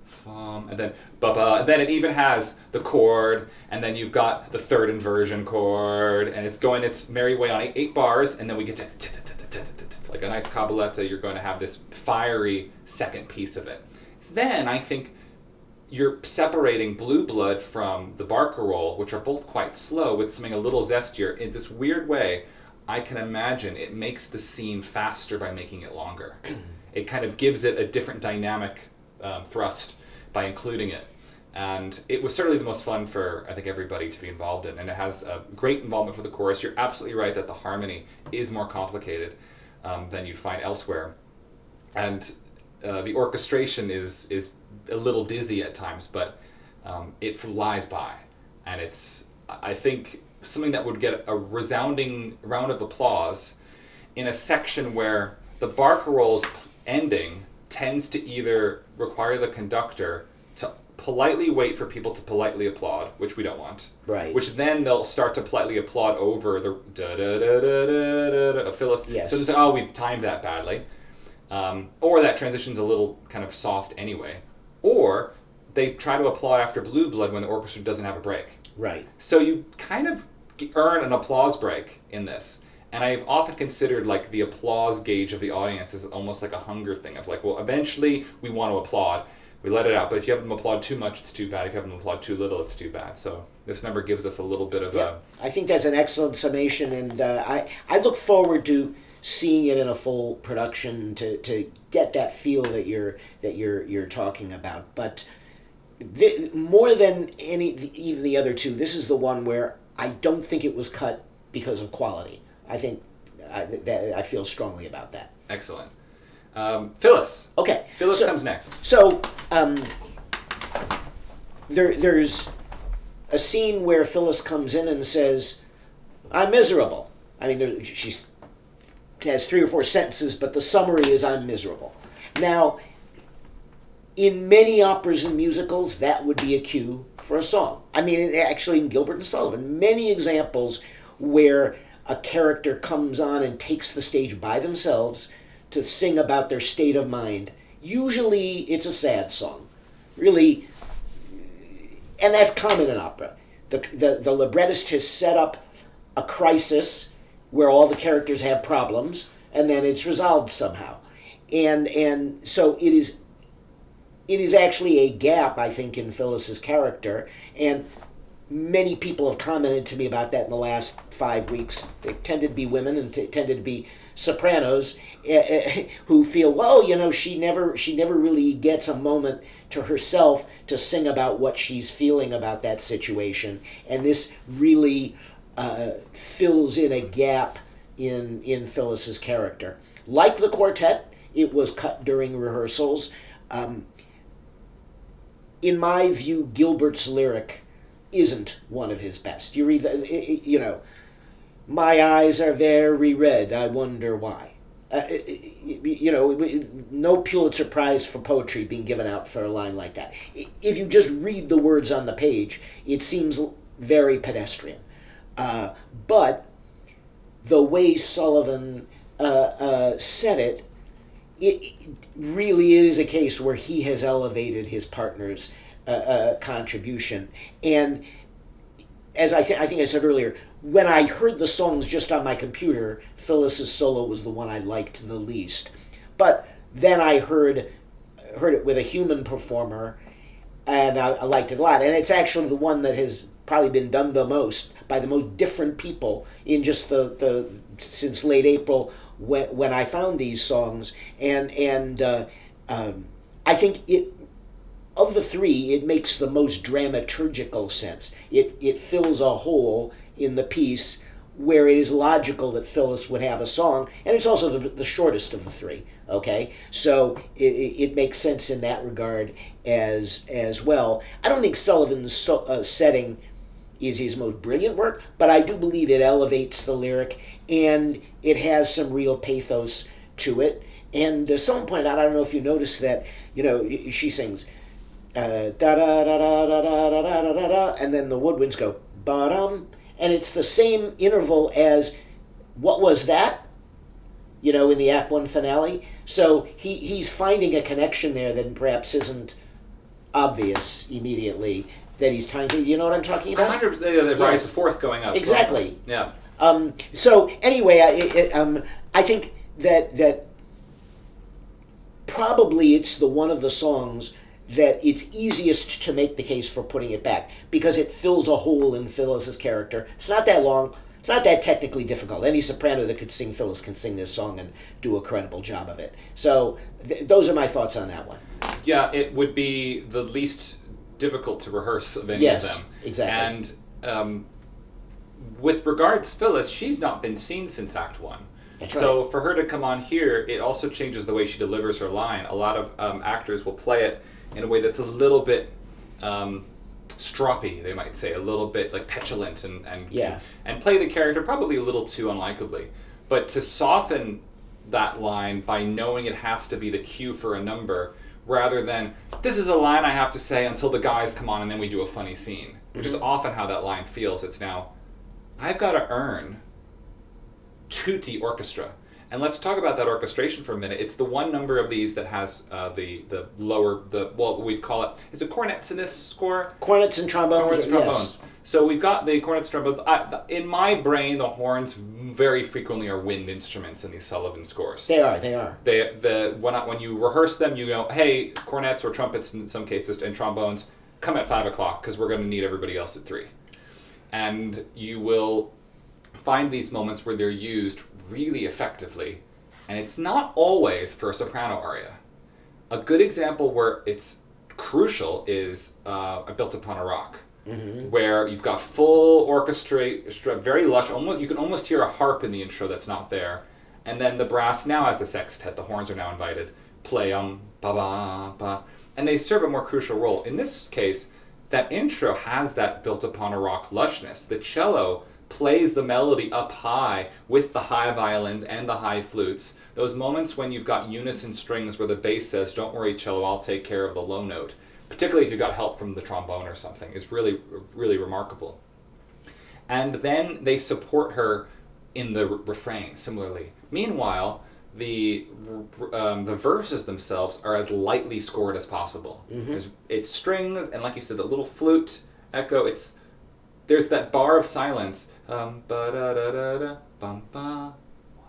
Speaker 1: fum, and then ba-ba, and then it even has the chord, and then you've got the third inversion chord, and it's going its merry way on 8 bars, and then we get to like a nice cabaletta. You're going to have this fiery second piece of it. Then I think you're separating Blue Blood from the Barcarolle, which are both quite slow, with something a little zestier. In this weird way, I can imagine it makes the scene faster by making it longer. It kind of gives it a different dynamic thrust by including it. And it was certainly the most fun for, I think, everybody to be involved in. And it has a great involvement for the chorus. You're absolutely right that the harmony is more complicated than you'd find elsewhere. And the orchestration is a little dizzy at times, but it flies by, and it's, I think, something that would get a resounding round of applause in a section where the Barcarolle's ending tends to either require the conductor to politely wait for people to politely applaud, which we don't want,
Speaker 2: right?
Speaker 1: Which then they'll start to politely applaud over the da da da da da da of Phyllis.
Speaker 2: Yes.
Speaker 1: So they say, oh, we've timed that badly, or that transition's a little kind of soft anyway. Or they try to applaud after Blue Blood when the orchestra doesn't have a break.
Speaker 2: Right.
Speaker 1: So you kind of earn an applause break in this. And I've often considered like the applause gauge of the audience is almost like a hunger thing of like, well, eventually we want to applaud. We let it out. But if you have them applaud too much, it's too bad. If you have them applaud too little, it's too bad. So this number gives us a little bit of a...
Speaker 2: I think that's an excellent summation. And I look forward to seeing it in a full production to get that feel that you're talking about. But more than even the other two, this is the one where I don't think it was cut because of quality. I think I feel strongly about that.
Speaker 1: Excellent. Phyllis.
Speaker 2: Okay.
Speaker 1: Phyllis comes next.
Speaker 2: So there's a scene where Phyllis comes in and says, "I'm miserable." I mean, she's has 3 or 4 sentences, but the summary is "I'm miserable." Now, in many operas and musicals, that would be a cue for a song. I mean, actually in Gilbert and Sullivan, many examples where a character comes on and takes the stage by themselves to sing about their state of mind. Usually it's a sad song. Really, and that's common in opera. The librettist has set up a crisis where all the characters have problems, and then it's resolved somehow. and so it is actually a gap, I think, in Phyllis's character, and many people have commented to me about that in the last 5 weeks. They tended to be women and tended to be sopranos who feel, well, she never really gets a moment to herself to sing about what she's feeling about that situation, and this really fills in a gap in Phyllis's character. Like the quartet, it was cut during rehearsals. In my view, Gilbert's lyric isn't one of his best. You read the, my eyes are very red, I wonder why. No Pulitzer Prize for poetry being given out for a line like that. If you just read the words on the page, it seems very pedestrian. But the way Sullivan said it really is a case where he has elevated his partner's contribution. And as I think I said earlier, when I heard the songs just on my computer, Phyllis's solo was the one I liked the least. But then I heard it with a human performer, and I liked it a lot. And it's actually the one that has probably been done the most by the most different people in just the since late April when I found these songs. And I think of the three, it makes the most dramaturgical sense. It fills a hole in the piece where it is logical that Phyllis would have a song, and it's also the shortest of the three. Okay, so it makes sense in that regard as well. I don't think Sullivan's setting is his most brilliant work, but I do believe it elevates the lyric, and it has some real pathos to it. And someone pointed out, I don't know if you noticed that, she sings da da da da da da da da da da, and then the woodwinds go ba-dum, and it's the same interval as what was that, in the Act 1 finale. So he's finding a connection there that perhaps isn't obvious immediately that he's trying to, you know what I'm talking about?
Speaker 1: 100%, the rise the fourth going up.
Speaker 2: Exactly.
Speaker 1: Yeah.
Speaker 2: So anyway, I think that probably it's the one of the songs that it's easiest to make the case for putting it back because it fills a hole in Phyllis's character. It's not that long. It's not that technically difficult. Any soprano that could sing Phyllis can sing this song and do a credible job of it. So those are my thoughts on that one.
Speaker 1: Yeah, it would be the least difficult to rehearse of any of them.
Speaker 2: Exactly.
Speaker 1: And with regards to Phyllis, she's not been seen since Act 1.
Speaker 2: That's
Speaker 1: So
Speaker 2: right.
Speaker 1: for her to come on here, it also changes the way she delivers her line. A lot of actors will play it in a way that's a little bit stroppy, they might say, a little bit like petulant and play the character probably a little too unlikably. But to soften that line by knowing it has to be the cue for a number, rather than, this is a line I have to say until the guys come on and then we do a funny scene, which is often how that line feels. It's now, I've got to earn tutti orchestra. And let's talk about that orchestration for a minute. It's the one number of these that has the lower, we'd call it, is it cornets in this score?
Speaker 2: Cornets and trombones.
Speaker 1: Cornets and trombones.
Speaker 2: Yes.
Speaker 1: So we've got the cornets and trombones. In my brain, the horns very frequently are wind instruments in these Sullivan scores.
Speaker 2: They are.
Speaker 1: When you rehearse them, you go, hey, cornets or trumpets in some cases and trombones, come at 5 o'clock because we're going to need everybody else at 3. And you will find these moments where they're used really effectively, and it's not always for a soprano aria. A good example where it's crucial is I Built Upon a Rock, where you've got full orchestra, very lush, almost you can almost hear a harp in the intro that's not there, and then the brass now as a sextet, the horns are now invited, play ba ba ba, and they serve a more crucial role. In this case, that intro has that Built Upon a Rock lushness. The cello plays the melody up high with the high violins and the high flutes. Those moments when you've got unison strings where the bass says, don't worry cello, I'll take care of the low note, particularly if you've got help from the trombone or something, is really, really remarkable. And then they support her in the refrain, similarly. Meanwhile, the verses themselves are as lightly scored as possible. It's strings, and like you said, the little flute echo, there's that bar of silence. Ba da da da da, bum ba. 1,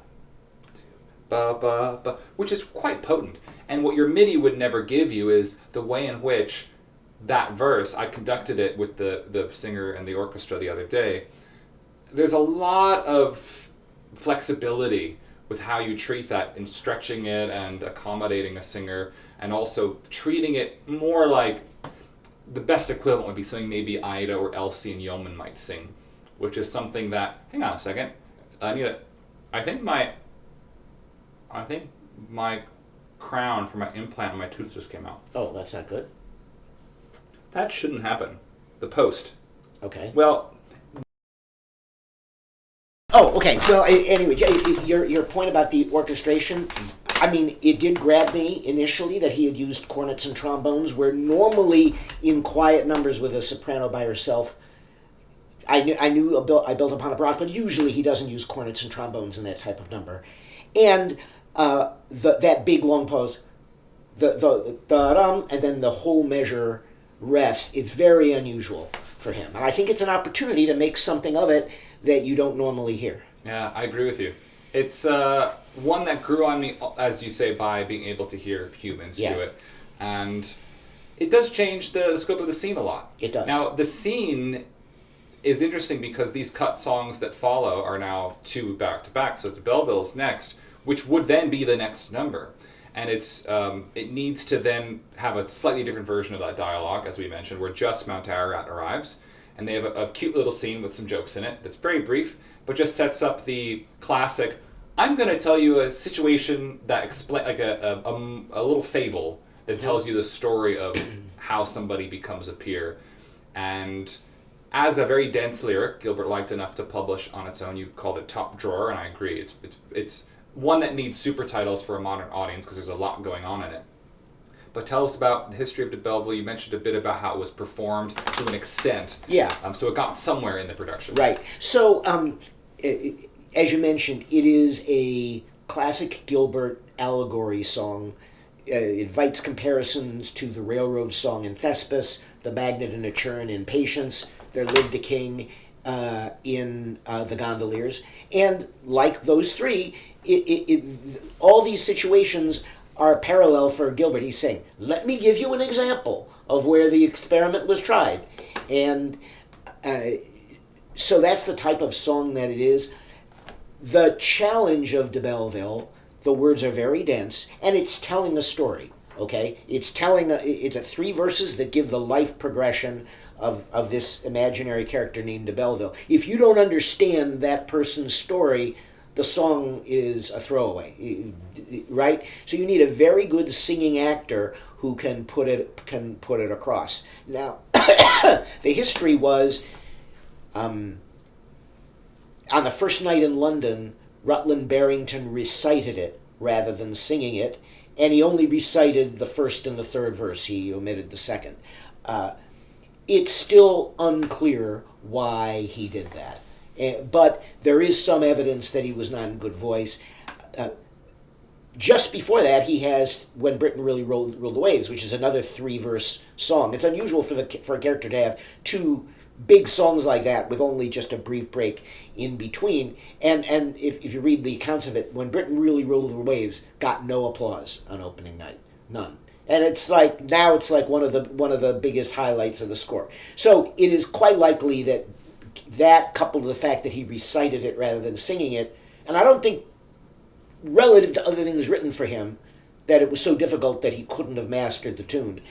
Speaker 1: 2. ba ba ba, which is quite potent. And what your MIDI would never give you is the way in which that verse, I conducted it with the singer and the orchestra the other day, there's a lot of flexibility with how you treat that in stretching it and accommodating a singer, and also treating it more like the best equivalent would be something maybe Ida or Elsie and Yeoman might sing, which is something that, hang on a second, I think my crown for my implant on my tooth just came out.
Speaker 2: Oh, that's not good.
Speaker 1: That shouldn't happen. The post.
Speaker 2: Okay.
Speaker 1: Well.
Speaker 2: Oh, okay. Well, anyway, your point about the orchestration, I mean, it did grab me initially that he had used cornets and trombones, where normally in quiet numbers with a soprano by herself, I built upon a broth, but usually he doesn't use cornets and trombones in that type of number. And that big long pause, the da-dum, and then the whole measure rest is very unusual for him. And I think it's an opportunity to make something of it that you don't normally hear.
Speaker 1: Yeah, I agree with you. It's one that grew on me, as you say, by being able to hear humans do it. And it does change the scope of the scene a lot.
Speaker 2: It does.
Speaker 1: Now, the scene is interesting because these cut songs that follow are now 2 back-to-back, so the Belville's next, which would then be the next number. And it needs to then have a slightly different version of that dialogue, as we mentioned, where just Mountararat arrives. And they have a cute little scene with some jokes in it that's very brief, but just sets up the classic, I'm going to tell you a situation that like a little fable that tells you the story of how somebody becomes a peer. And as a very dense lyric, Gilbert liked enough to publish on its own. You called it Top Drawer, and I agree. It's one that needs super titles for a modern audience because there's a lot going on in it. But tell us about the history of de Belville. You mentioned a bit about how it was performed to an extent.
Speaker 2: Yeah.
Speaker 1: So it got somewhere in the production.
Speaker 2: Right. So, as you mentioned, it is a classic Gilbert allegory song. It invites comparisons to the railroad song in Thespis, the magnet and a churn in Patience, There Lived a King in The Gondoliers. And like those three, all these situations are parallel for Gilbert. He's saying, let me give you an example of where the experiment was tried. And so that's the type of song that it is. The challenge of de Belville, the words are very dense, and it's telling a story, okay? It's a 3 verses that give the life progression of this imaginary character named de Belville. If you don't understand that person's story, the song is a throwaway, right? So you need a very good singing actor who can put it across. Now, the history was, on the first night in London, Rutland Barrington recited it rather than singing it, and he only recited the first and the third verse. He omitted the second. It's still unclear why he did that. But there is some evidence that he was not in good voice. Just before that, he has When Britain Really Ruled the Waves, which is another 3-verse song. It's unusual for a character to have 2 big songs like that with only just a brief break in between. And if you read the accounts of it, When Britain Really Ruled the Waves got no applause on opening night, none. And it's like one of the biggest highlights of the score. So it is quite likely that coupled with the fact that he recited it rather than singing it, and I don't think, relative to other things written for him, that it was so difficult that he couldn't have mastered the tune.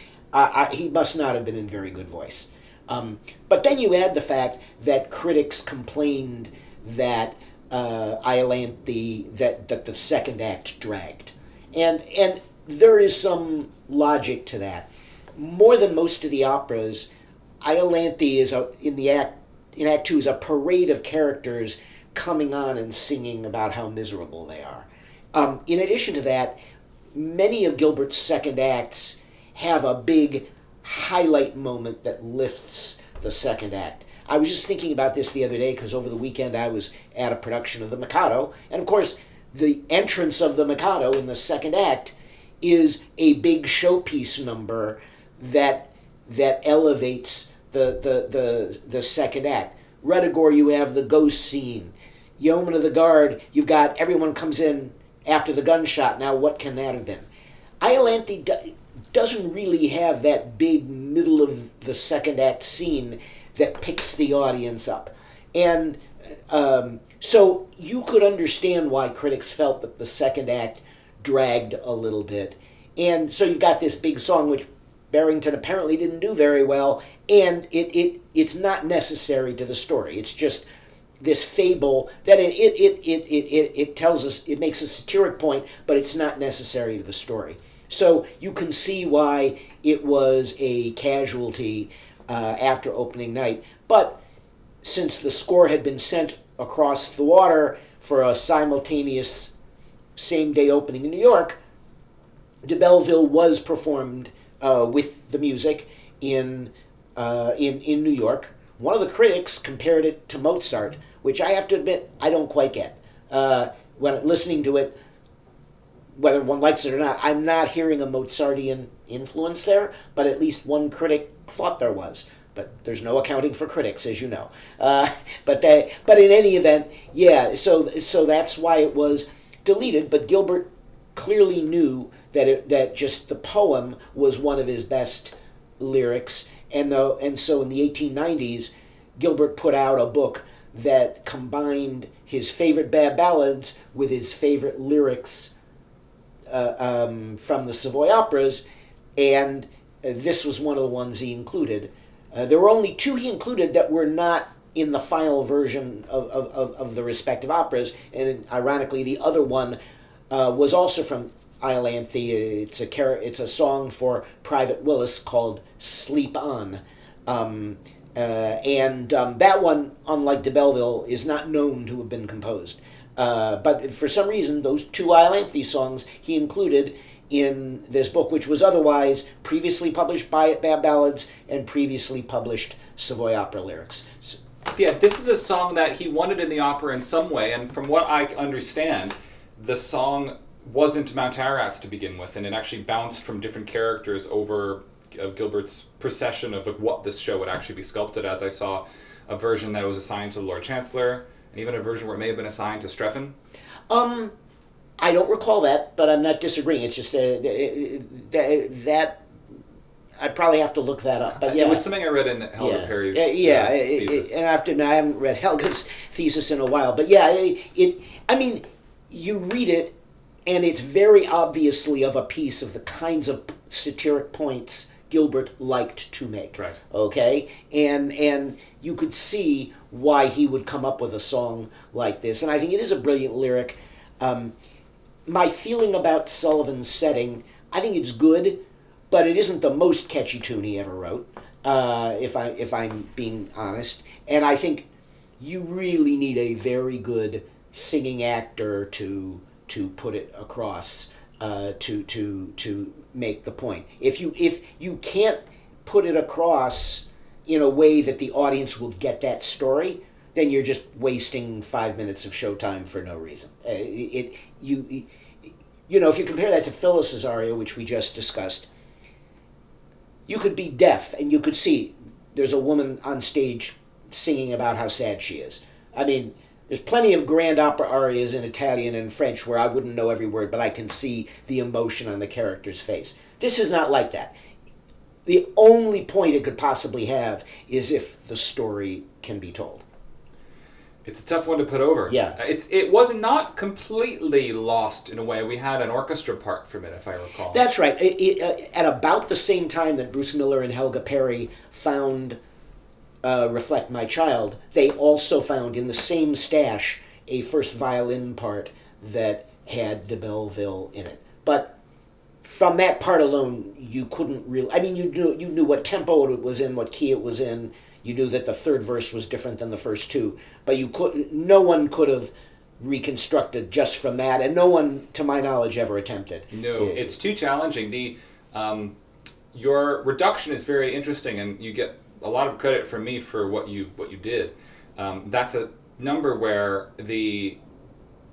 Speaker 2: He must not have been in very good voice. But then you add the fact that critics complained that Iolanthe, that the second act dragged. And there is some logic to that. More than most of the operas, Iolanthe is in Act 2 is a parade of characters coming on and singing about how miserable they are. In addition to that, many of Gilbert's second acts have a big highlight moment that lifts the second act. I was just thinking about this the other day because over the weekend I was at a production of The Mikado, and of course the entrance of The Mikado in the second act is a big showpiece number that elevates the second act. Redegore, you have the ghost scene. Yeoman of the Guard, you've got everyone comes in after the gunshot. Now, what can that have been? Iolanthe doesn't really have that big middle of the second act scene that picks the audience up. And so you could understand why critics felt that the second act dragged a little bit. And so you've got this big song, which Barrington apparently didn't do very well, and it's not necessary to the story. It's just this fable that it tells us, it makes a satiric point, but it's not necessary to the story. So you can see why it was a casualty after opening night. But since the score had been sent across the water for a simultaneous same-day opening in New York, de Belleville was performed with the music in New York. One of the critics compared it to Mozart, which I have to admit I don't quite get. When listening to it, whether one likes it or not, I'm not hearing a Mozartian influence there, but at least one critic thought there was. But there's no accounting for critics, as you know. But in any event, yeah, so that's why it was deleted, but Gilbert clearly knew that just the poem was one of his best lyrics, and so in the 1890s, Gilbert put out a book that combined his favorite bad ballads with his favorite lyrics from the Savoy operas, and this was one of the ones he included. There were only two he included that were not in the final version of the respective operas, and ironically, the other one was also from Iolanthe. It's a song for Private Willis called "Sleep On," and that one, unlike de Belleville, is not known to have been composed. But for some reason, those two Iolanthe songs he included in this book, which was otherwise previously published Bad Ballads and previously published Savoy Opera lyrics. So,
Speaker 1: yeah, this is a song that he wanted in the opera in some way, and from what I understand, the song wasn't Mountararat's to begin with, and it actually bounced from different characters over Gilbert's procession of what this show would actually be sculpted as. I saw a version that was assigned to the Lord Chancellor, and even a version where it may have been assigned to Strephon.
Speaker 2: I don't recall that, but I'm not disagreeing. It's just that I probably have to look that up. But yeah,
Speaker 1: it was something I read in Helga Perry's thesis.
Speaker 2: And I haven't read Helga's thesis in a while. But yeah, I mean, you read it, and it's very obviously of a piece of the kinds of satiric points Gilbert liked to make.
Speaker 1: Right.
Speaker 2: Okay? And you could see why he would come up with a song like this. And I think it is a brilliant lyric. My feeling about Sullivan's setting, I think it's good, but it isn't the most catchy tune he ever wrote, if I'm being honest. And I think you really need a very good singing actor to put it across, to make the point. If you can't put it across in a way that the audience will get that story, then you're just wasting 5 minutes of showtime for no reason. You know, if you compare that to Phyllis's aria, which we just discussed, you could be deaf and you could see there's a woman on stage singing about how sad she is. I mean, there's plenty of grand opera arias in Italian and French where I wouldn't know every word, but I can see the emotion on the character's face. This is not like that. The only point it could possibly have is if the story can be told.
Speaker 1: It's a tough one to put over.
Speaker 2: Yeah.
Speaker 1: It was not completely lost in a way. We had an orchestra part from it, if I recall.
Speaker 2: That's right. At about the same time that Bruce Miller and Helga Perry found Reflect My Child, they also found in the same stash a first violin part that had de Belleville in it. But from that part alone, you couldn't really... I mean, you knew what tempo it was in, what key it was in. You knew that the third verse was different than the first two, but no one could have reconstructed just from that, and no one, to my knowledge, ever attempted.
Speaker 1: No, it's too challenging. Your reduction is very interesting, and you get a lot of credit from me for what you did. That's a number where the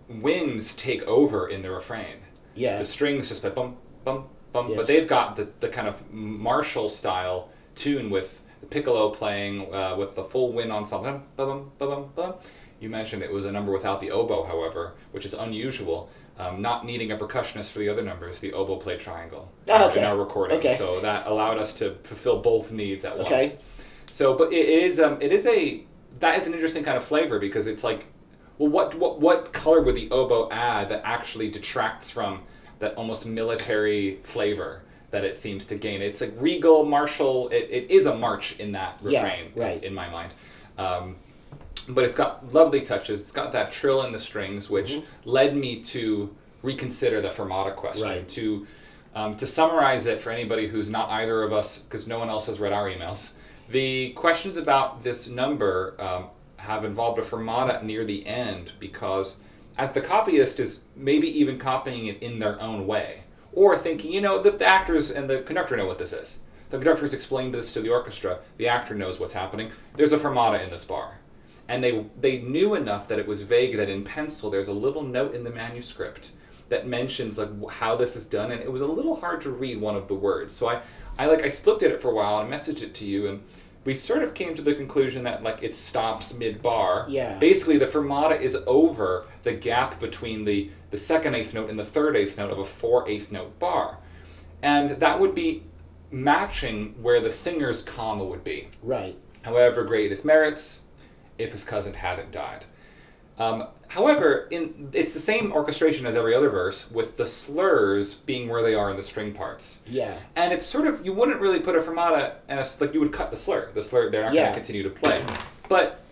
Speaker 1: winds take over in the refrain.
Speaker 2: Yeah.
Speaker 1: The strings just play bum, bum, bum,
Speaker 2: yes.
Speaker 1: But they've got the kind of Marshall style tune with the piccolo playing with the full wind ensemble. Bum, bum, bum, bum, bum. You mentioned it was a number without the oboe, however, which is unusual. not needing a percussionist for the other numbers, the oboe played triangle
Speaker 2: Okay.
Speaker 1: in our recording.
Speaker 2: Okay.
Speaker 1: So that allowed us to fulfill both needs at
Speaker 2: Okay.
Speaker 1: once. So, but that is an interesting kind of flavor, because it's like, well, what color would the oboe add that actually detracts from that almost military flavor that it seems to gain? It's like regal, martial. It is a march in that refrain,
Speaker 2: right.
Speaker 1: in my mind. But it's got lovely touches. It's got that trill in the strings, which led me to reconsider the fermata question.
Speaker 2: Right.
Speaker 1: To summarize it for anybody who's not either of us, because no one else has read our emails, the questions about this number have involved a fermata near the end, because as the copyist is maybe even copying it in their own way, or thinking, that the actors and the conductor know what this is. The conductor's explained this to the orchestra. The actor knows what's happening. There's a fermata in this bar. And they knew enough that it was vague that in pencil there's a little note in the manuscript that mentions like how this is done, and it was a little hard to read one of the words. So I looked at it for a while and messaged it to you, and we sort of came to the conclusion that like it stops mid-bar.
Speaker 2: Yeah.
Speaker 1: Basically the fermata is over the gap between the second eighth note and the third eighth note of a 4/8 note bar. And that would be matching where the singer's comma would be.
Speaker 2: Right.
Speaker 1: However great his merits, if his cousin hadn't died. However, it's the same orchestration as every other verse, with the slurs being where they are in the string parts.
Speaker 2: Yeah.
Speaker 1: And it's sort of, you wouldn't really put a fermata, and like you would cut the slur. The slur, they're not going to continue to play. But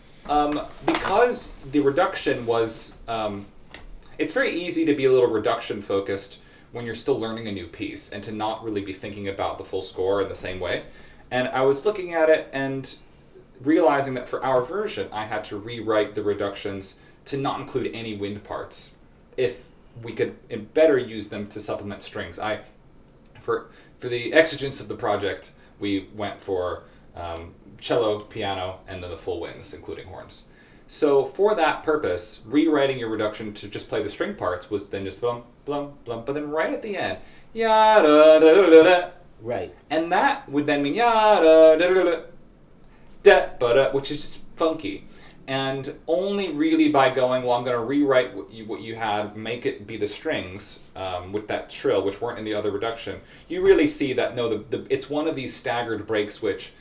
Speaker 1: because the reduction was, it's very easy to be a little reduction focused when you're still learning a new piece, and to not really be thinking about the full score in the same way. And I was looking at it and realizing that for our version, I had to rewrite the reductions to not include any wind parts, if we could better use them to supplement strings. For the exigence of the project, we went for cello, piano, and then the full winds, including horns. So for that purpose, rewriting your reduction to just play the string parts was then just blum, blum, blum, but then right at the end, ya da da da da.
Speaker 2: Right.
Speaker 1: And that would then mean ya da da da da da ba da, which is just funky. And only really by going, well, I'm going to rewrite what you had, make it be the strings with that trill, which weren't in the other reduction, you really see that, no, it's one of these staggered breaks, which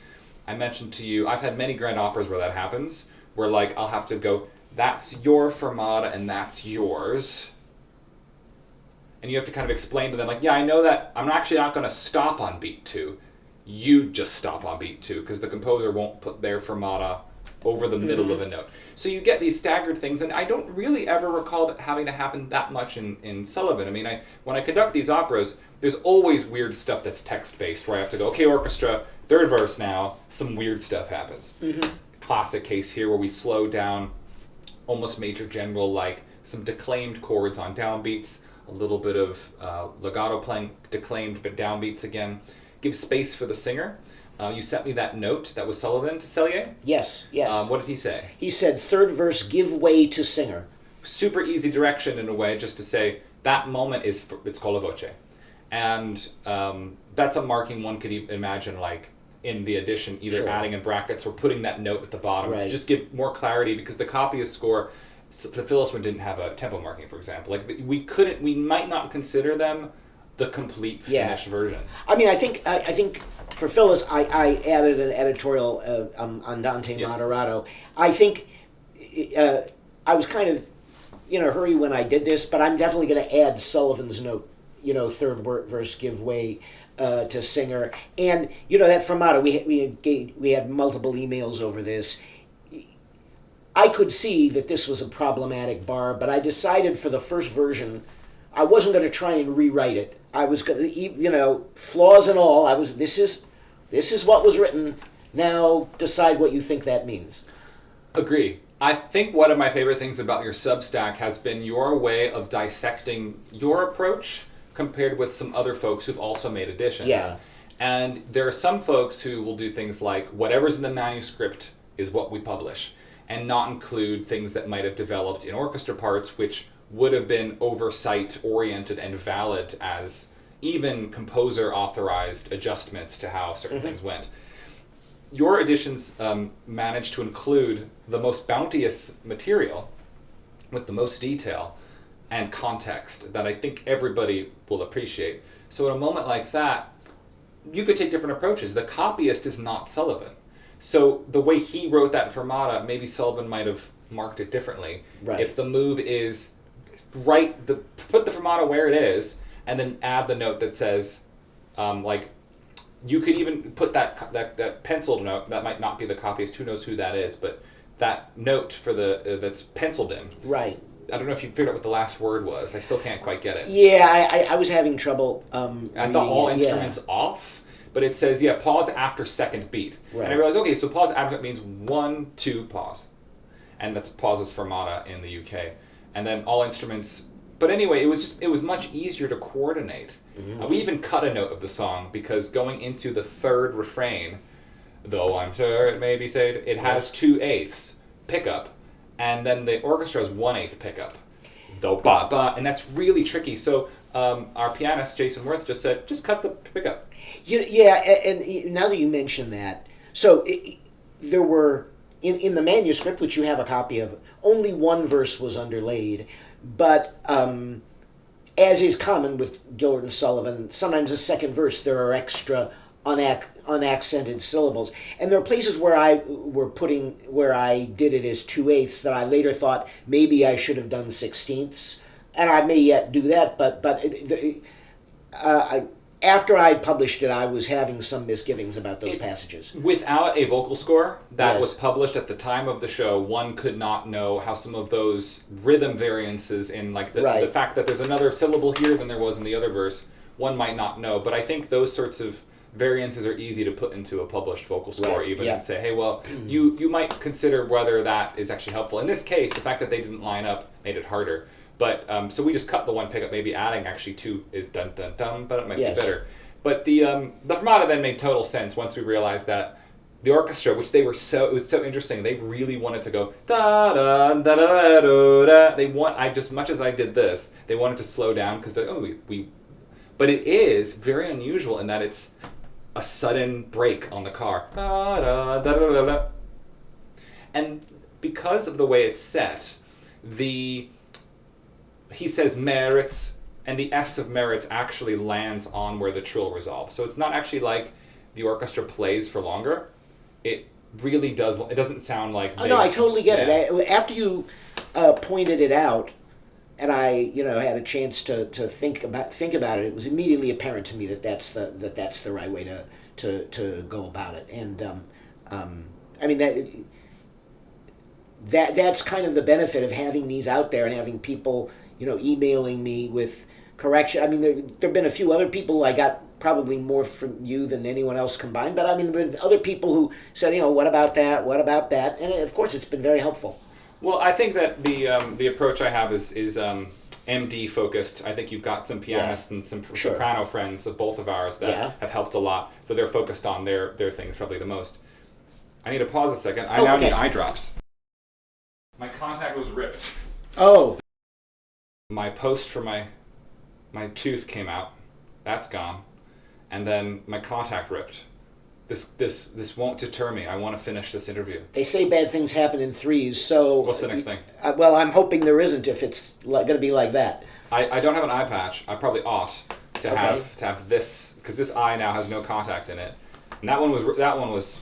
Speaker 1: I mentioned to you. I've had many grand operas where that happens, where like I'll have to go, that's your fermata and that's yours. And you have to kind of explain to them, like, yeah, I know that I'm actually not going to stop on beat 2. You just stop on beat 2, because the composer won't put their fermata over the middle of a note. So you get these staggered things, and I don't really ever recall it having to happen that much in Sullivan. I mean, when I conduct these operas, there's always weird stuff that's text-based, where I have to go, okay, orchestra, third verse now, some weird stuff happens. Classic case here, where we slow down, almost major general, like some declaimed chords on downbeats, a little bit of legato playing, declaimed but downbeats again. Give space for the singer. You sent me that note that was Sullivan to Cellier?
Speaker 2: Yes.
Speaker 1: What did he say?
Speaker 2: He said, third verse, give way to singer.
Speaker 1: Super easy direction in a way, just to say that moment it's called a voce. And that's a marking one could imagine, like, in the addition, either adding in brackets or putting that note at the bottom to just give more clarity, because the copyist score, the Phyllis one didn't have a tempo marking, for example. Like, we might not consider them the complete finished version.
Speaker 2: I mean, I think for Phyllis, I added an editorial Andante Moderato. I think I was kind of in a hurry when I did this, but I'm definitely going to add Sullivan's note, third verse, give way to singer. And, that fermata, we had multiple emails over this. I could see that this was a problematic bar, but I decided for the first version, I wasn't going to try and rewrite it. I was going to, flaws and all. This is what was written. Now decide what you think that means.
Speaker 1: Agree. I think one of my favorite things about your Substack has been your way of dissecting your approach compared with some other folks who've also made editions.
Speaker 2: Yeah.
Speaker 1: And there are some folks who will do things like whatever's in the manuscript is what we publish, and not include things that might have developed in orchestra parts, which would have been oversight oriented and valid as even composer authorized adjustments to how certain things went. Your editions managed to include the most bounteous material with the most detail, and context that I think everybody will appreciate. So at a moment like that, you could take different approaches. The copyist is not Sullivan. So the way he wrote that fermata, maybe Sullivan might have marked it differently.
Speaker 2: Right.
Speaker 1: If the move is put the fermata where it is, and then add the note that says, you could even put that penciled note. That might not be the copyist. Who knows who that is? But that note for that's penciled in.
Speaker 2: Right.
Speaker 1: I don't know if you figured out what the last word was. I still can't quite get it.
Speaker 2: Yeah, I was having trouble.
Speaker 1: I thought all instruments off, but it says pause after second beat,
Speaker 2: right.
Speaker 1: And I realized so pause after means 1, 2 pause, and that's pauses fermata in the UK, and then all instruments. But anyway, it was much easier to coordinate. Mm-hmm. We even cut a note of the song because going into the third refrain, though I'm sure it may be said, it has 2/8 pickup. And then the orchestra has 1/8 pickup, though ba ba, and that's really tricky. So our pianist Jason Worth just said, just cut the pickup.
Speaker 2: And now that you mention that, so there were in the manuscript, which you have a copy of, only one verse was underlaid, but as is common with Gilbert and Sullivan, sometimes the second verse there are extra unaccented syllables, and there are places where I did it as 2/8 that I later thought maybe I should have done 16ths, and I may yet do that. But after I published it, I was having some misgivings about those passages.
Speaker 1: Without a vocal score that was published at the time of the show, one could not know how some of those rhythm variances in the fact that there's another syllable here than there was in the other verse. One might not know, but I think those sorts of variances are easy to put into a published vocal score and say, hey, well, you might consider whether that is actually helpful. In this case, the fact that they didn't line up made it harder. But so we just cut the one pickup, maybe adding actually 2 is dun dun dun, but it might be better. But the fermata then made total sense once we realized that the orchestra, which it was so interesting, they really wanted to go da da da da da da. Just much as I did this, they wanted to slow down because but it is very unusual in that it's a sudden break on the car. Da, da, da, da, da, da. And because of the way it's set, he says merits, and the S of merits actually lands on where the trill resolves. So it's not actually like the orchestra plays for longer. It really does. It doesn't sound like.
Speaker 2: No, I totally get it. After you pointed it out, and I had a chance to think about it, it was immediately apparent to me that that's the right way to go about it. And I mean that's kind of the benefit of having these out there and having people emailing me with correction. I mean, there've been a few other people. I got probably more from you than anyone else combined, but I mean, there have been other people who said, what about that? What about that? And of course, it's been very helpful.
Speaker 1: Well, I think that the approach I have is MD focused. I think you've got some pianists and some soprano friends of both of ours that have helped a lot. So they're focused on their things probably the most. I need to pause a second. I now need eye drops. My contact was ripped.
Speaker 2: Oh.
Speaker 1: My post for my tooth came out. That's gone. And then my contact ripped. This won't deter me. I want to finish this interview.
Speaker 2: They say bad things happen in threes, so...
Speaker 1: What's the next thing?
Speaker 2: Well, I'm hoping there isn't if it's going to be like that.
Speaker 1: I don't have an eye patch. I probably ought to have this, because this eye now has no contact in it. And that one was...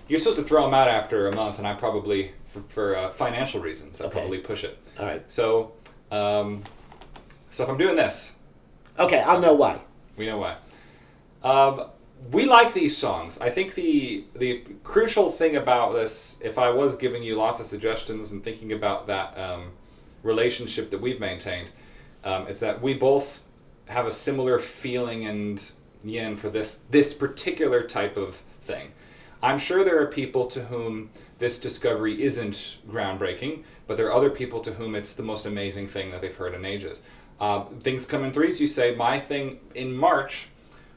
Speaker 1: You're supposed to throw them out after a month, and I probably, for financial reasons, I'll probably push it.
Speaker 2: All right.
Speaker 1: So if I'm doing this...
Speaker 2: Okay, I'll know why.
Speaker 1: We know why. We like these songs. I think the crucial thing about this, if I was giving you lots of suggestions and thinking about that relationship that we've maintained, is that we both have a similar feeling and yin for this particular type of thing. I'm sure there are people to whom this discovery isn't groundbreaking, but there are other people to whom it's the most amazing thing that they've heard in ages. Things come in threes, you say. My thing in March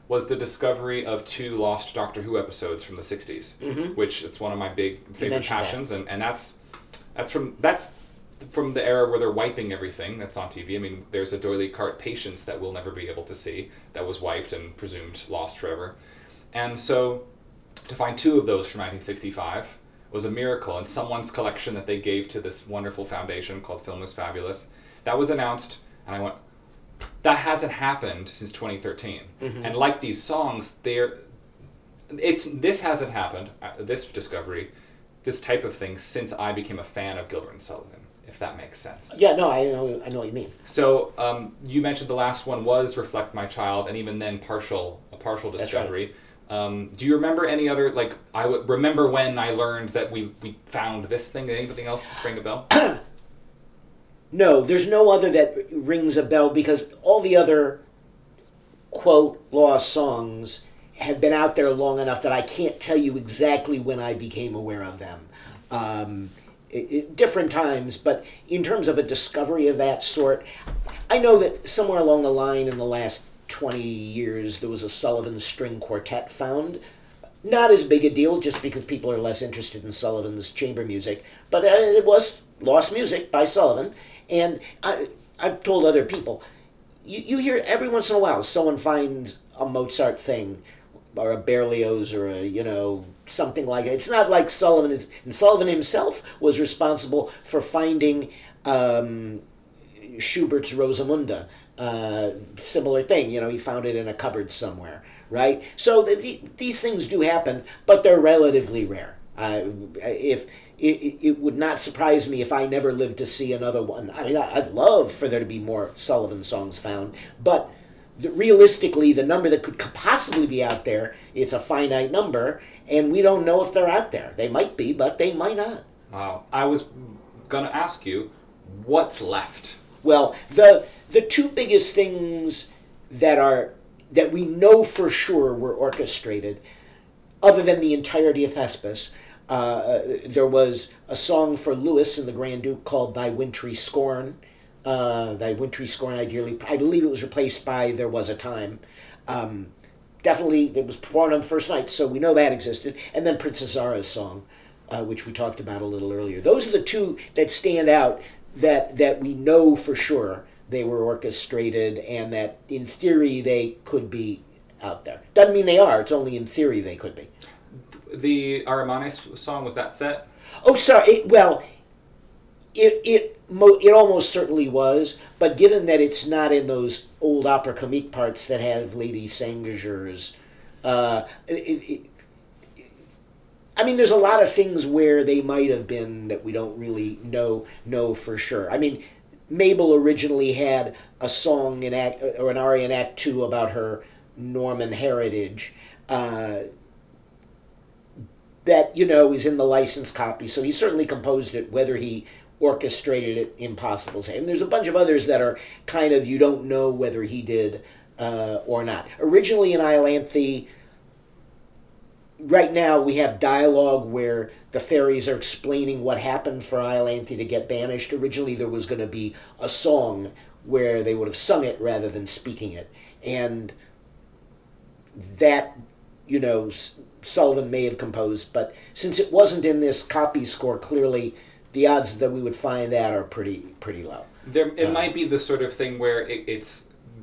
Speaker 1: was the discovery of 2 lost Doctor Who episodes from the 60s, which it's one of my big favorite passions, and that's from the era where they're wiping everything that's on TV. I mean, there's a doily cart Patience that we'll never be able to see that was wiped and presumed lost forever. And so to find 2 of those from 1965 was a miracle, and someone's collection that they gave to this wonderful foundation called Film is Fabulous. That was announced, and I went, that hasn't happened since 2013. And like these songs, this hasn't happened, this discovery, this type of thing, since I became a fan of Gilbert and Sullivan, if that makes sense.
Speaker 2: Yeah, no, I know what you mean.
Speaker 1: So you mentioned the last one was Reflect My Child, and even then a partial discovery. Do you remember any other, like, I would remember when I learned that we found this thing? Did anything else ring a bell?
Speaker 2: No, there's no other that rings a bell, because all the other, quote, lost songs have been out there long enough that I can't tell you exactly when I became aware of them. Different times, but in terms of a discovery of that sort, I know that somewhere along the line in the last 20 years there was a Sullivan string quartet found. Not as big a deal, just because people are less interested in Sullivan's chamber music, but it was lost music by Sullivan. And I've told other people, you hear every once in a while someone finds a Mozart thing, or a Berlioz, or something like that. It's not like Sullivan is, and Sullivan himself was responsible for finding Schubert's Rosamunda. Similar thing, he found it in a cupboard somewhere, right? So these things do happen, but they're relatively rare. If it would not surprise me if I never lived to see another one. I mean, I'd love for there to be more Sullivan songs found, but realistically, the number that could possibly be out there, it's a finite number, and we don't know if they're out there. They might be, but they might not.
Speaker 1: Wow. I was going to ask you, what's left?
Speaker 2: Well, the two biggest things that we know for sure were orchestrated, other than the entirety of Thespis, there was a song for Louis and the Grand Duke called Thy Wintry Scorn. Thy Wintry Scorn, I believe it was replaced by There Was a Time. Definitely, it was performed on the first night, so we know that existed. And then Princess Zara's song, which we talked about a little earlier. Those are the two that stand out that we know for sure they were orchestrated, and that in theory they could be out there. Doesn't mean they are, it's only in theory they could be.
Speaker 1: The Aramanes song, was that set?
Speaker 2: Oh, sorry. It almost certainly was, but given that it's not in those old opera comique parts that have Lady Sengagers, I mean, there's a lot of things where they might have been that we don't really know for sure. I mean, Mabel originally had a song in an aria in Act 2 about her Norman heritage. That is in the license copy, so he certainly composed it. Whether he orchestrated it, impossible to say. And there's a bunch of others that are kind of, you don't know whether he did or not. Originally in Iolanthe, right now we have dialogue where the fairies are explaining what happened for Iolanthe to get banished. Originally there was going to be a song where they would have sung it rather than speaking it, and that Sullivan may have composed, but since it wasn't in this copy score, clearly the odds that we would find that are pretty low.
Speaker 1: It might be the sort of thing where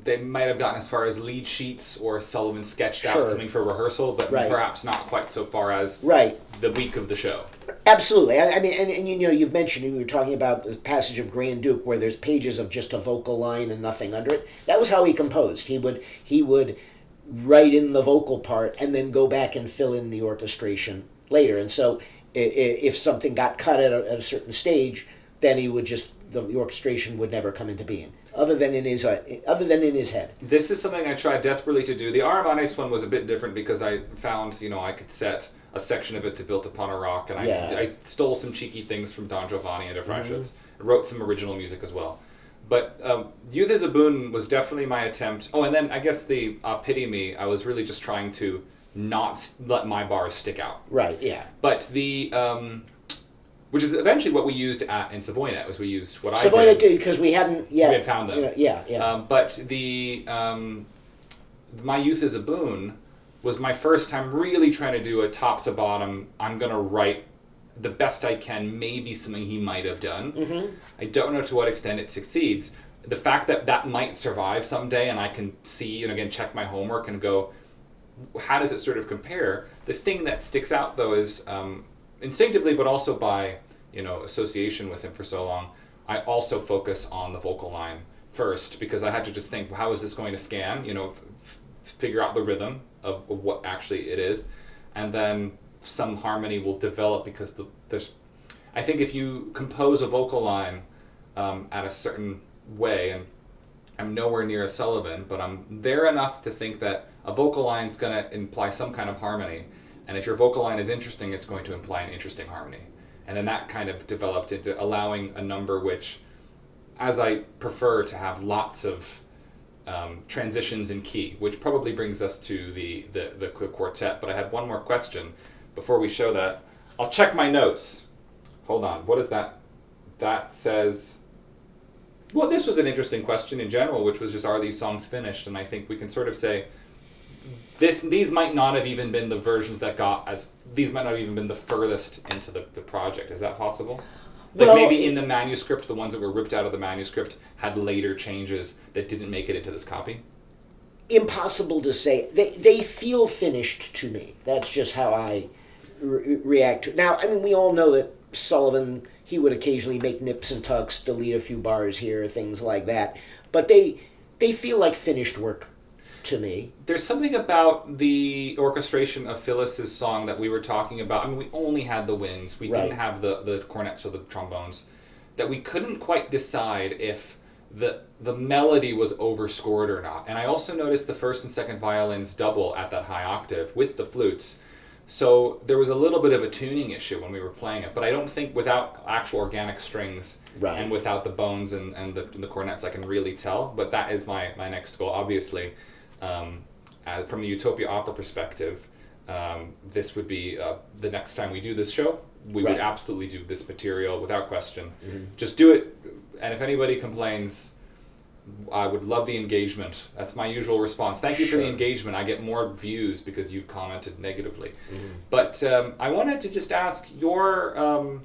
Speaker 1: they might have gotten as far as lead sheets, or Sullivan sketched out something for rehearsal, but perhaps not quite so far as the week of the show.
Speaker 2: Absolutely. I mean, and you've mentioned, you were talking about the passage of Grand Duke where there's pages of just a vocal line and nothing under it. That was how he composed. He would write in the vocal part and then go back and fill in the orchestration later. And so if something got cut at a certain stage, then the orchestration would never come into being, other than in his head.
Speaker 1: This is something I tried desperately to do. The Aramanes one was a bit different because I found I could set a section of it to Built Upon a Rock, and I stole some cheeky things from Don Giovanni and De Frascas. Wrote some original music as well. But Youth is a Boon was definitely my attempt. Oh, and then I guess the Pity Me, I was really just trying to not let my bars stick out.
Speaker 2: Right, yeah.
Speaker 1: But the, which is eventually what we used in Savoynet, was we used what
Speaker 2: Savoynet did, because we hadn't yet.
Speaker 1: We had found them.
Speaker 2: Yeah.
Speaker 1: But the, My Youth is a Boon was my first time really trying to do a top to bottom, I'm going to write the best I can, maybe something he might have done. Mm-hmm. I don't know to what extent it succeeds. The fact that might survive someday, and I can see, and again, check my homework and go, how does it sort of compare? The thing that sticks out, though, is instinctively, but also by association with him for so long, I also focus on the vocal line first, because I had to just think, how is this going to scan? Figure out the rhythm of what actually it is, and then some harmony will develop, because there's. I think if you compose a vocal line at a certain way, and I'm nowhere near a Sullivan, but I'm there enough to think that a vocal line is going to imply some kind of harmony, and if your vocal line is interesting, it's going to imply an interesting harmony. And then that kind of developed into allowing a number which, as I prefer to have lots of transitions in key, which probably brings us to the quartet. But I had one more question before we show that. I'll check my notes. Hold on. What is that? That says... Well, this was an interesting question in general, which was just, are these songs finished? And I think we can sort of say, these might not have even been the versions that these might not have even been the furthest into the project. Is that possible? Like, well, maybe in the manuscript, the ones that were ripped out of the manuscript had later changes that didn't make it into this copy?
Speaker 2: Impossible to say. They feel finished to me. That's just how I react to it. Now, I mean, we all know that Sullivan, he would occasionally make nips and tucks, delete a few bars here, things like that. But they feel like finished work to me.
Speaker 1: There's something about the orchestration of Phyllis's song that we were talking about. I mean, we only had the winds. We didn't have the cornets or the trombones. That we couldn't quite decide if the melody was overscored or not. And I also noticed the first and second violins double at that high octave with the flutes. So there was a little bit of a tuning issue when we were playing it. But I don't think without actual organic strings and without the bones and the cornets I can really tell. But that is my next goal, obviously. From the Utopia Opera perspective, this would be the next time we do this show, we would absolutely do this material without question. Mm-hmm. Just do it, and if anybody complains, I would love the engagement. That's my usual response. Thank you for the engagement. I get more views because you've commented negatively. Mm-hmm. But I wanted to just ask your,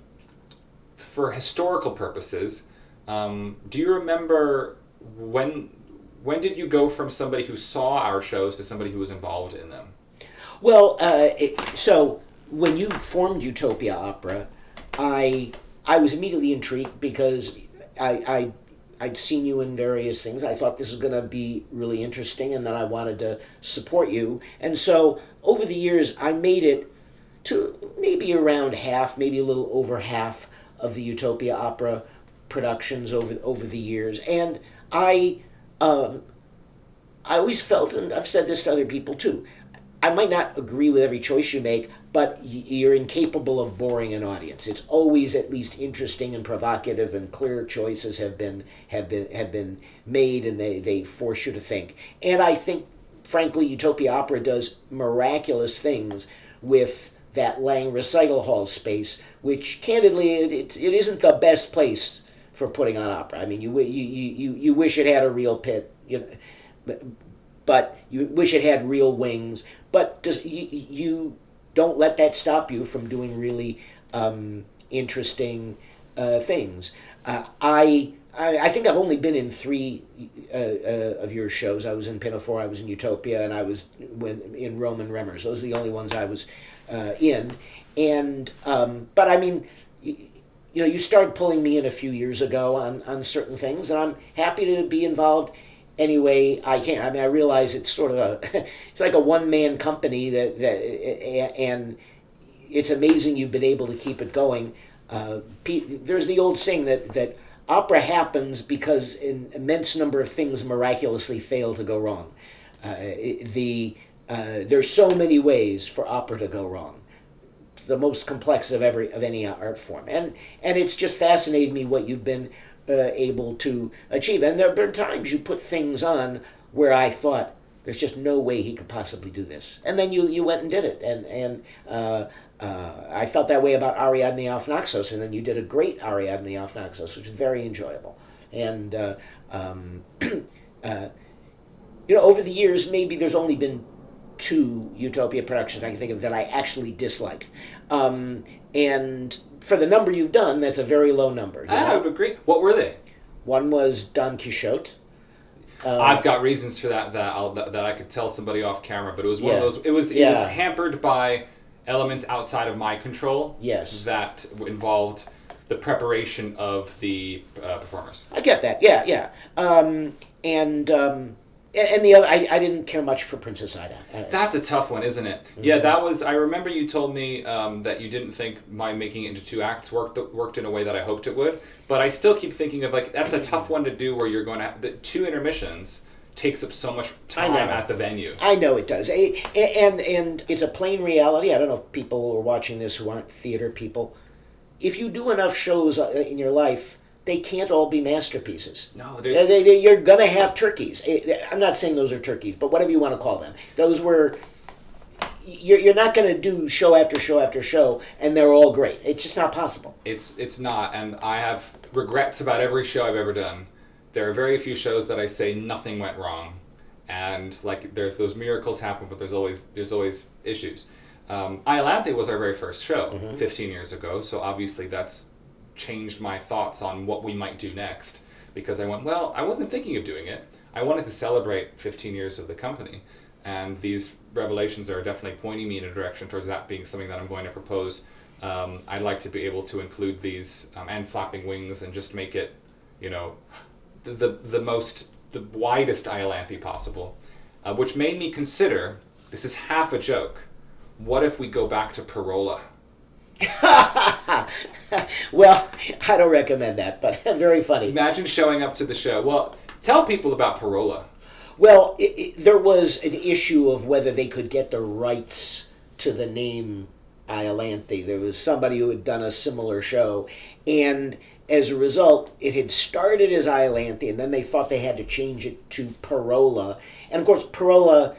Speaker 1: for historical purposes, do you remember when did you go from somebody who saw our shows to somebody who was involved in them?
Speaker 2: Well, so when you formed Utopia Opera, I was immediately intrigued because I'd seen you in various things. I thought this was going to be really interesting, and then I wanted to support you. And so over the years, I made it to maybe around half, maybe a little over half of the Utopia Opera productions over the years. And I always felt, and I've said this to other people too, I might not agree with every choice you make, but you're incapable of boring an audience. It's always at least interesting and provocative, and clear choices have been made, and they force you to think. And I think, frankly, Utopia Opera does miraculous things with that Lang recital hall space, which, candidly, it isn't the best place for putting on opera. I mean, you wish it had a real pit, but you wish it had real wings. But you don't let that stop you from doing really interesting things. I think I've only been in 3 of your shows. I was in Pinafore, I was in Utopia, and I was in Rome and Remmers. Those are the only ones I was in. And but I mean, you started pulling me in a few years ago on certain things, and I'm happy to be involved any way I can. I mean, I realize it's sort of it's like a one-man company that and it's amazing you've been able to keep it going. There's the old saying that opera happens because an immense number of things miraculously fail to go wrong. There's so many ways for opera to go wrong. The most complex of any art form, and it's just fascinated me what you've been able to achieve. And there have been times you put things on where I thought there's just no way he could possibly do this, and then you went and did it. And I felt that way about Ariadne auf Naxos, and then you did a great Ariadne auf Naxos, which was very enjoyable. And over the years, maybe there's only been 2 Utopia productions I can think of that I actually disliked. And for the number you've done, that's a very low number.
Speaker 1: I would agree. What were they?
Speaker 2: One was Don Quixote.
Speaker 1: I've got reasons for that I could tell somebody off camera, but it was one of those. It was hampered by elements outside of my control.
Speaker 2: Yes.
Speaker 1: That involved the preparation of the performers.
Speaker 2: I get that. Yeah, yeah. And the other, I didn't care much for Princess Ida.
Speaker 1: That's a tough one, isn't it? Mm-hmm. Yeah, that was. I remember you told me that you didn't think my making it into 2 acts worked in a way that I hoped it would. But I still keep thinking of, like, that's a tough one to do, where you're going to have the 2 intermissions takes up so much time at the venue.
Speaker 2: I know it does, and it's a plain reality. I don't know if people are watching this who aren't theater people. If you do enough shows in your life, they can't all be masterpieces.
Speaker 1: No,
Speaker 2: you're gonna have turkeys. I'm not saying those are turkeys, but whatever you want to call them. Those were. You're not gonna do show after show after show, and they're all great. It's just not possible.
Speaker 1: It's not, and I have regrets about every show I've ever done. There are very few shows that I say nothing went wrong, and like there's those miracles happen, but there's always issues. Iolanthe was our very first show 15 years ago, so obviously that's changed my thoughts on what we might do next, because I went, well, I wasn't thinking of doing it. I wanted to celebrate 15 years of the company, and these revelations are definitely pointing me in a direction towards that being something that I'm going to propose. I'd like to be able to include these and flapping wings and just make it, the widest Iolanthe possible, which made me consider, this is half a joke, what if we go back to Parola?
Speaker 2: Well, I don't recommend that, but very funny.
Speaker 1: Imagine showing up to the show. Well, tell people about Parola.
Speaker 2: Well, there was an issue of whether they could get the rights to the name Iolanthe. There was somebody who had done a similar show, and as a result, it had started as Iolanthe, and then they thought they had to change it to Parola. And of course, Parola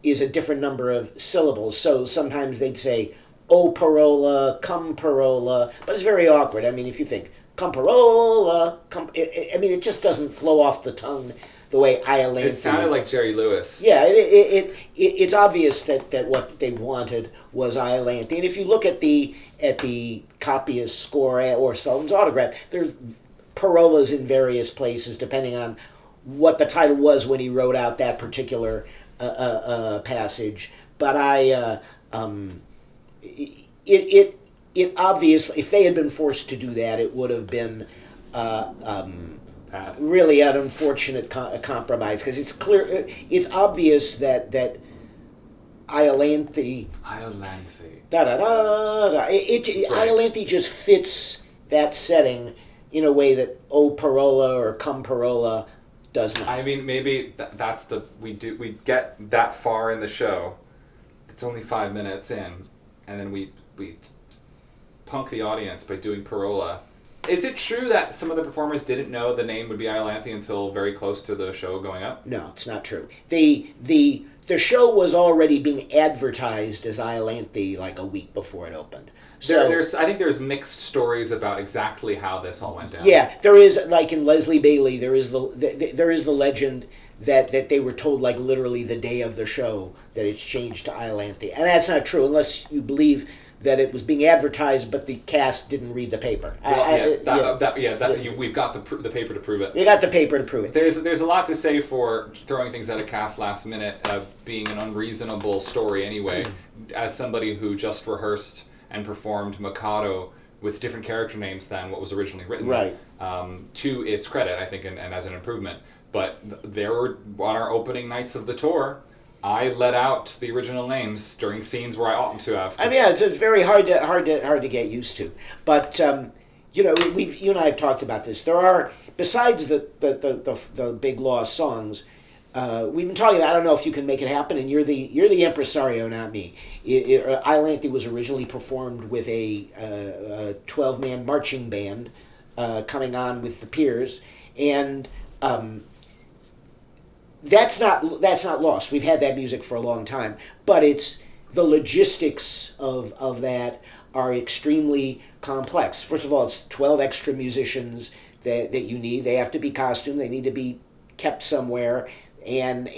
Speaker 2: is a different number of syllables, so sometimes they'd say, "Oh, Parola, come Parola," but it's very awkward. I mean, if you think, "Come Parola," it just doesn't flow off the tongue the way Iolanthe.
Speaker 1: It sounded like Jerry Lewis.
Speaker 2: Yeah, it's obvious that what they wanted was Iolanthe. And if you look at the copyist score or Sullivan's autograph, there's Parolas in various places depending on what the title was when he wrote out that particular passage. But it obviously, if they had been forced to do that, it would have been really an unfortunate compromise, because it's clear, it's obvious that Iolanthe. Iolanthe just fits that setting in a way that "Oh, Parola" or "Come Parola" does not.
Speaker 1: I mean, maybe that's we get that far in the show. It's only 5 minutes in, and then we punk the audience by doing Parola. Is it true that some of the performers didn't know the name would be Iolanthe until very close to the show going up?
Speaker 2: No, it's not true. The show was already being advertised as Iolanthe like a week before it opened. So
Speaker 1: I think there's mixed stories about exactly how this all went down.
Speaker 2: Yeah, there is, like in Leslie Bailey, there is the legend that they were told, like, literally the day of the show that it's changed to Iolanthe, and that's not true unless you believe that it was being advertised, but the cast didn't read the paper.
Speaker 1: We've got the paper to prove it.
Speaker 2: We got the paper to prove it.
Speaker 1: There's a lot to say for throwing things at a cast last minute, being an unreasonable story anyway. As somebody who just rehearsed and performed Mikado with different character names than what was originally written,
Speaker 2: right?
Speaker 1: To its credit, I think, and as an improvement. But there were, on our opening nights of the tour, I let out the original names during scenes where I oughtn't to have.
Speaker 2: I mean, yeah, it's very hard to get used to. But you and I have talked about this. There are, besides the big lost songs, we've been talking about. I don't know if you can make it happen, and you're the impresario, not me. Iolanthe was originally performed with a 12-man marching band coming on with the Peers, and that's not lost. We've had that music for a long time, but it's the logistics of that are extremely complex. First of all, it's 12 extra musicians that you need. They have to be costumed. They need to be kept somewhere, and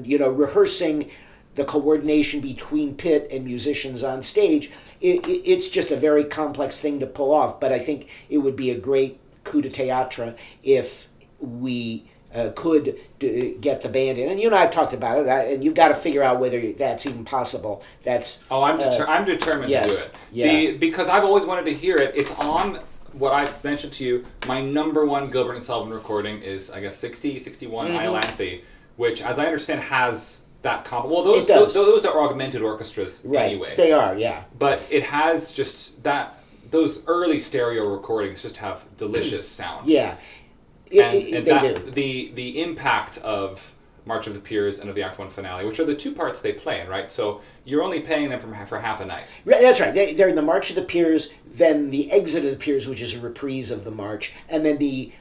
Speaker 2: rehearsing, the coordination between pit and musicians on stage. It's just a very complex thing to pull off. But I think it would be a great coup de théâtre if we could get the band in, and you and I have talked about it, and you've got to figure out whether that's even possible. I'm
Speaker 1: determined to do it.
Speaker 2: Yeah.
Speaker 1: Because I've always wanted to hear it. It's on what I mentioned to you, my number one Gilbert and Sullivan recording is, I guess, 61 Iolanthe, which, as I understand, has that well, those are augmented orchestras anyway.
Speaker 2: They are, yeah.
Speaker 1: But it has just those early stereo recordings just have delicious sound.
Speaker 2: Yeah.
Speaker 1: And
Speaker 2: they do.
Speaker 1: The impact of March of the Peers and of the Act 1 finale, which are the two parts they play in, right? So you're only paying them for half a night.
Speaker 2: Right, that's right. They're in the March of the Peers, then the Exit of the Peers, which is a reprise of the March, and then the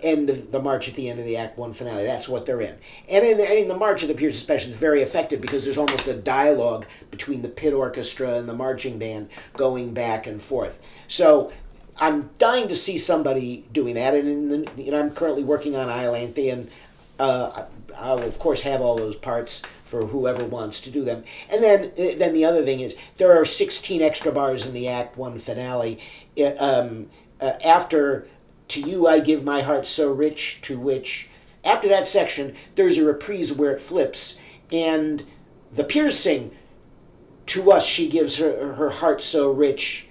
Speaker 2: end of the March at the end of the Act 1 finale. That's what they're in. And in the March of the Peers especially, it's very effective because there's almost a dialogue between the pit orchestra and the marching band going back and forth. So I'm dying to see somebody doing that. And I'm currently working on Iolanthe, and I'll of course have all those parts for whoever wants to do them. And then the other thing is there are 16 extra bars in the Act 1 finale. After "To you I give my heart so rich," to which, after that section, there's a reprise where it flips, and the Peers sing, "To us she gives her heart so rich,"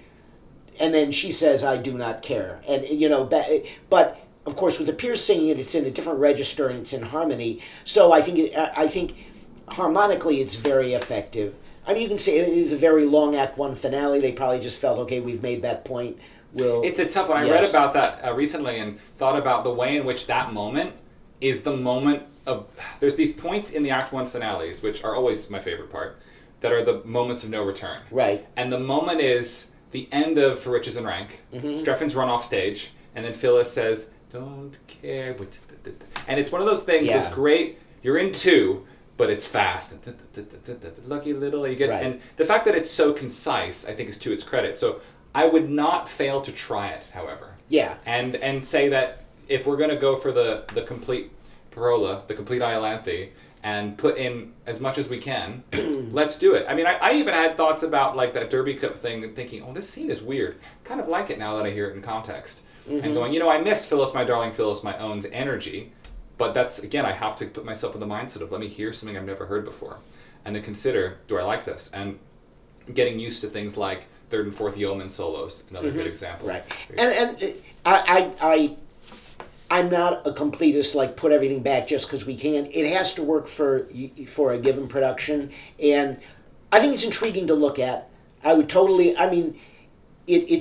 Speaker 2: and then she says, "I do not care." And, but, of course, with the Peers singing it, it's in a different register and it's in harmony. So I think harmonically it's very effective. I mean, you can say it is a very long Act 1 finale. They probably just felt, okay, we've made that point.
Speaker 1: It's a tough one. I read about that recently and thought about the way in which that moment is the moment of... There's these points in the Act 1 finales, which are always my favorite part, that are the moments of no return.
Speaker 2: Right.
Speaker 1: And the moment is the end of For Riches and Rank. Streffen's run off stage, and then Phyllis says, "Don't care." And it's one of those things that's great. You're in two, but it's fast. Lucky little... You get, and the fact that it's so concise, I think, is to its credit. So I would not fail to try it, however.
Speaker 2: Yeah.
Speaker 1: And say that if we're going to go for the complete parola, the complete Iolanthe, and put in as much as we can, let's do it. I mean, I even had thoughts about like that Derby Cup thing and thinking, oh, this scene is weird. Kind of like it now that I hear it in context. And going, I miss Phyllis, my darling Phyllis, my own's energy. But that's, again, I have to put myself in the mindset of let me hear something I've never heard before. And then consider, do I like this? And getting used to things like third and fourth yeoman solos, another good example.
Speaker 2: Right. And I'm not a completist, like put everything back just because we can. It has to work for a given production, and I think it's intriguing to look at. It's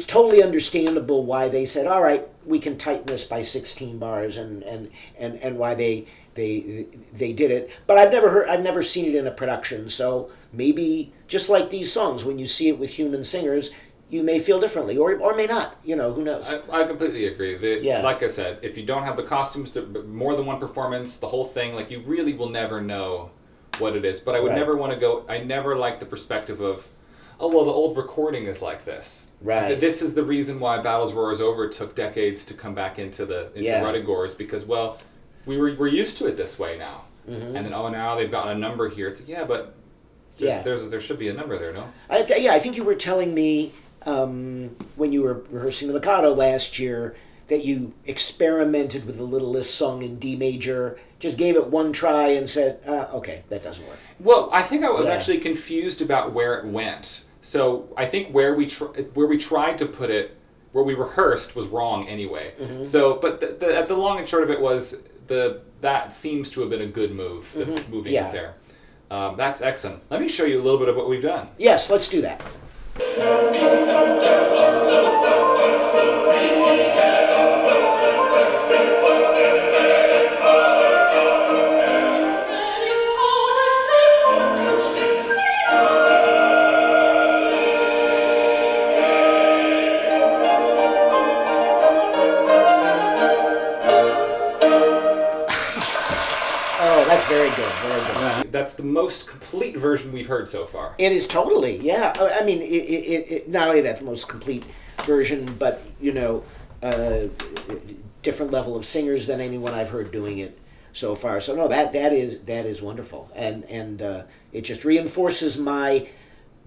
Speaker 2: totally understandable why they said, all right, we can tighten this by 16 bars, and why they did it. But I've never seen it in a production, so maybe just like these songs, when you see it with human singers, you may feel differently, or may not. Who knows?
Speaker 1: I completely agree. Like I said, if you don't have the costumes, more than one performance, the whole thing, like you really will never know what it is. But I would never want to go. I never like the perspective of, oh well, the old recording is like this.
Speaker 2: Right.
Speaker 1: This is the reason why Battles Roar is Over took decades to come back into Ruddigores, because we're used to it this way now. And then now they've gotten a number here. It's like, but there should be a number there, no?
Speaker 2: I think you were telling me when you were rehearsing the Mikado last year that you experimented with the Little List song in D major, just gave it one try and said, okay, that doesn't work.
Speaker 1: Well, I think I was actually confused about where it went. So I think where we tried to put it, where we rehearsed, was wrong anyway. So, but the long and short of it was that seems to have been a good move, moving it there. That's excellent. Let me show you a little bit of what we've done.
Speaker 2: Yes, let's do that. Very good, very good.
Speaker 1: That's the most complete version we've heard so far.
Speaker 2: It is totally, yeah. I mean, it not only that the most complete version, but different level of singers than anyone I've heard doing it so far. So no, that is wonderful, and it just reinforces my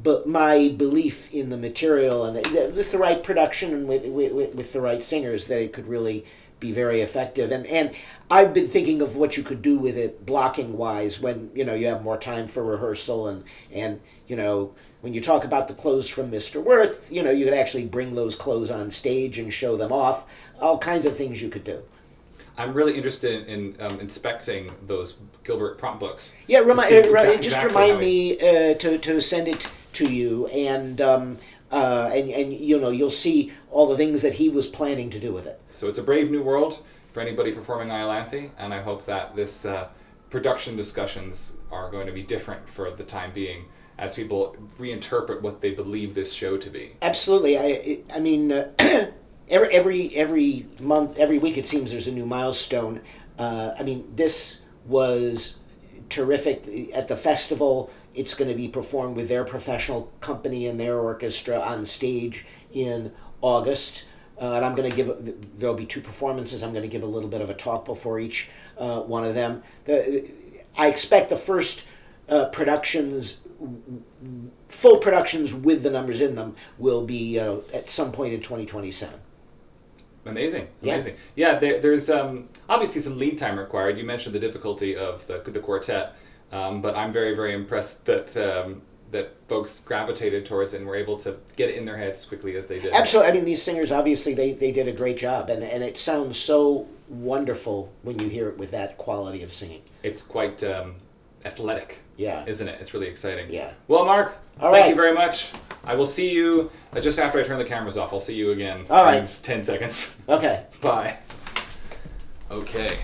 Speaker 2: belief in the material, and with the right production and with the right singers, that it could really be very effective. And I've been thinking of what you could do with it blocking wise when you have more time for rehearsal and when you talk about the clothes from Mr. Worth, you could actually bring those clothes on stage and show them off. All kinds of things you could do.
Speaker 1: I'm really interested in inspecting those Gilbert prompt books.
Speaker 2: Yeah,
Speaker 1: Exactly
Speaker 2: remind me to send it to you, and you'll see all the things that he was planning to do with it.
Speaker 1: So it's a brave new world for anybody performing Iolanthe, and I hope that this production discussions are going to be different for the time being as people reinterpret what they believe this show to be.
Speaker 2: Absolutely. I mean, every month, every week, it seems there's a new milestone. This was terrific. At the festival, it's going to be performed with their professional company and their orchestra on stage in August. And I'm going to there'll be 2 performances. I'm going to give a little bit of a talk before each one of them. I expect the first full productions with the numbers in them will be at some point in 2027.
Speaker 1: Amazing. Yeah, there's obviously some lead time required. You mentioned the difficulty of the quartet, but I'm very, very impressed that folks gravitated towards it and were able to get it in their heads as quickly as they did.
Speaker 2: Absolutely. These singers, obviously, they did a great job, and it sounds so wonderful when you hear it with that quality of singing.
Speaker 1: It's quite athletic, isn't it? It's really exciting.
Speaker 2: Yeah.
Speaker 1: Well, Mark, thank you very much. I will see you just after I turn the cameras off. I'll see you again in 10 seconds.
Speaker 2: Okay.
Speaker 1: Bye. Okay.